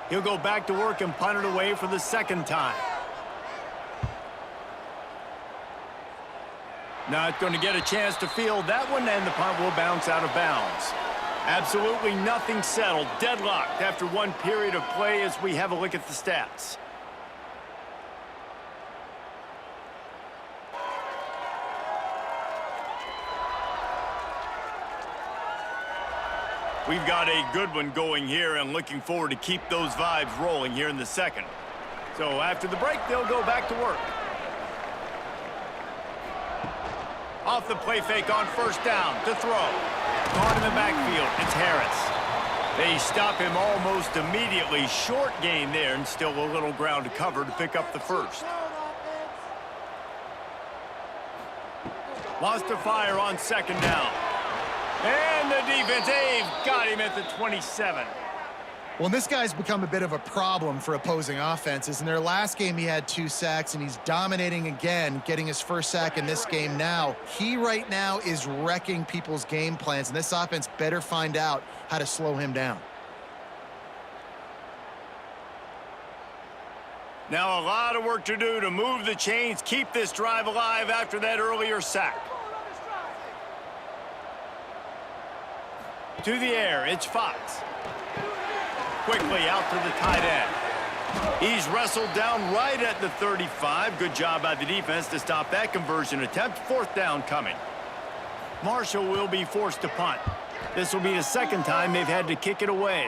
He'll go back to work and punt it away for the 2nd time. Not going to get a chance to field that one, and the punt will bounce out of bounds. Absolutely nothing settled. Deadlocked after one period of play as we have a look at the stats. We've got a good one going here and looking forward to keep those vibes rolling here in the second. So after the break, they'll go back to work. Off the play fake on first down to throw. Caught in the backfield, it's Harris. They stop him almost immediately. Short gain there and still a little ground to cover to pick up the first. Wants to fire on second down. And the defense, they've got him at the 27. Well, this guy's become a bit of a problem for opposing offenses. In their last game, he had 2 sacks, and he's dominating again, getting his first sack in this game now. He right now is wrecking people's game plans, and this offense better find out how to slow him down. Now a lot of work to do to move the chains, keep this drive alive after that earlier sack. To the air, it's Fox. Quickly out to the tight end. He's wrestled down right at the 35. Good job by the defense to stop that conversion attempt. Fourth down coming. Marshall will be forced to punt. This will be the second time they've had to kick it away.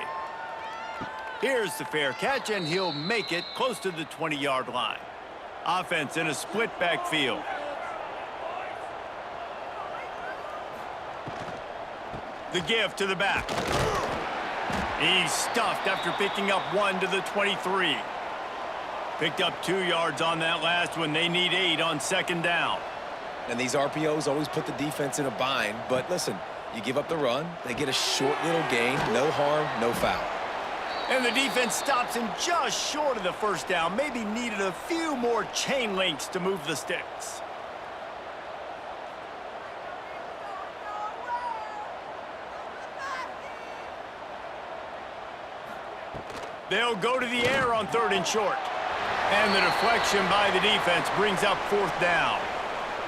Here's the fair catch, and he'll make it close to the 20-yard line. Offense in a split backfield. The give to the back. He's stuffed after picking up 1 to the 23. Picked up 2 yards on that last one. They need 8 on second down. And these RPOs always put the defense in a bind. But listen, you give up the run, they get a short little gain, no harm, no foul. And the defense stops him just short of the first down. Maybe needed a few more chain links to move the sticks. They'll go to the air on 3rd and short. And the deflection by the defense brings up 4th down.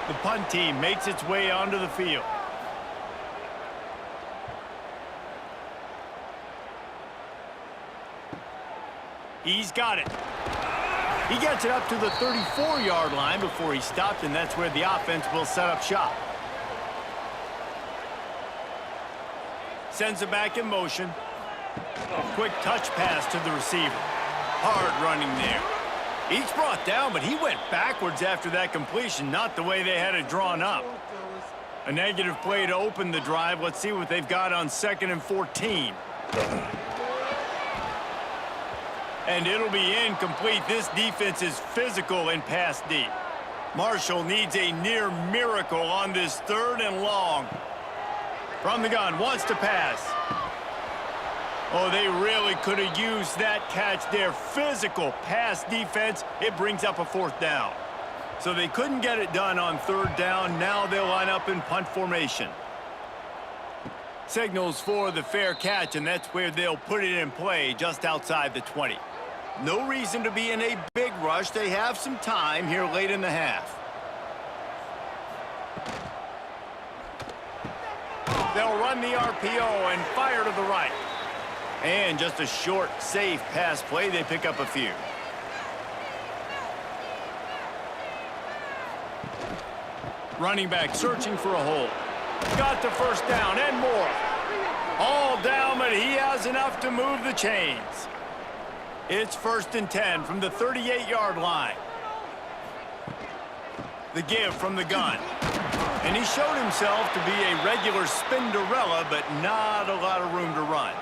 The punt team makes its way onto the field. He's got it. He gets it up to the 34-yard line before he stopped, and that's where the offense will set up shop. Sends it back in motion. Quick touch pass to the receiver. Hard running there. He's brought down, but he went backwards after that completion, not the way they had it drawn up. A negative play to open the drive. Let's see what they've got on 2nd and 14. And it'll be incomplete. This defense is physical in pass D. Marshall needs a near miracle on this 3rd and long. From the gun, wants to pass. Oh, they really could have used that catch there. Physical pass defense. It brings up a 4th down. So they couldn't get it done on 3rd down. Now they'll line up in punt formation. Signals for the fair catch, and that's where they'll put it in play just outside the 20. No reason to be in a big rush. They have some time here late in the half. They'll run the RPO and fire to the right. And just a short, safe pass play. They pick up a few. Running back searching for a hole. Got the first down and more. All down, but he has enough to move the chains. It's 1st and 10 from the 38-yard line. The give from the gun. And he showed himself to be a regular Spinderella, but not a lot of room to run.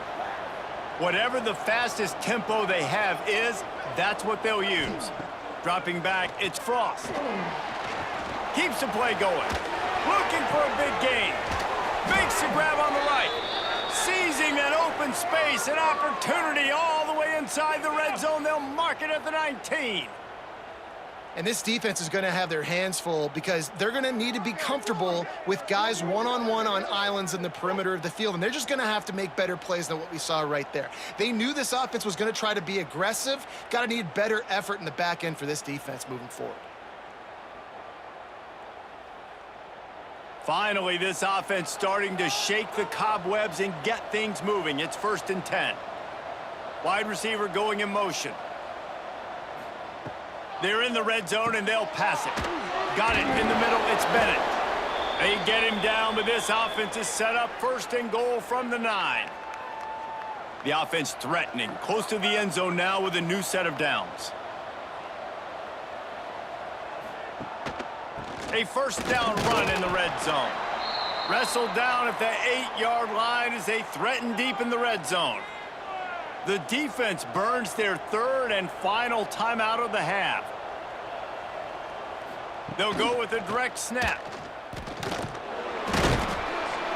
Whatever the fastest tempo they have is, that's what they'll use. Dropping back, it's Frost. Keeps the play going. Looking for a big gain. Makes the grab on the right. Seizing that open space, an opportunity all the way inside the red zone. They'll mark it at the 19. And this defense is going to have their hands full because they're going to need to be comfortable with guys one-on-one on islands in the perimeter of the field, and they're just going to have to make better plays than what we saw right there. They knew this offense was going to try to be aggressive. Got to need better effort in the back end for this defense moving forward. Finally, this offense starting to shake the cobwebs and get things moving. It's 1st and 10. Wide receiver going in motion. They're in the red zone, and they'll pass it. Got it in the middle. It's Bennett. They get him down, but this offense is set up 1st and goal from the 9. The offense threatening, close to the end zone now with a new set of downs. A first down run in the red zone. Wrestled down at the 8-yard line as they threaten deep in the red zone. The defense burns their third and final timeout of the half. They'll go with a direct snap.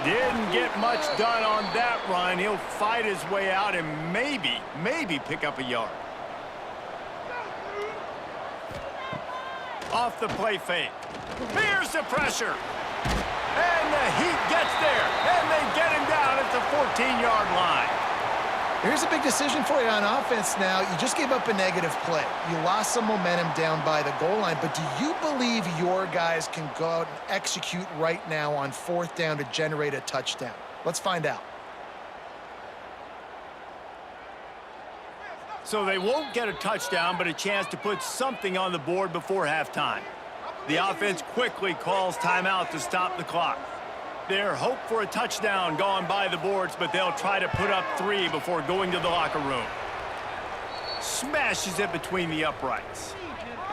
Didn't get much done on that run. He'll fight his way out and maybe pick up a yard. Off the play fake. Here's the pressure. And the Heat gets there. And they get him down at the 14-yard line. Here's a big decision for you on offense now. You just gave up a negative play. You lost some momentum down by the goal line, but do you believe your guys can go out and execute right now on 4th down to generate a touchdown? Let's find out. So they won't get a touchdown, but a chance to put something on the board before halftime. The offense quickly calls timeout to stop the clock. Their hope for a touchdown gone by the boards, but they'll try to put up 3 before going to the locker room. Smashes it between the uprights.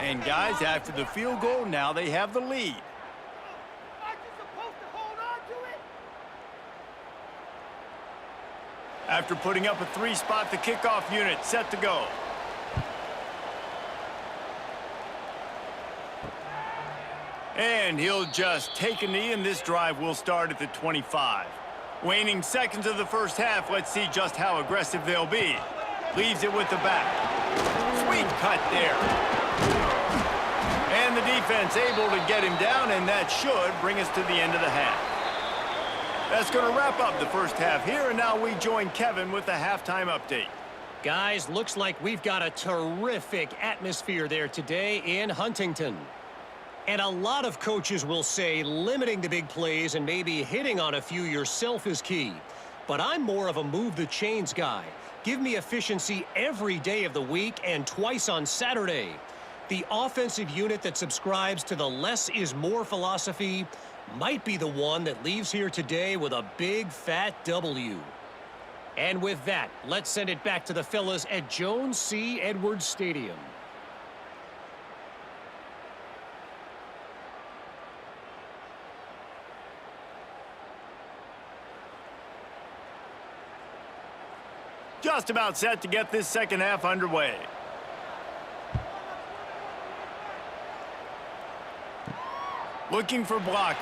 And guys, after the field goal, now they have the lead. After putting up a 3-spot, the kickoff unit set to go. And he'll just take a knee, and this drive will start at the 25. Waning seconds of the first half, let's see just how aggressive they'll be. Leaves it with the back. Sweet cut there. And the defense able to get him down, and that should bring us to the end of the half. That's going to wrap up the first half here, and now we join Kevin with the halftime update. Guys, looks like we've got a terrific atmosphere there today in Huntington. And a lot of coaches will say limiting the big plays and maybe hitting on a few yourself is key. But I'm more of a move the chains guy. Give me efficiency every day of the week and twice on Saturday. The offensive unit that subscribes to the less is more philosophy might be the one that leaves here today with a big fat W. And with that, let's send it back to the fellas at Jones C. Edwards Stadium. Just about set to get this second half underway. Looking for blockers.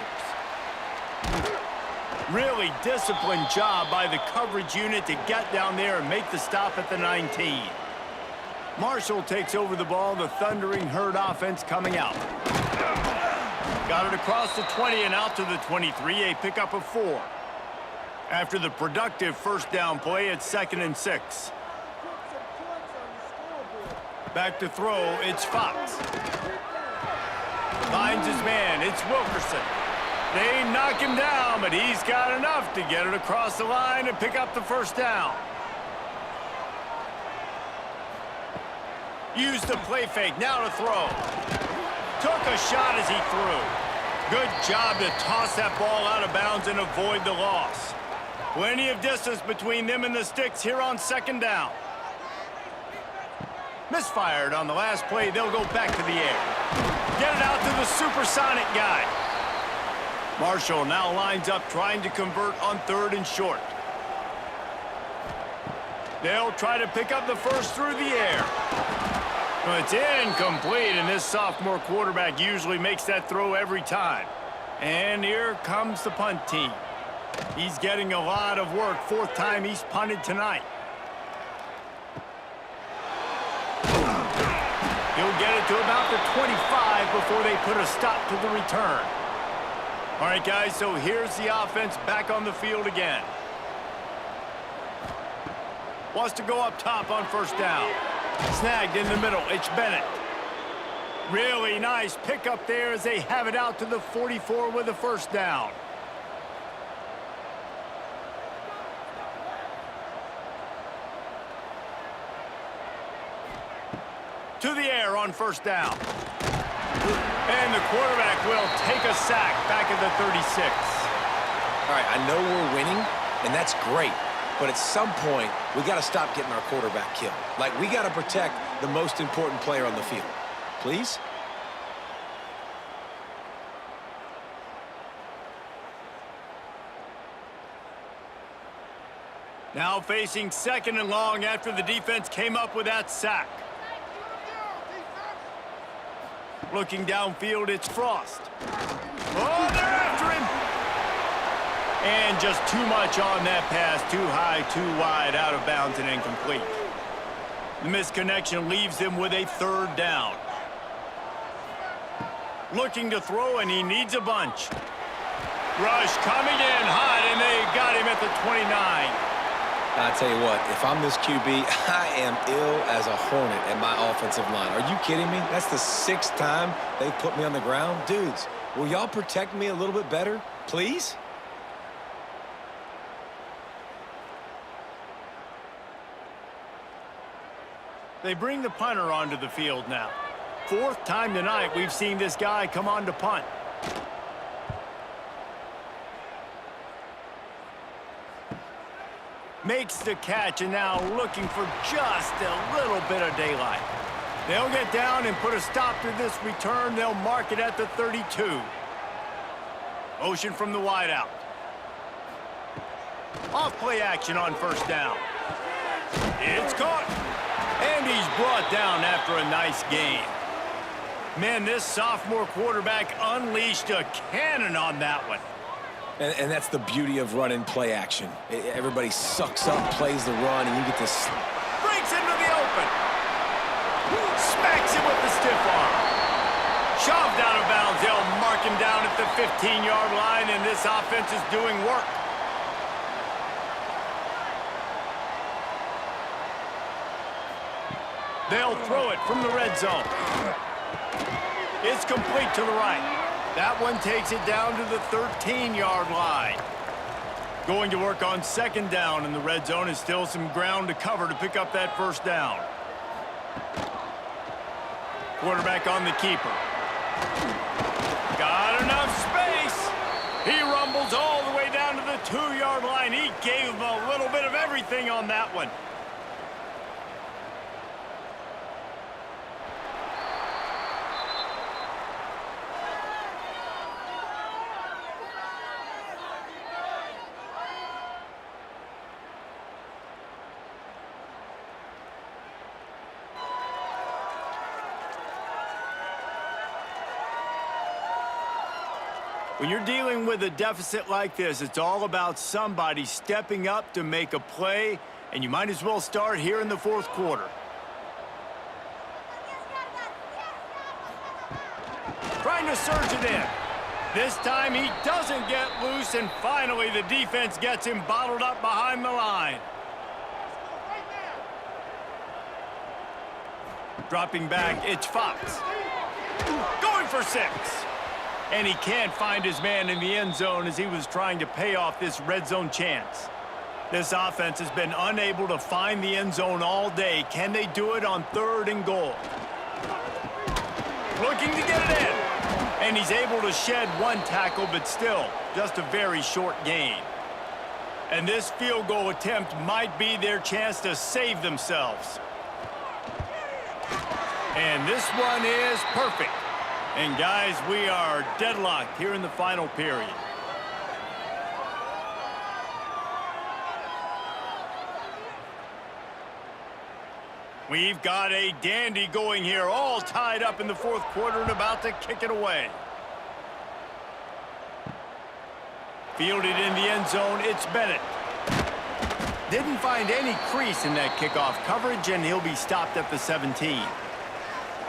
Really disciplined job by the coverage unit to get down there and make the stop at the 19. Marshall takes over the ball, the Thundering Herd offense coming out. Got it across the 20 and out to the 23, a pickup of 4. After the productive first down play, it's 2nd and 6. Back to throw, it's Fox. Finds his man, it's Wilkerson. They knock him down, but he's got enough to get it across the line and pick up the first down. Used the play fake, now to throw. Took a shot as he threw. Good job to toss that ball out of bounds and avoid the loss. Plenty of distance between them and the sticks here on 2nd down. Misfired on the last play, they'll go back to the air. Get it out to the supersonic guy. Marshall now lines up trying to convert on 3rd and short. They'll try to pick up the first through the air. Well, it's incomplete, and this sophomore quarterback usually makes that throw every time. And here comes the punt team. He's getting a lot of work. 4th time he's punted tonight. He'll get it to about the 25 before they put a stop to the return. All right, guys, so here's the offense back on the field again. Wants to go up top on 1st down. Snagged in the middle. It's Bennett. Really nice pickup there as they have it out to the 44 with a 1st down. To the air on 1st down. And the quarterback will take a sack back at the 36. All right, I know we're winning, and that's great. But at some point, we got to stop getting our quarterback killed. Like, we got to protect the most important player on the field. Please? Now facing 2nd and long after the defense came up with that sack. Looking downfield, it's Frost. Oh, they're after him! And just too much on that pass. Too high, too wide, out of bounds and incomplete. The misconnection leaves him with a 3rd down. Looking to throw, and he needs a bunch. Rush coming in hot, and they got him at the 29. I tell you what, if I'm this QB, I am ill as a hornet at my offensive line. Are you kidding me? That's the 6th time they've put me on the ground. Dudes, will y'all protect me a little bit better, please? They bring the punter onto the field now. 4th time tonight we've seen this guy come on to punt. Makes the catch, and now looking for just a little bit of daylight. They'll get down and put a stop to this return. They'll mark it at the 32. Motion from the wideout. Off play action on 1st down. It's caught. And he's brought down after a nice gain. Man, this sophomore quarterback unleashed a cannon on that one. And that's the beauty of running play action. Everybody sucks up, plays the run, and you get this. Breaks into the open. Smacks him with the stiff arm. Shoved out of bounds. They'll mark him down at the 15-yard line, and this offense is doing work. They'll throw it from the red zone. It's complete to the right. That one takes it down to the 13-yard line. Going to work on 2nd down in the red zone. Is still some ground to cover to pick up that 1st down. Quarterback on the keeper. Got enough space. He rumbles all the way down to the 2-yard line. He gave him a little bit of everything on that one. When you're dealing with a deficit like this, it's all about somebody stepping up to make a play, and you might as well start here in the 4th quarter. Trying to surge it in. This time he doesn't get loose, and finally the defense gets him bottled up behind the line. Dropping back, it's Fox. Going for 6. And he can't find his man in the end zone as he was trying to pay off this red zone chance. This offense has been unable to find the end zone all day. Can they do it on 3rd and goal? Looking to get it in. And he's able to shed 1 tackle, but still, just a very short gain. And this field goal attempt might be their chance to save themselves. And this one is perfect. And guys, we are deadlocked here in the final period. We've got a dandy going here, all tied up in the 4th quarter and about to kick it away. Fielded in the end zone, it's Bennett. Didn't find any crease in that kickoff coverage, and he'll be stopped at the 17.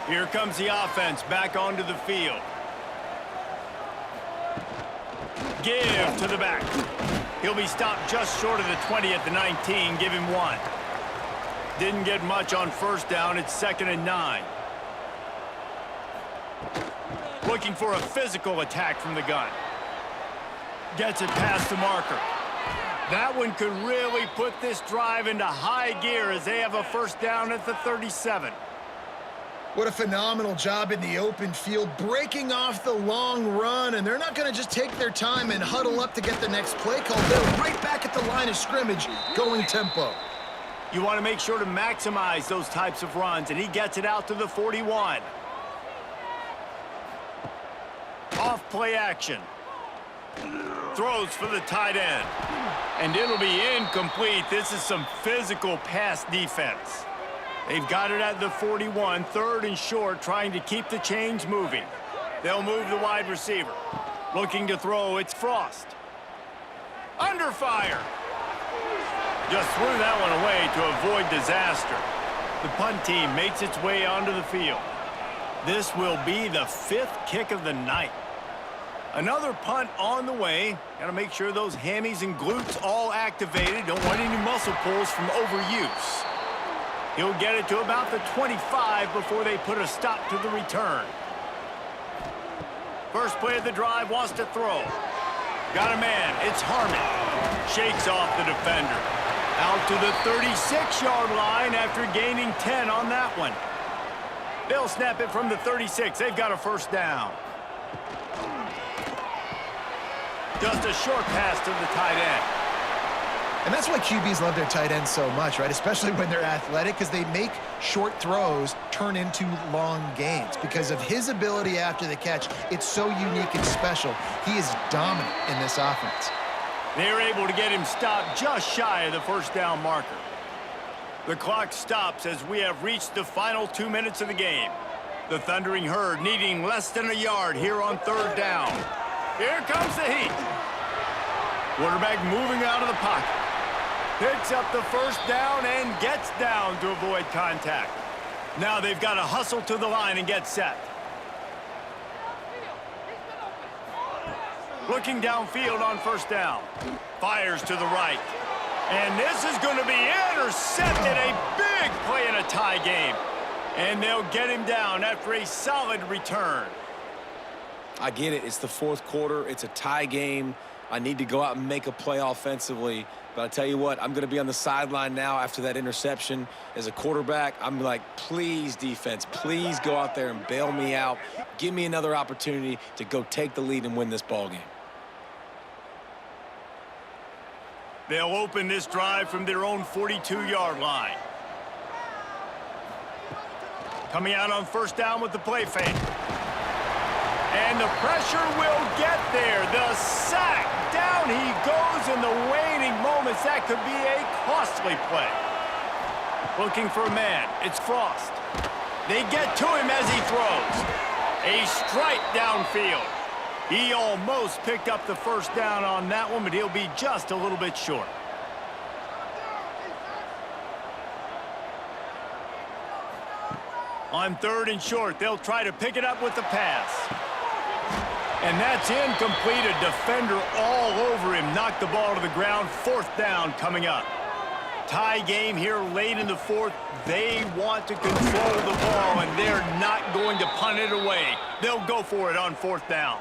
Here comes the offense back onto the field. Give to the back. He'll be stopped just short of the 20 at the 19. Give him 1. Didn't get much on 1st down. It's 2nd and 9. Looking for a physical attack from the gun. Gets it past the marker. That one could really put this drive into high gear as they have a 1st down at the 37. What a phenomenal job in the open field, breaking off the long run, and they're not going to just take their time and huddle up to get the next play call. They're right back at the line of scrimmage, going tempo. You want to make sure to maximize those types of runs, and he gets it out to the 41. Off play action. Throws for the tight end. And it'll be incomplete. This is some physical pass defense. They've got it at the 41, 3rd and short, trying to keep the chains moving. They'll move the wide receiver. Looking to throw, it's Frost. Under fire. Just threw that one away to avoid disaster. The punt team makes its way onto the field. This will be the 5th kick of the night. Another punt on the way. Got to make sure those hammies and glutes all activated. Don't want any muscle pulls from overuse. He'll get it to about the 25 before they put a stop to the return. First play of the drive, wants to throw. Got a man, it's Harmon. Shakes off the defender. Out to the 36-yard line after gaining 10 on that one. They'll snap it from the 36. They've got a first down. Just a short pass to the tight end. And that's why QBs love their tight ends so much, right? Especially when they're athletic, because they make short throws turn into long gains. Because of his ability after the catch, it's so unique and special. He is dominant in this offense. They're able to get him stopped just shy of the first down marker. The clock stops as we have reached the final 2 minutes of the game. The Thundering Herd needing less than a yard here on 3rd down. Here comes the heat. Quarterback moving out of the pocket. Picks up the first down and gets down to avoid contact. Now they've got to hustle to the line and get set. Looking downfield on first down. Fires to the right. And this is going to be intercepted. A big play in a tie game. And they'll get him down after a solid return. I get it. It's the 4th quarter. It's a tie game. I need to go out and make a play offensively. But I tell you what, I'm going to be on the sideline now after that interception. As a quarterback, I'm like, please, defense, please go out there and bail me out. Give me another opportunity to go take the lead and win this ball game. They'll open this drive from their own 42-yard line. Coming out on first down with the play fake. And the pressure will get there. The sack. Down he goes in the waning moments. That could be a costly play. Looking for a man. It's Frost. They get to him as he throws. A strike downfield. He almost picked up the first down on that one, but he'll be just a little bit short. On 3rd and short, they'll try to pick it up with the pass. And that's incomplete. A defender all over him. Knocked the ball to the ground. 4th down coming up. Tie game here late in the 4th. They want to control the ball, and they're not going to punt it away. They'll go for it on 4th down.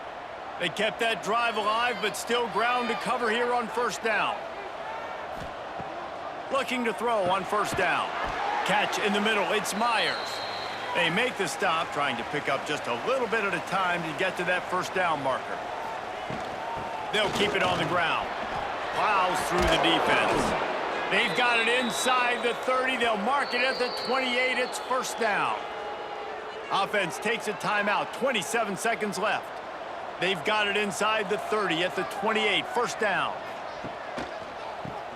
They kept that drive alive, but still ground to cover here on first down. Looking to throw on first down. Catch in the middle. It's Myers. They make the stop, trying to pick up just a little bit at a time to get to that first down marker. They'll keep it on the ground. Plows through the defense. They've got it inside the 30. They'll mark it at the 28. It's first down. Offense takes a timeout. 27 seconds left. They've got it inside the 30 at the 28. First down.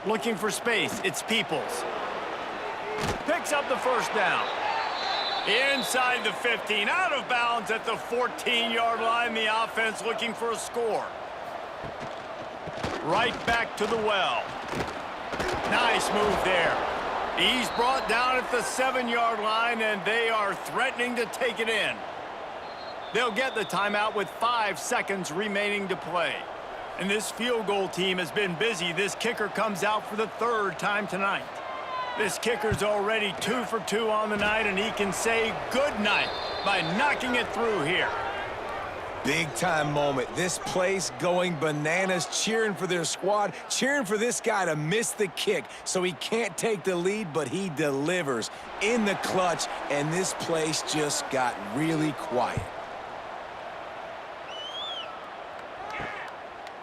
Looking for space. It's Peoples. Picks up the first down. Inside the 15. Out of bounds at the 14-yard line. The offense looking for a score. Right back to the well. Nice move there. He's brought down at the 7-yard line, and they are threatening to take it in. They'll get the timeout with 5 seconds remaining to play. And this field goal team has been busy. This kicker comes out for the 3rd time tonight. This kicker's already 2 for 2 on the night, and he can say good night by knocking it through here. Big-time moment. This place going bananas, cheering for their squad, cheering for this guy to miss the kick so he can't take the lead, but he delivers in the clutch, and this place just got really quiet.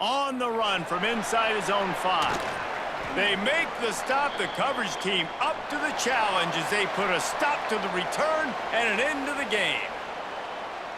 On the run from inside his own 5. They make the stop. The coverage team up to the challenge as they put a stop to the return and an end to the game.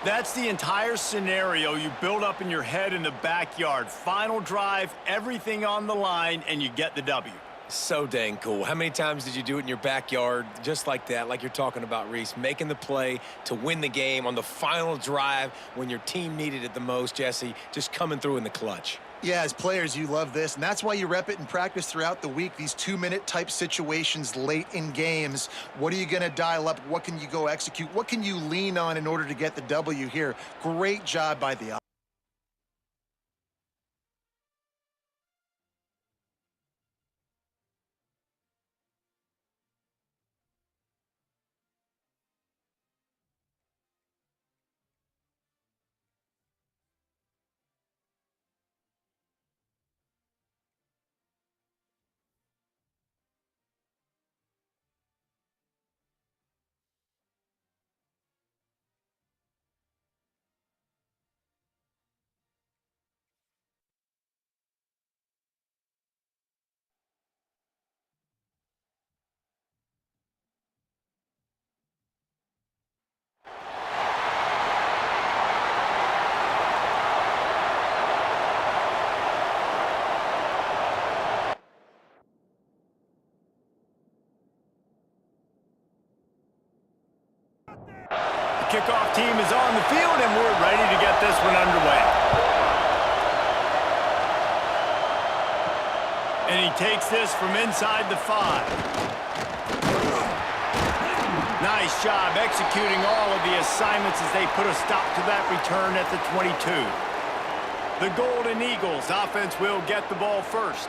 That's the entire scenario you build up in your head in the backyard. Final drive, everything on the line, and you get the W. So dang cool. How many times did you do it in your backyard just like that, like you're talking about, Reese, making the play to win the game on the final drive when your team needed it the most, Jesse, just coming through in the clutch? Yeah, as players, you love this, and that's why you rep it in practice throughout the week, these 2-minute type situations late in games. What are you going to dial up? What can you go execute? What can you lean on in order to get the W here? Great job by the offense. Kickoff team is on the field, and we're ready to get this one underway. And he takes this from inside the 5. Nice job executing all of the assignments as they put a stop to that return at the 22. The Golden Eagles offense will get the ball first.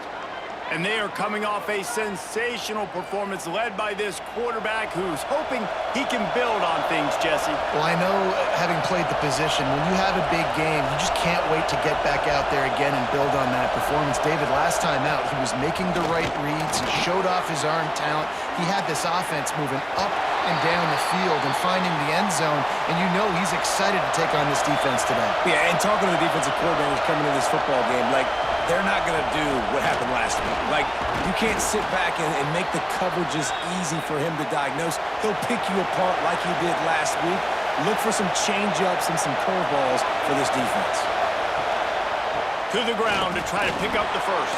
And they are coming off a sensational performance led by this quarterback who's hoping he can build on things, Jesse. Well, I know, having played the position, when you have a big game, you just can't wait to get back out there again and build on that performance. David, last time out, he was making the right reads. He showed off his arm talent. He had this offense moving up and down the field and finding the end zone, and you know he's excited to take on this defense today. Yeah, and talking to the defensive coordinators coming into this football game, like, they're not going to do what happened last week. Like, you can't sit back and make the coverages easy for him to diagnose. He'll pick you apart like he did last week. Look for some change-ups and some curveballs for this defense. To the ground to try to pick up the first.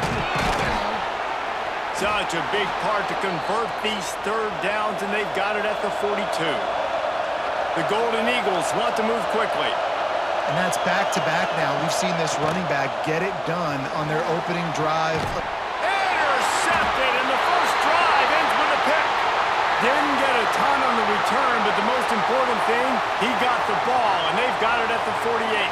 Such a big part to convert these third downs, and they've got it at the 42. The Golden Eagles want to move quickly. And that's back-to-back now. We've seen this running back get it done on their opening drive. Intercepted, and the first drive ends with a pick. Didn't get a ton on the return, but the most important thing, he got the ball, and they've got it at the 48.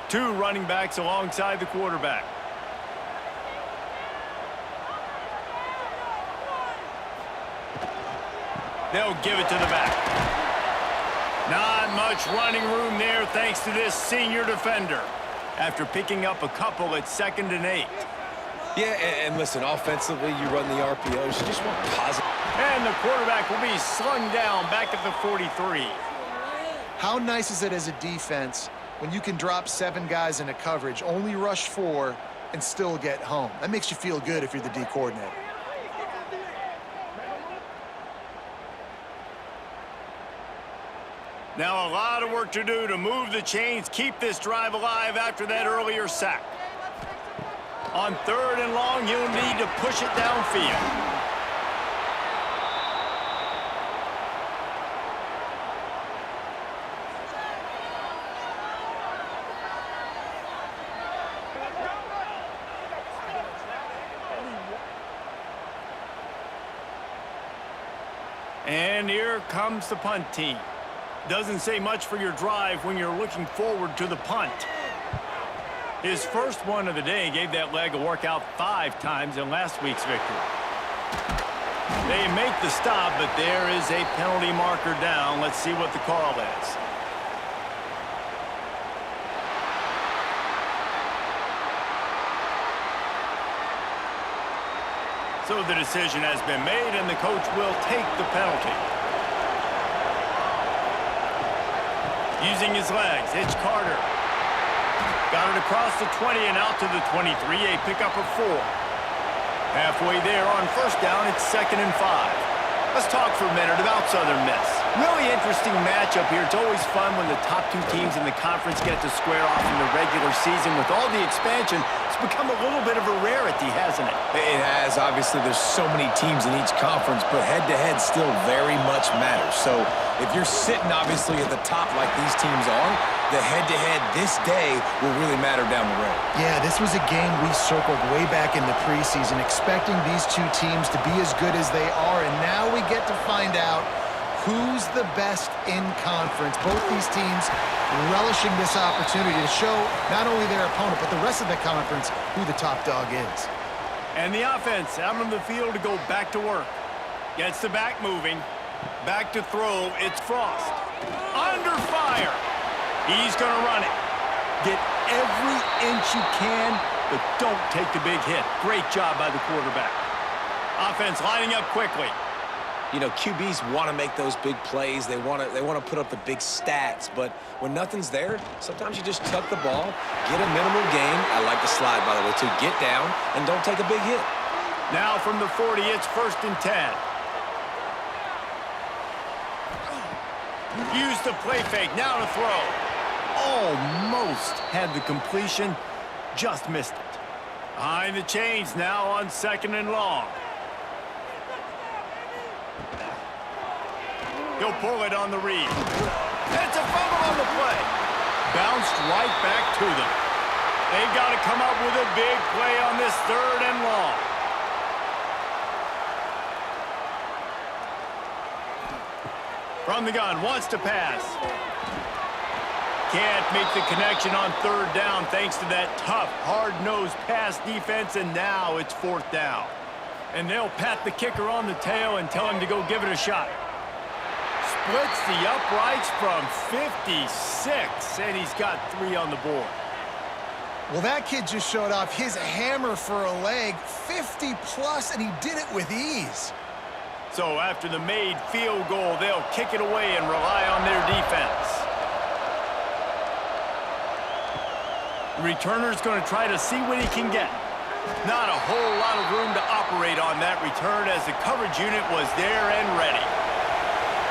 Two running backs alongside the quarterback. They'll give it to the back. Not much running room there thanks to this senior defender after picking up a couple at 2nd and 8. Yeah, and listen, offensively, you run the RPOs. You just want positive. And the quarterback will be slung down back at the 43. How nice is it as a defense when you can drop 7 guys into coverage, only rush 4, and still get home? That makes you feel good if you're the D coordinator. Now a lot of work to do to move the chains, keep this drive alive after that earlier sack. On 3rd and long, he'll need to push it downfield. And here comes the punt team. Doesn't say much for your drive when you're looking forward to the punt. His first one of the day gave that leg a workout 5 times in last week's victory. They make the stop, but there is a penalty marker down. Let's see what the call is. So the decision has been made, and the coach will take the penalty. Using his legs, it's Carter. Got it across the 20 and out to the 23, a pickup of 4. Halfway there on first down, it's 2nd and 5. Let's talk for a minute about Southern Miss. Really interesting matchup here. It's always fun when the top 2 teams in the conference get to square off in the regular season. With all the expansion, it's become a little bit of a rarity, hasn't it? It has. Obviously, there's so many teams in each conference, but head-to-head still very much matters. So if you're sitting, obviously, at the top like these teams are, the head-to-head this day will really matter down the road. Yeah, this was a game we circled way back in the preseason, expecting these 2 teams to be as good as they are, and now we get to find out who's the best in conference. Both these teams relishing this opportunity to show not only their opponent, but the rest of the conference who the top dog is. And the offense out on the field to go back to work. Gets the back moving. Back to throw. It's Frost. Under fire. He's going to run it. Get every inch you can, but don't take the big hit. Great job by the quarterback. Offense lining up quickly. You know, QBs want to make those big plays. They want to put up the big stats. But when nothing's there, sometimes you just tuck the ball, get a minimal gain. I like the slide, by the way, too. Get down and don't take a big hit. Now from the 40, it's 1st and 10. Use the play fake. Now to throw. Almost had the completion. Just missed it. Behind the chains now on 2nd and long. He'll pull it on the read. It's a fumble on the play. Bounced right back to them. They've got to come up with a big play on this 3rd and long. From the gun, wants to pass. Can't make the connection on 3rd down thanks to that tough, hard-nosed pass defense, and now it's 4th down. And they'll pat the kicker on the tail and tell him to go give it a shot. Splits the uprights from 56, and he's got 3 on the board. Well, that kid just showed off his hammer for a leg, 50+, and he did it with ease. So after the made field goal, they'll kick it away and rely on their defense. The returner's going to try to see what he can get. Not a whole lot of room to operate on that return as the coverage unit was there and ready.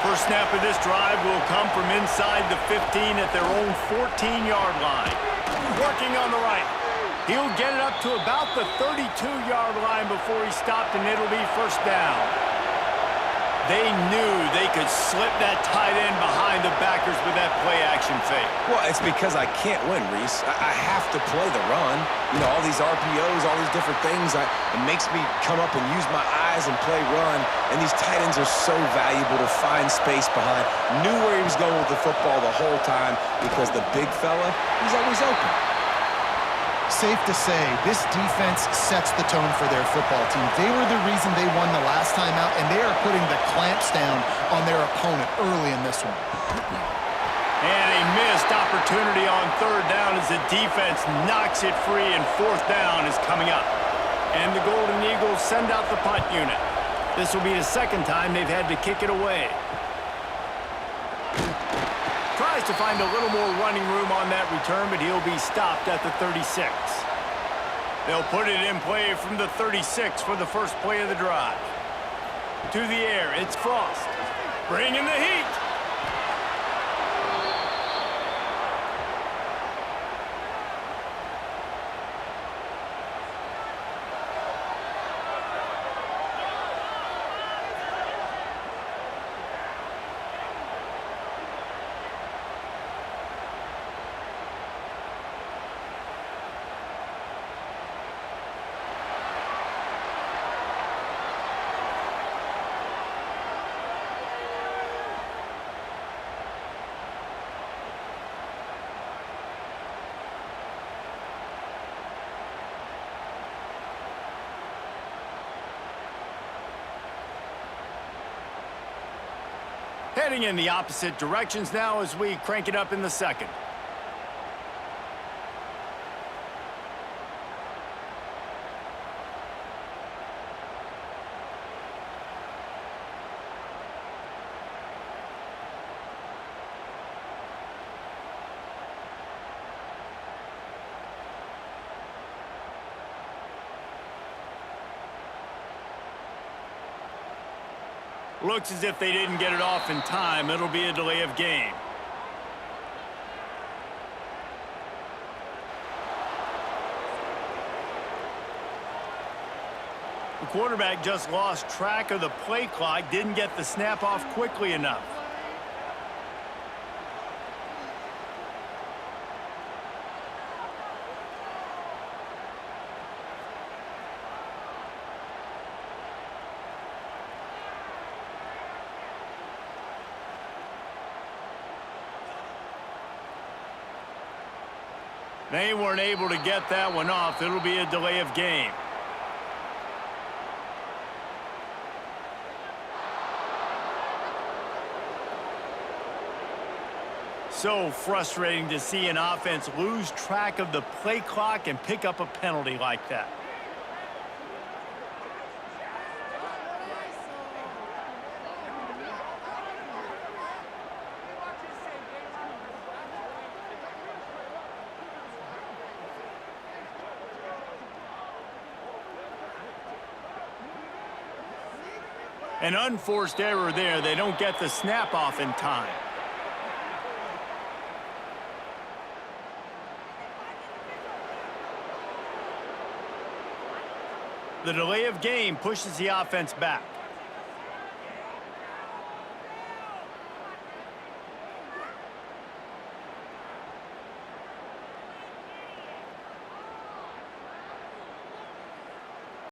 First snap of this drive will come from inside the 15 at their own 14-yard line. Working on the right. He'll get it up to about the 32-yard line before he stopped, and it'll be 1st down. They knew they could slip that tight end behind the backers with that play-action fake. Well, it's because I can't win, Reese. I have to play the run. You know, all these RPOs, all these different things, it makes me come up and use my eyes and play run. And these tight ends are so valuable to find space behind. Knew where he was going with the football the whole time because the big fella, he's always open. Safe to say, this defense sets the tone for their football team. They were the reason they won the last time out, and they are putting the clamps down on their opponent early in this one. And a missed opportunity on 3rd down as the defense knocks it free, and 4th down is coming up. And the Golden Eagles send out the punt unit. This will be the 2nd time they've had to kick it away. Tries to find a little more running room on that return, but he'll be stopped at the 36. They'll put it in play from the 36 for the first play of the drive. To the air, it's Frost. Bringing the heat. Heading in the opposite directions now as we crank it up in the second. Looks as if they didn't get it off in time. It'll be a delay of game. The quarterback just lost track of the play clock, didn't get the snap off quickly enough. They weren't able to get that one off. It'll be a delay of game. So frustrating to see an offense lose track of the play clock and pick up a penalty like that. An unforced error there. They don't get the snap off in time. The delay of game pushes the offense back.